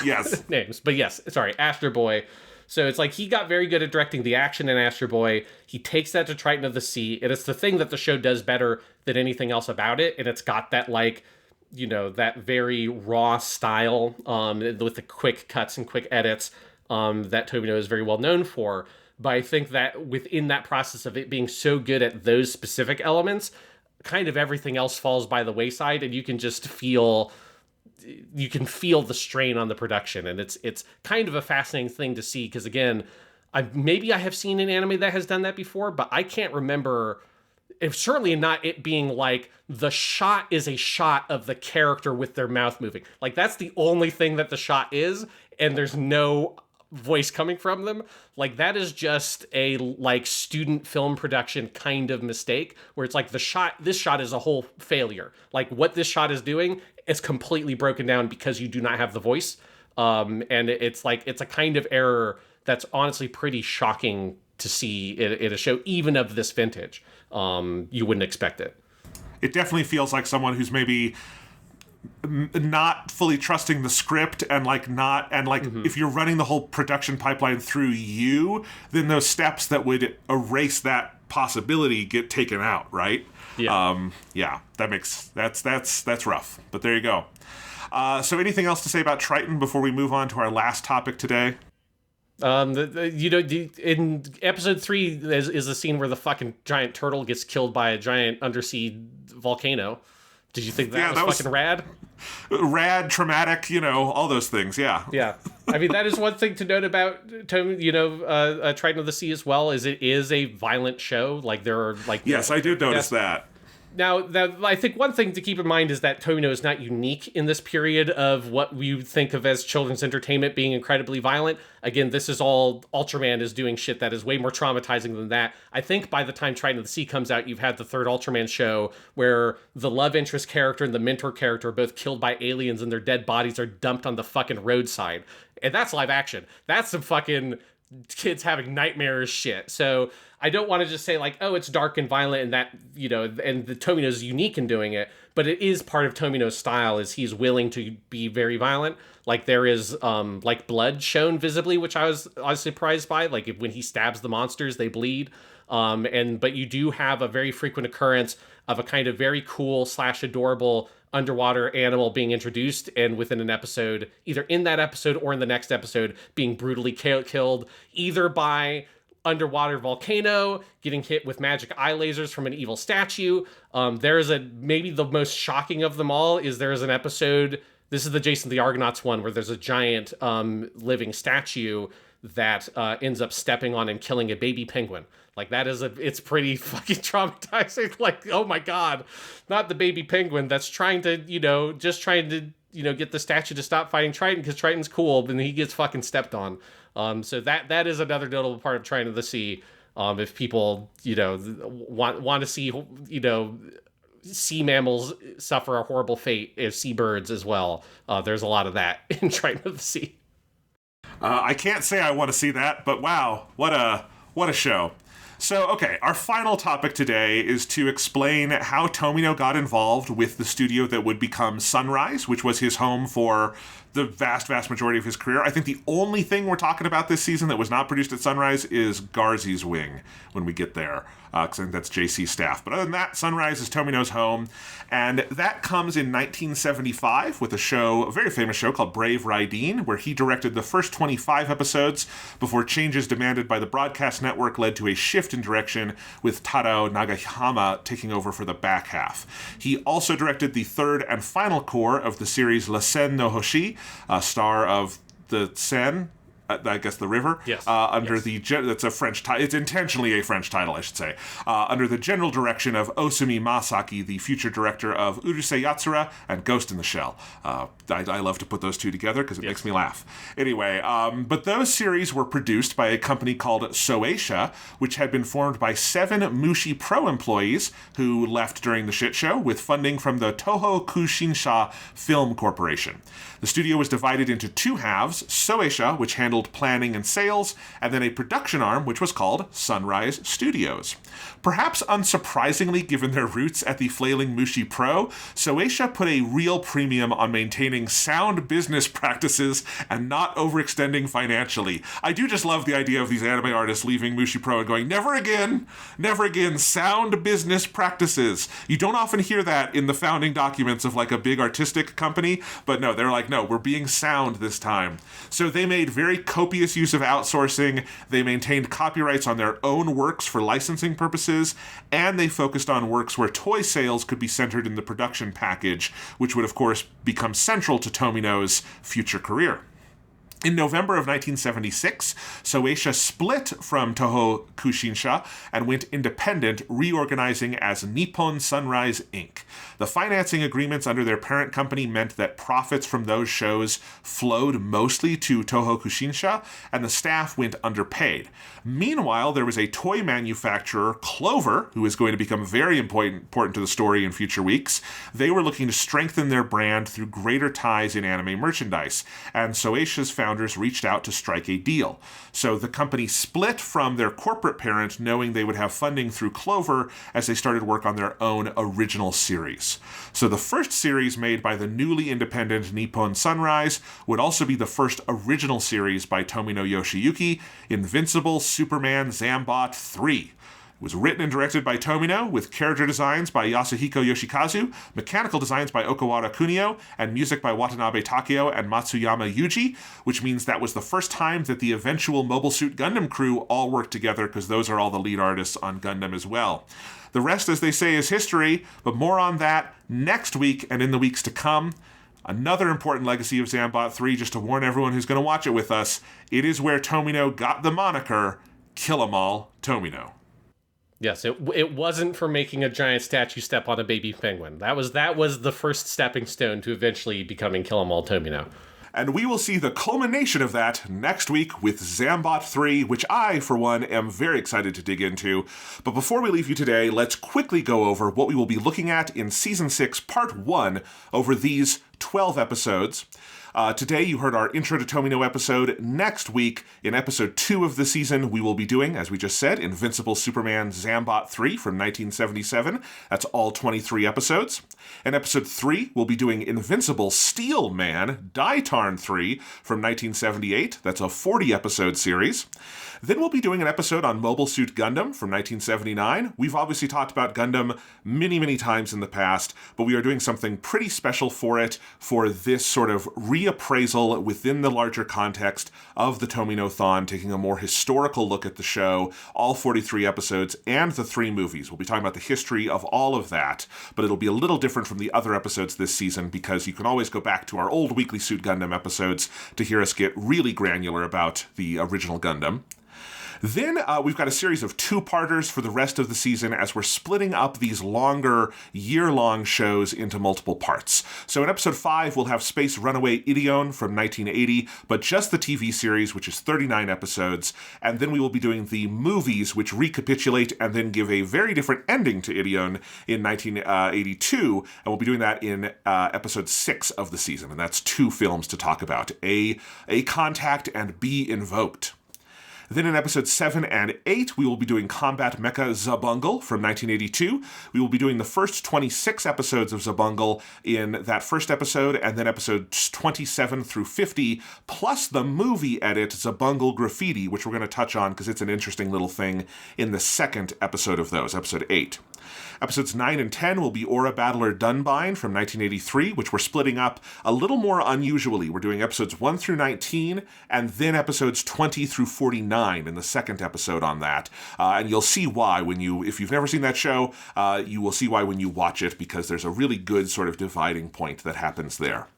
Speaker 2: names. But yes, sorry, Astro Boy. So it's like he got very good at directing the action in Astro Boy. He takes that to Triton of the Sea, and it's the thing that the show does better than anything else about it. And it's got that like, that very raw style with the quick cuts and quick edits that Tomino is very well known for. But I think that within that process of it being so good at those specific elements, kind of everything else falls by the wayside, and you can feel the strain on the production, and it's kind of a fascinating thing to see, because again, I have seen an anime that has done that before, but I can't remember, if certainly not it being like the shot is a shot of the character with their mouth moving. Like, that's the only thing that the shot is, and there's no voice coming from them. Like, that is just a like student film production kind of mistake, where it's like this shot is a whole failure. Like, what this shot is doing is completely broken down because you do not have the voice. And it's like, it's a kind of error that's honestly pretty shocking to see in a show, even of this vintage. You wouldn't expect it.
Speaker 3: It definitely feels like someone who's maybe not fully trusting the script, and if you're running the whole production pipeline through you, then those steps that would erase that possibility get taken out, right? That's rough, but there you go. So anything else to say about Triton before we move on to our last topic today?
Speaker 2: In episode 3 is a scene where the fucking giant turtle gets killed by a giant undersea volcano. Did you think that was fucking rad?
Speaker 3: Rad, traumatic, all those things, yeah.
Speaker 2: Yeah. I mean, that is one thing to note about, Triton of the Sea as well, is it is a violent show. Like, there are, like...
Speaker 3: Yes, I do notice that.
Speaker 2: Now, I think one thing to keep in mind is that Tomino is not unique in this period of what we think of as children's entertainment being incredibly violent. Again, this is all, Ultraman is doing shit that is way more traumatizing than that. I think by the time Triton of the Sea comes out, you've had the third Ultraman show where the love interest character and the mentor character are both killed by aliens and their dead bodies are dumped on the fucking roadside. And that's live action. That's some fucking kids having nightmarish shit. So I don't want to just say like, oh, it's dark and violent and that, you know, and the Tomino's unique in doing it, but it is part of Tomino's style is he's willing to be very violent. Like there is like blood shown visibly, which I was surprised by. Like when he stabs the monsters, they bleed. But you do have a very frequent occurrence of a kind of very cool / adorable underwater animal being introduced and within an episode, either in that episode or in the next episode, being brutally killed either by underwater volcano, getting hit with magic eye lasers from an evil statue. There's maybe the most shocking of them all is there's an episode, this is the Jason the Argonauts one, where there's a giant living statue that ends up stepping on and killing a baby penguin. Like that is it's pretty fucking traumatizing. Like, oh my God, not the baby penguin that's trying to, get the statue to stop fighting Triton because Triton's cool, but then he gets fucking stepped on. So that is another notable part of Triton of the Sea. If people, want to see, sea mammals suffer a horrible fate as seabirds as well. There's a lot of that in Triton of the Sea.
Speaker 3: I can't say I want to see that, but wow, what a show. So, okay, our final topic today is to explain how Tomino got involved with the studio that would become Sunrise, which was his home for the vast majority of his career. I think the only thing we're talking about this season that was not produced at Sunrise is Garzy's Wing when we get there, because I think that's JC's staff. But other than that, Sunrise is Tomino's home, and that comes in 1975 with a very famous show called Brave Raideen, where he directed the first 25 episodes before changes demanded by the broadcast network led to a shift in direction with Tadao Nagahama taking over for the back half. He also directed the third and final core of the series La Seine no Hoshi, star of the Seine, I guess the river.
Speaker 2: Yes.
Speaker 3: That's a French title. It's intentionally a French title, I should say. Under the general direction of Osumi Masaki, the future director of Urusei Yatsura and Ghost in the Shell. I love to put those two together because it makes me laugh. Anyway, but those series were produced by a company called Soeisha, which had been formed by 7 Mushi Pro employees who left during the shit show with funding from the Toho Kushinsha Film Corporation. The studio was divided into 2 halves, Soeisha, which handled planning and sales, and then a production arm, which was called Sunrise Studios. Perhaps unsurprisingly, given their roots at the flailing Mushi Pro, Soeisha put a real premium on maintaining sound business practices and not overextending financially. I do just love the idea of these anime artists leaving Mushi Pro and going, never again, sound business practices. You don't often hear that in the founding documents of like a big artistic company, but no, they're like, no, we're being sound this time. So they made very copious use of outsourcing, they maintained copyrights on their own works for licensing purposes, and they focused on works where toy sales could be centered in the production package, which would of course become central to Tomino's future career. In November of 1976, Soeisha split from Toho Kushinsha and went independent, reorganizing as Nippon Sunrise Inc. The financing agreements under their parent company meant that profits from those shows flowed mostly to Toho Kushinsha, and the staff went underpaid. Meanwhile, there was a toy manufacturer, Clover, who is going to become very important to the story in future weeks. They were looking to strengthen their brand through greater ties in anime merchandise, and Soeisha's founders reached out to strike a deal. So the company split from their corporate parent, knowing they would have funding through Clover as they started work on their own original series. So the first series made by the newly independent Nippon Sunrise would also be the first original series by Tomino Yoshiyuki, Invincible Superman Zambot 3. It was written and directed by Tomino, with character designs by Yasuhiko Yoshikazu, mechanical designs by Okawara Kunio, and music by Watanabe Takeo and Matsuyama Yuji, which means that was the first time that the eventual Mobile Suit Gundam crew all worked together, because those are all the lead artists on Gundam as well. The rest, as they say, is history, but more on that next week and in the weeks to come. Another important legacy of Zambot 3, just to warn everyone who's going to watch it with us, it is where Tomino got the moniker Kill 'em All Tomino.
Speaker 2: Yes, it wasn't for making a giant statue step on a baby penguin. That was the first stepping stone to eventually becoming Kill 'Em All Tomino.
Speaker 3: And we will see the culmination of that next week with Zambot 3, which I, for one, am very excited to dig into. But before we leave you today, let's quickly go over what we will be looking at in Season 6, Part 1, over these 12 episodes. Today you heard our Intro to Tomino episode. Next week, in episode 2 of the season, we will be doing, as we just said, Invincible Superman Zambot 3 from 1977. That's all 23 episodes. In episode 3, we'll be doing Invincible Steel Man Daitarn 3 from 1978. That's a 40-episode series. Then we'll be doing an episode on Mobile Suit Gundam from 1979. We've obviously talked about Gundam many, many times in the past, but we are doing something pretty special for it, for this sort of reappraisal within the larger context of the Tomino-thon, taking a more historical look at the show, all 43 episodes, and the 3 movies. We'll be talking about the history of all of that, but it'll be a little different from the other episodes this season, because you can always go back to our old Weekly Suit Gundam episodes to hear us get really granular about the original Gundam. Then we've got a series of 2-parters for the rest of the season as we're splitting up these longer, year-long shows into multiple parts. So in episode 5, we'll have Space Runaway Ideon from 1980, but just the TV series, which is 39 episodes. And then we will be doing the movies, which recapitulate and then give a very different ending to Ideon in 1982. And we'll be doing that in episode 6 of the season. And that's 2 films to talk about, A Contact and B Invoked. Then in episodes 7 and 8, we will be doing Combat Mecha Zabungle from 1982. We will be doing the first 26 episodes of Zabungle in that first episode, and then episodes 27 through 50, plus the movie edit Zabungle Graffiti, which we're going to touch on because it's an interesting little thing in the second episode of those, episode 8. Episodes 9 and 10 will be Aura Battler Dunbine from 1983, which we're splitting up a little more unusually. We're doing episodes 1 through 19, and then episodes 20 through 49 in the second episode on that. And you'll see why if you've never seen that show, you will see why when you watch it, because there's a really good sort of dividing point that happens there.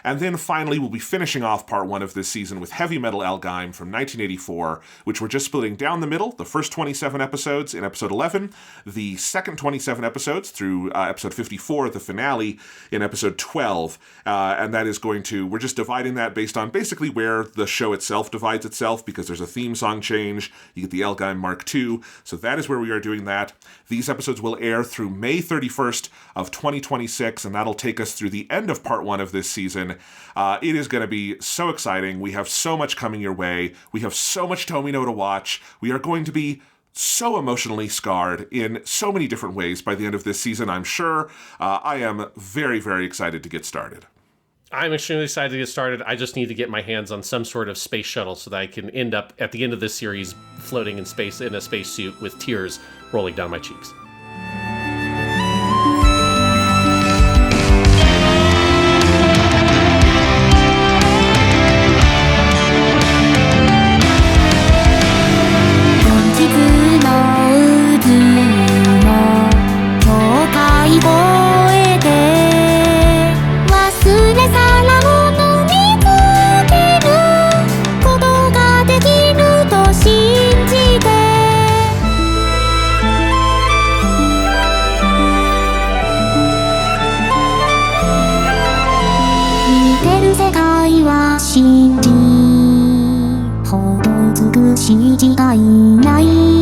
Speaker 3: And then finally, we'll be finishing off part 1 of this season with Heavy Metal Elgime from 1984, which we're just splitting down the middle, the first 27 episodes in episode 11, the second 27 episodes through episode 54, the finale, in episode 12. And that is we're just dividing that based on basically where the show itself divides itself, because there's a theme song change. You get the Elgime Mark II. So that is where we are doing that. These episodes will air through May 31st of 2026, and that'll take us through the end of part 1 of this season. It is going to be so exciting. We have so much coming your way. We have so much Tomino to watch. We are going to be so emotionally scarred in so many different ways by the end of this season, I'm sure. I am very, very excited to get started.
Speaker 2: I'm extremely excited to get started. I just need to get my hands on some sort of space shuttle so that I can end up at the end of this series floating in space in a spacesuit with tears rolling down my cheeks.
Speaker 1: CG ほど美しい時代ない